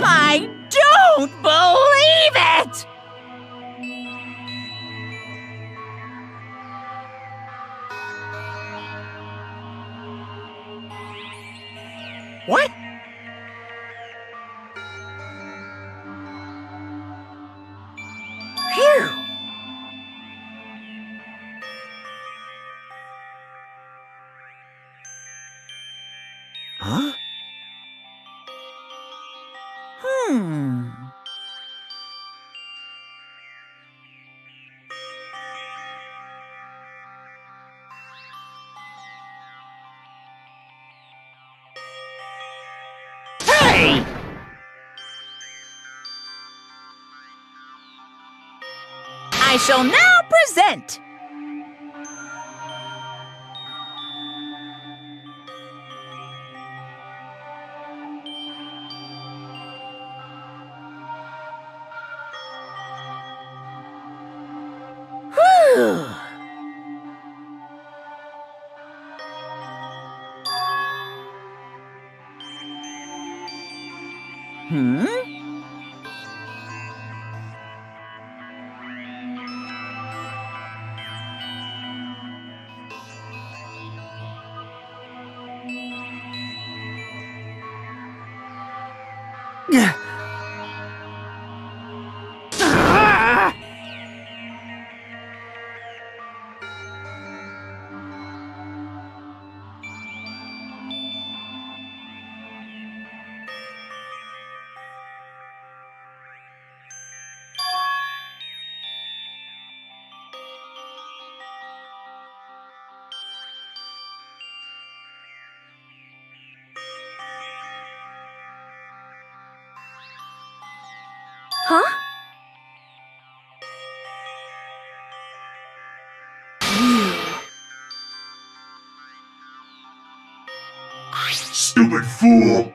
I don't believe it! What? Phew! Huh? Hey! I shall now present Hmm? Huh? Stupid fool!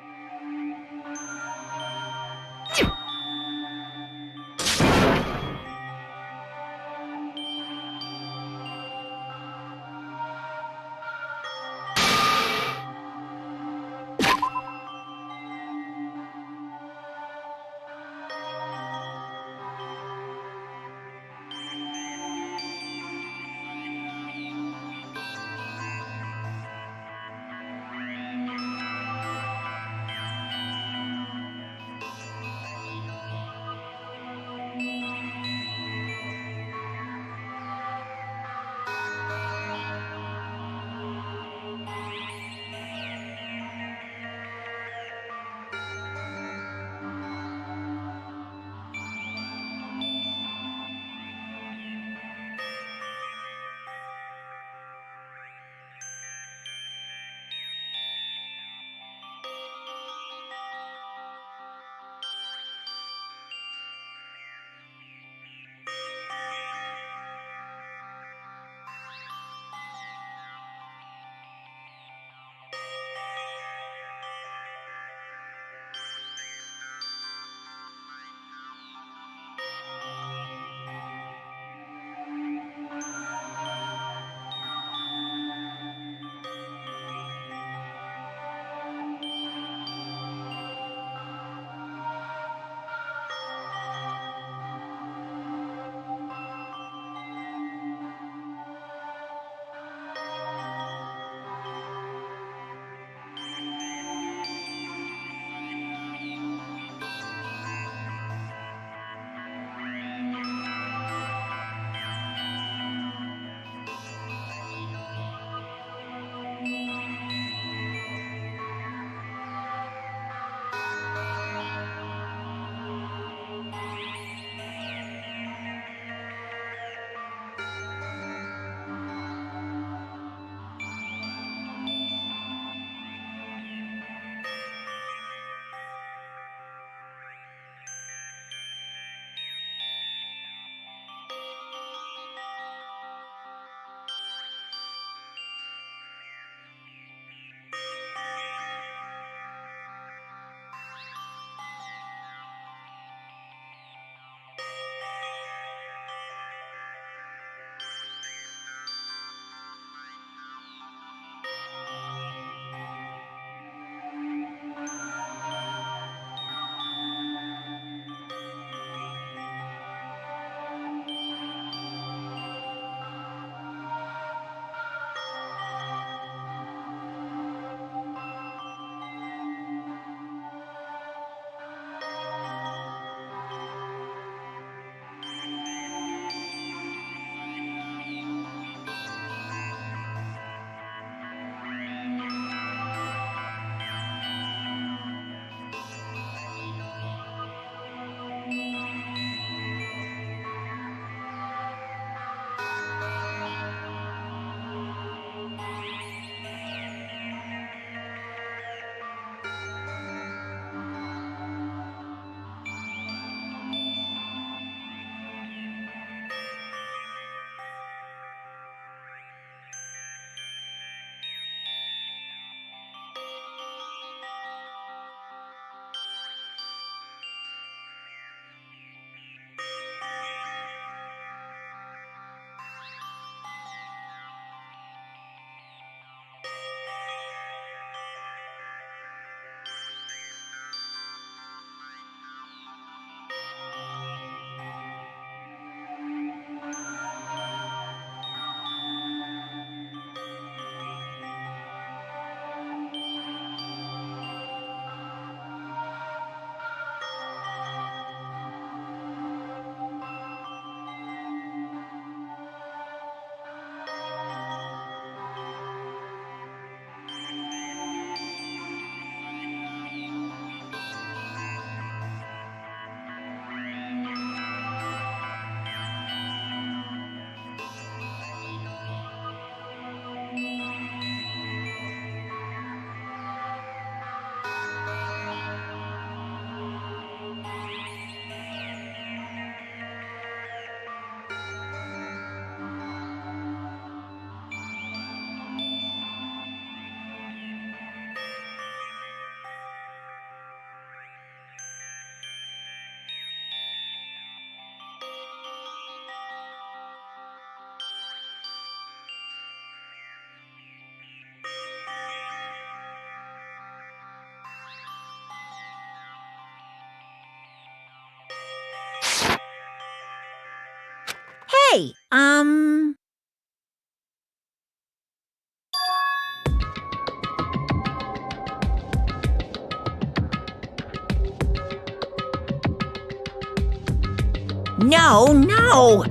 No, no!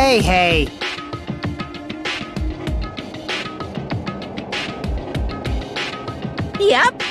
Hey, Hey. Yep.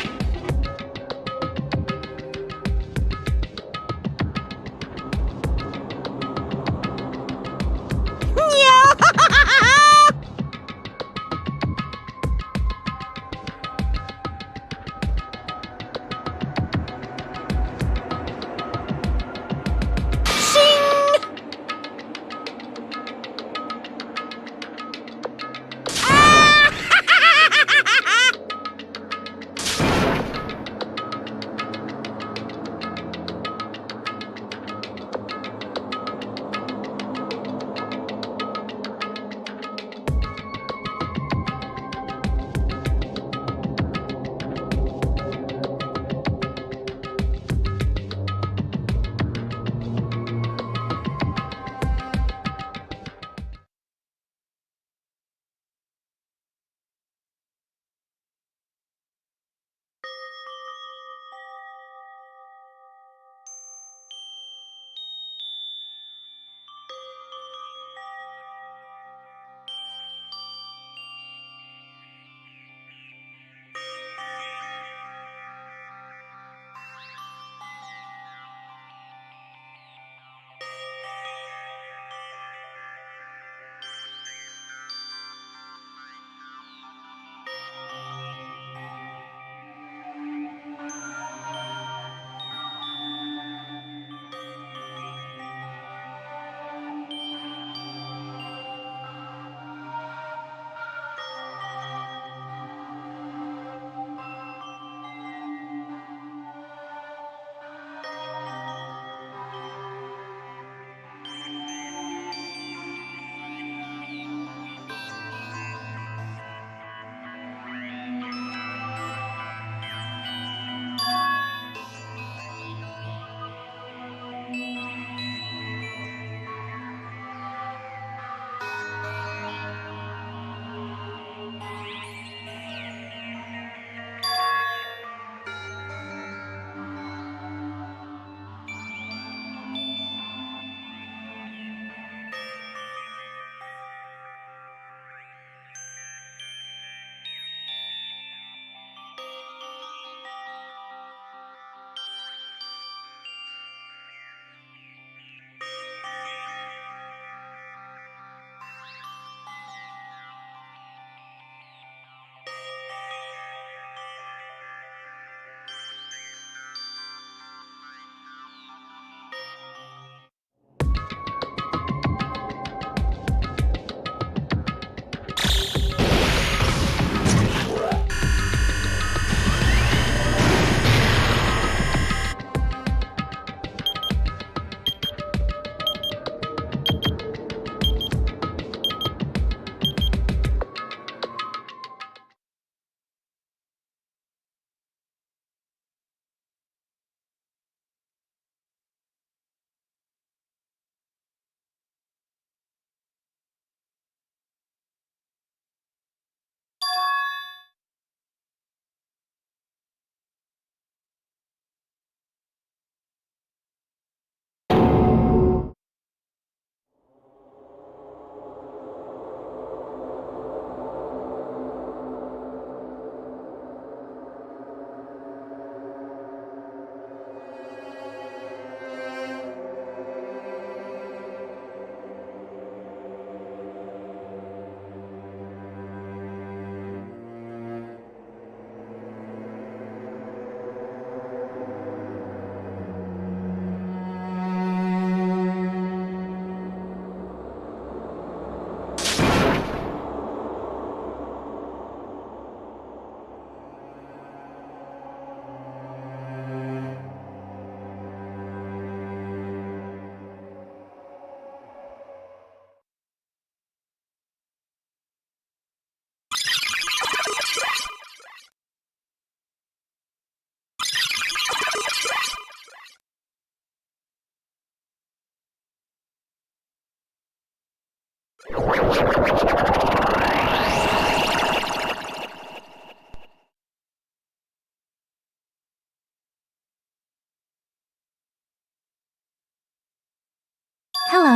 Hello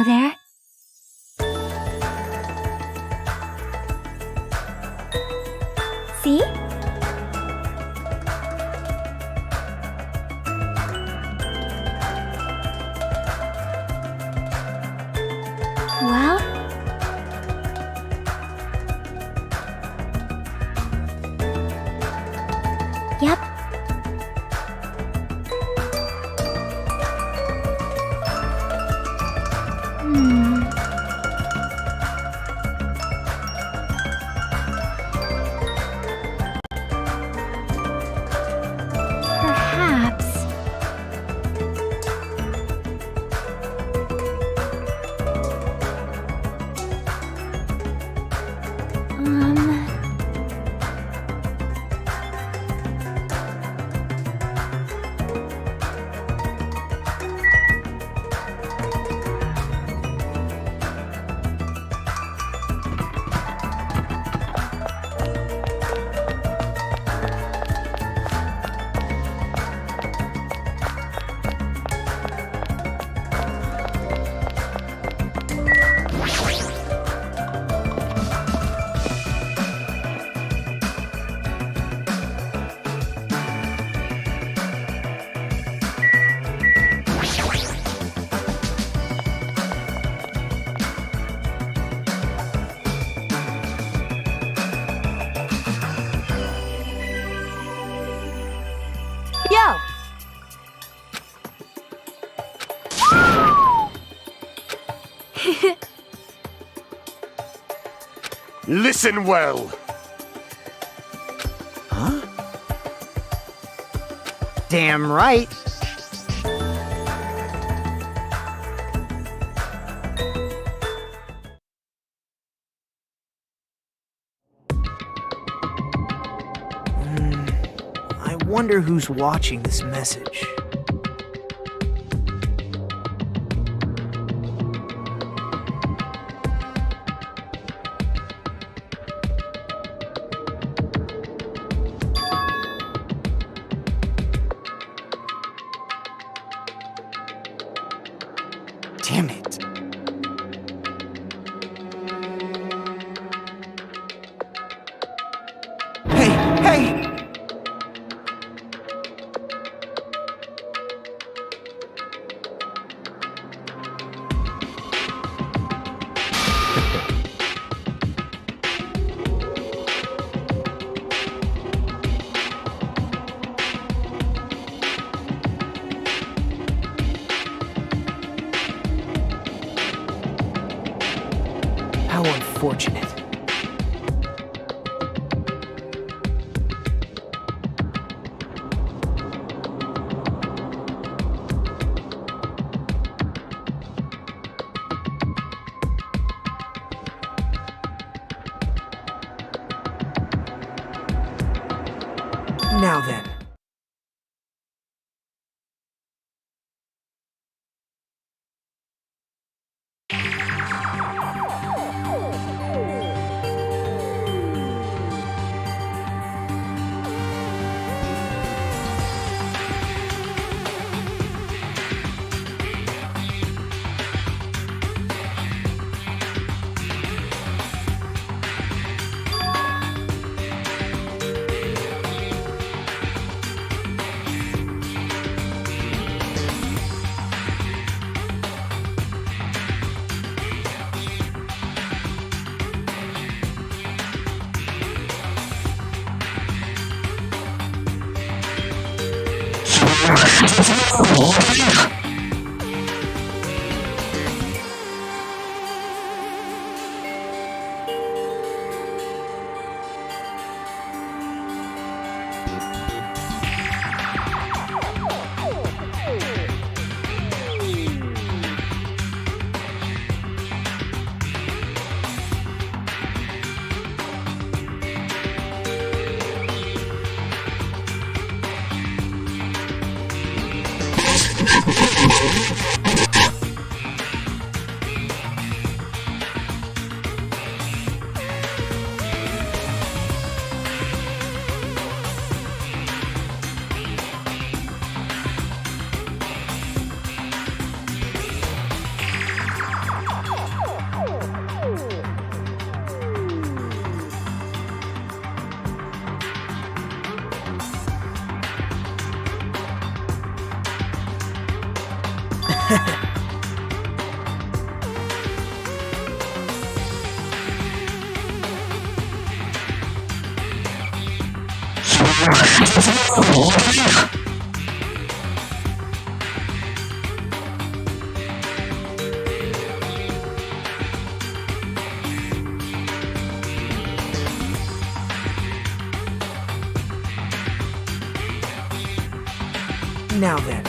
there. See? Well, yep. Perhaps. Yo! Listen well. Damn right. I wonder who's watching this message. Damn it. Hey, hey! How unfortunate. Now then. Now then.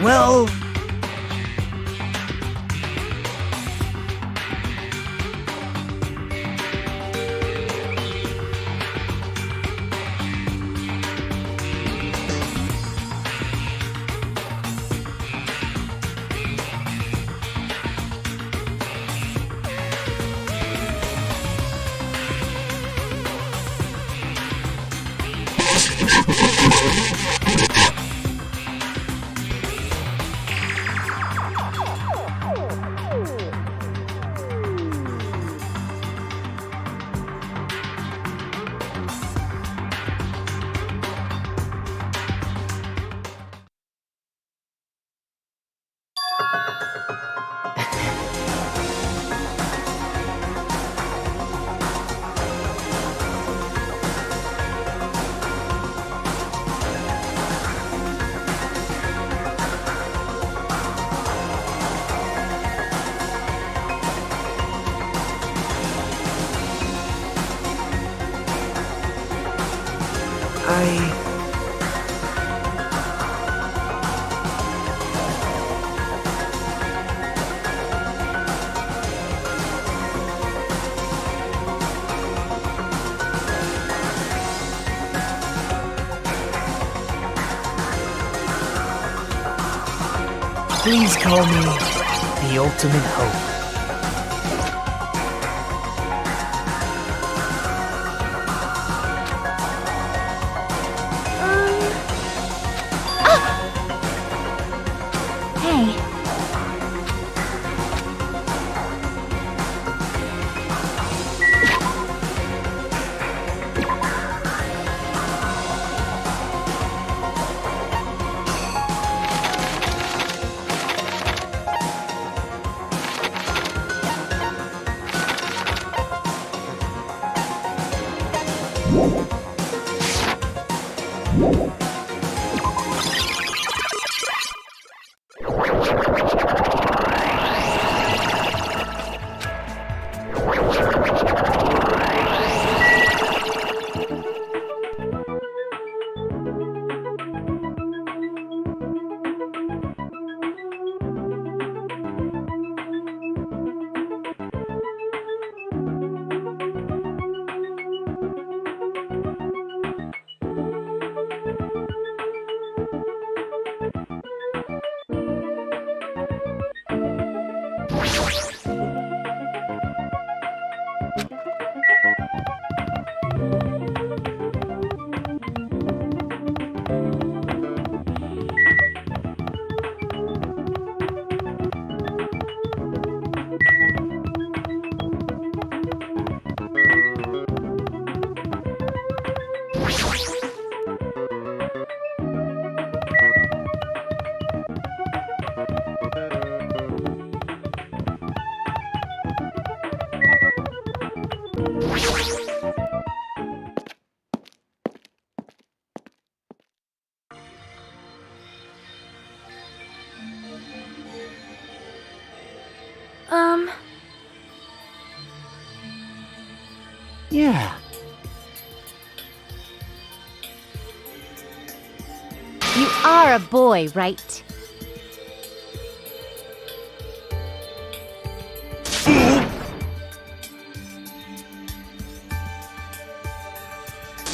Well... Please call me the ultimate hope. Hey. Yeah. You are a boy, right?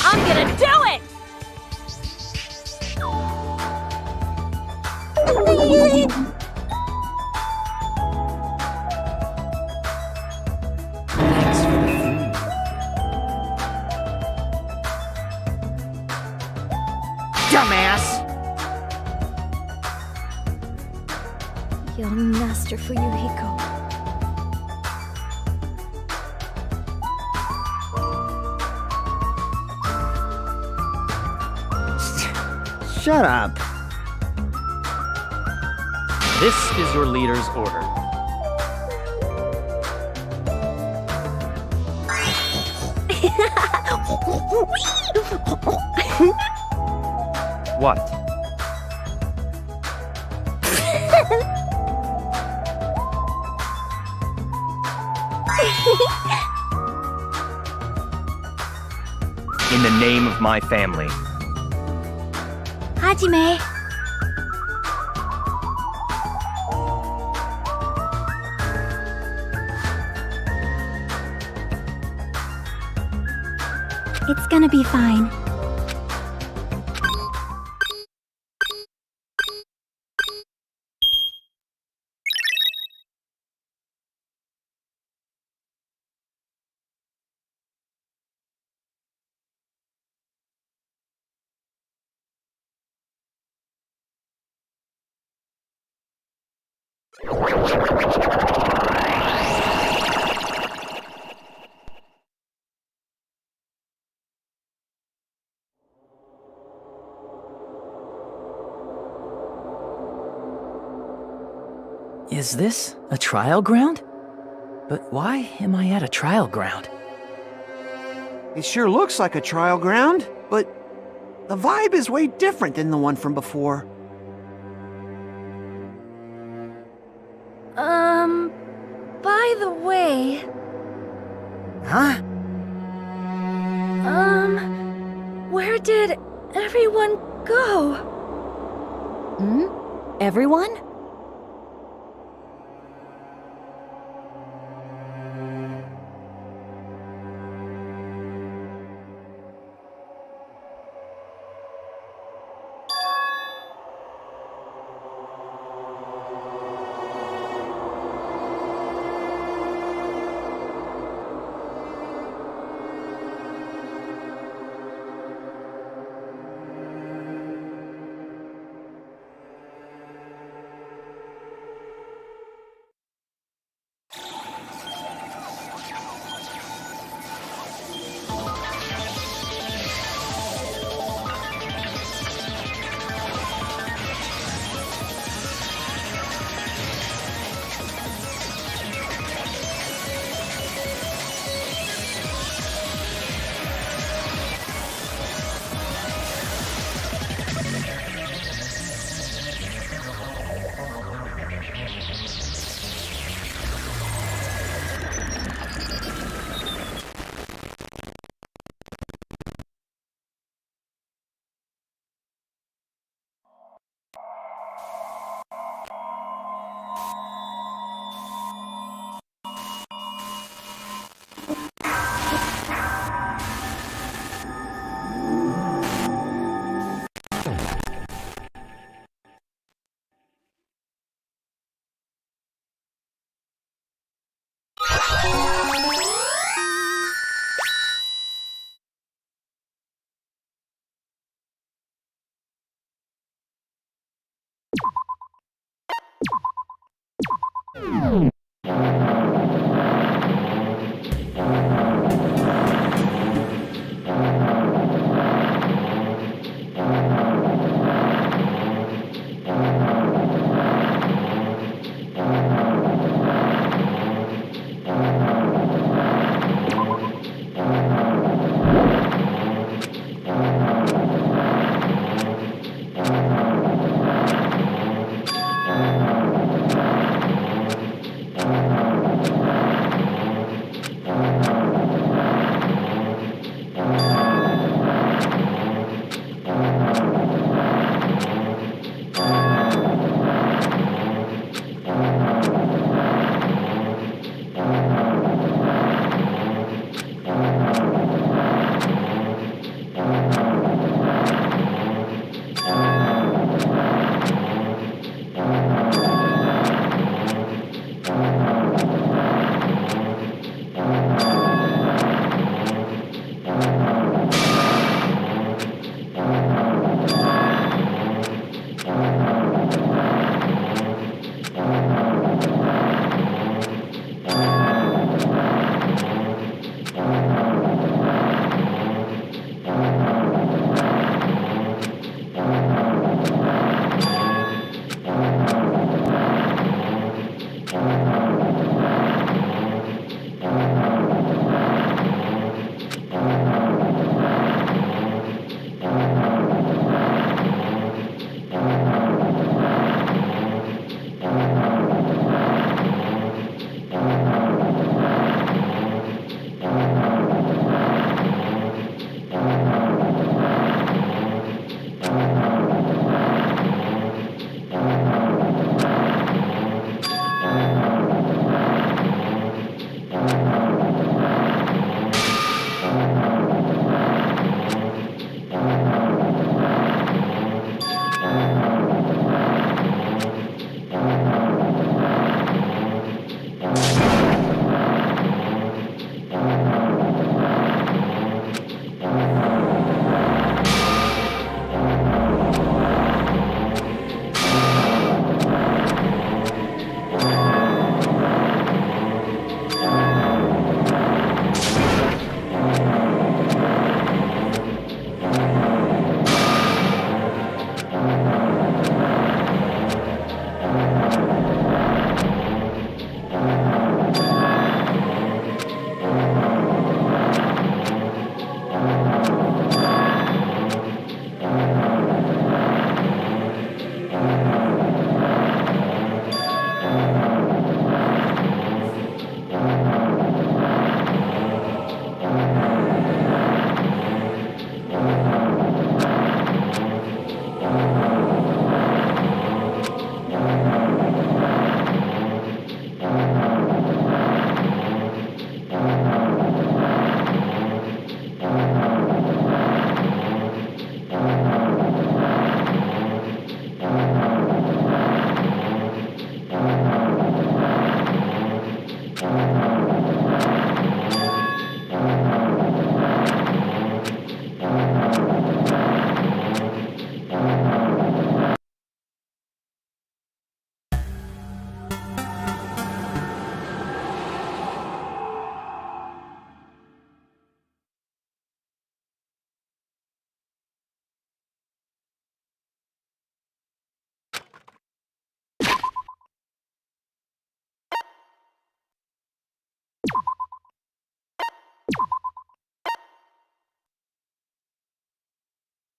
I'm gonna do it! Thanks for the Young Master Fuyuhiko. Shut up. This is your leader's order. What? In the name of my family. Hajime. It's gonna be fine. Is this a trial ground? But why am I at a trial ground? It sure looks like a trial ground, but the vibe is way different than the one from before. By the way... Huh? Where did everyone go? Everyone?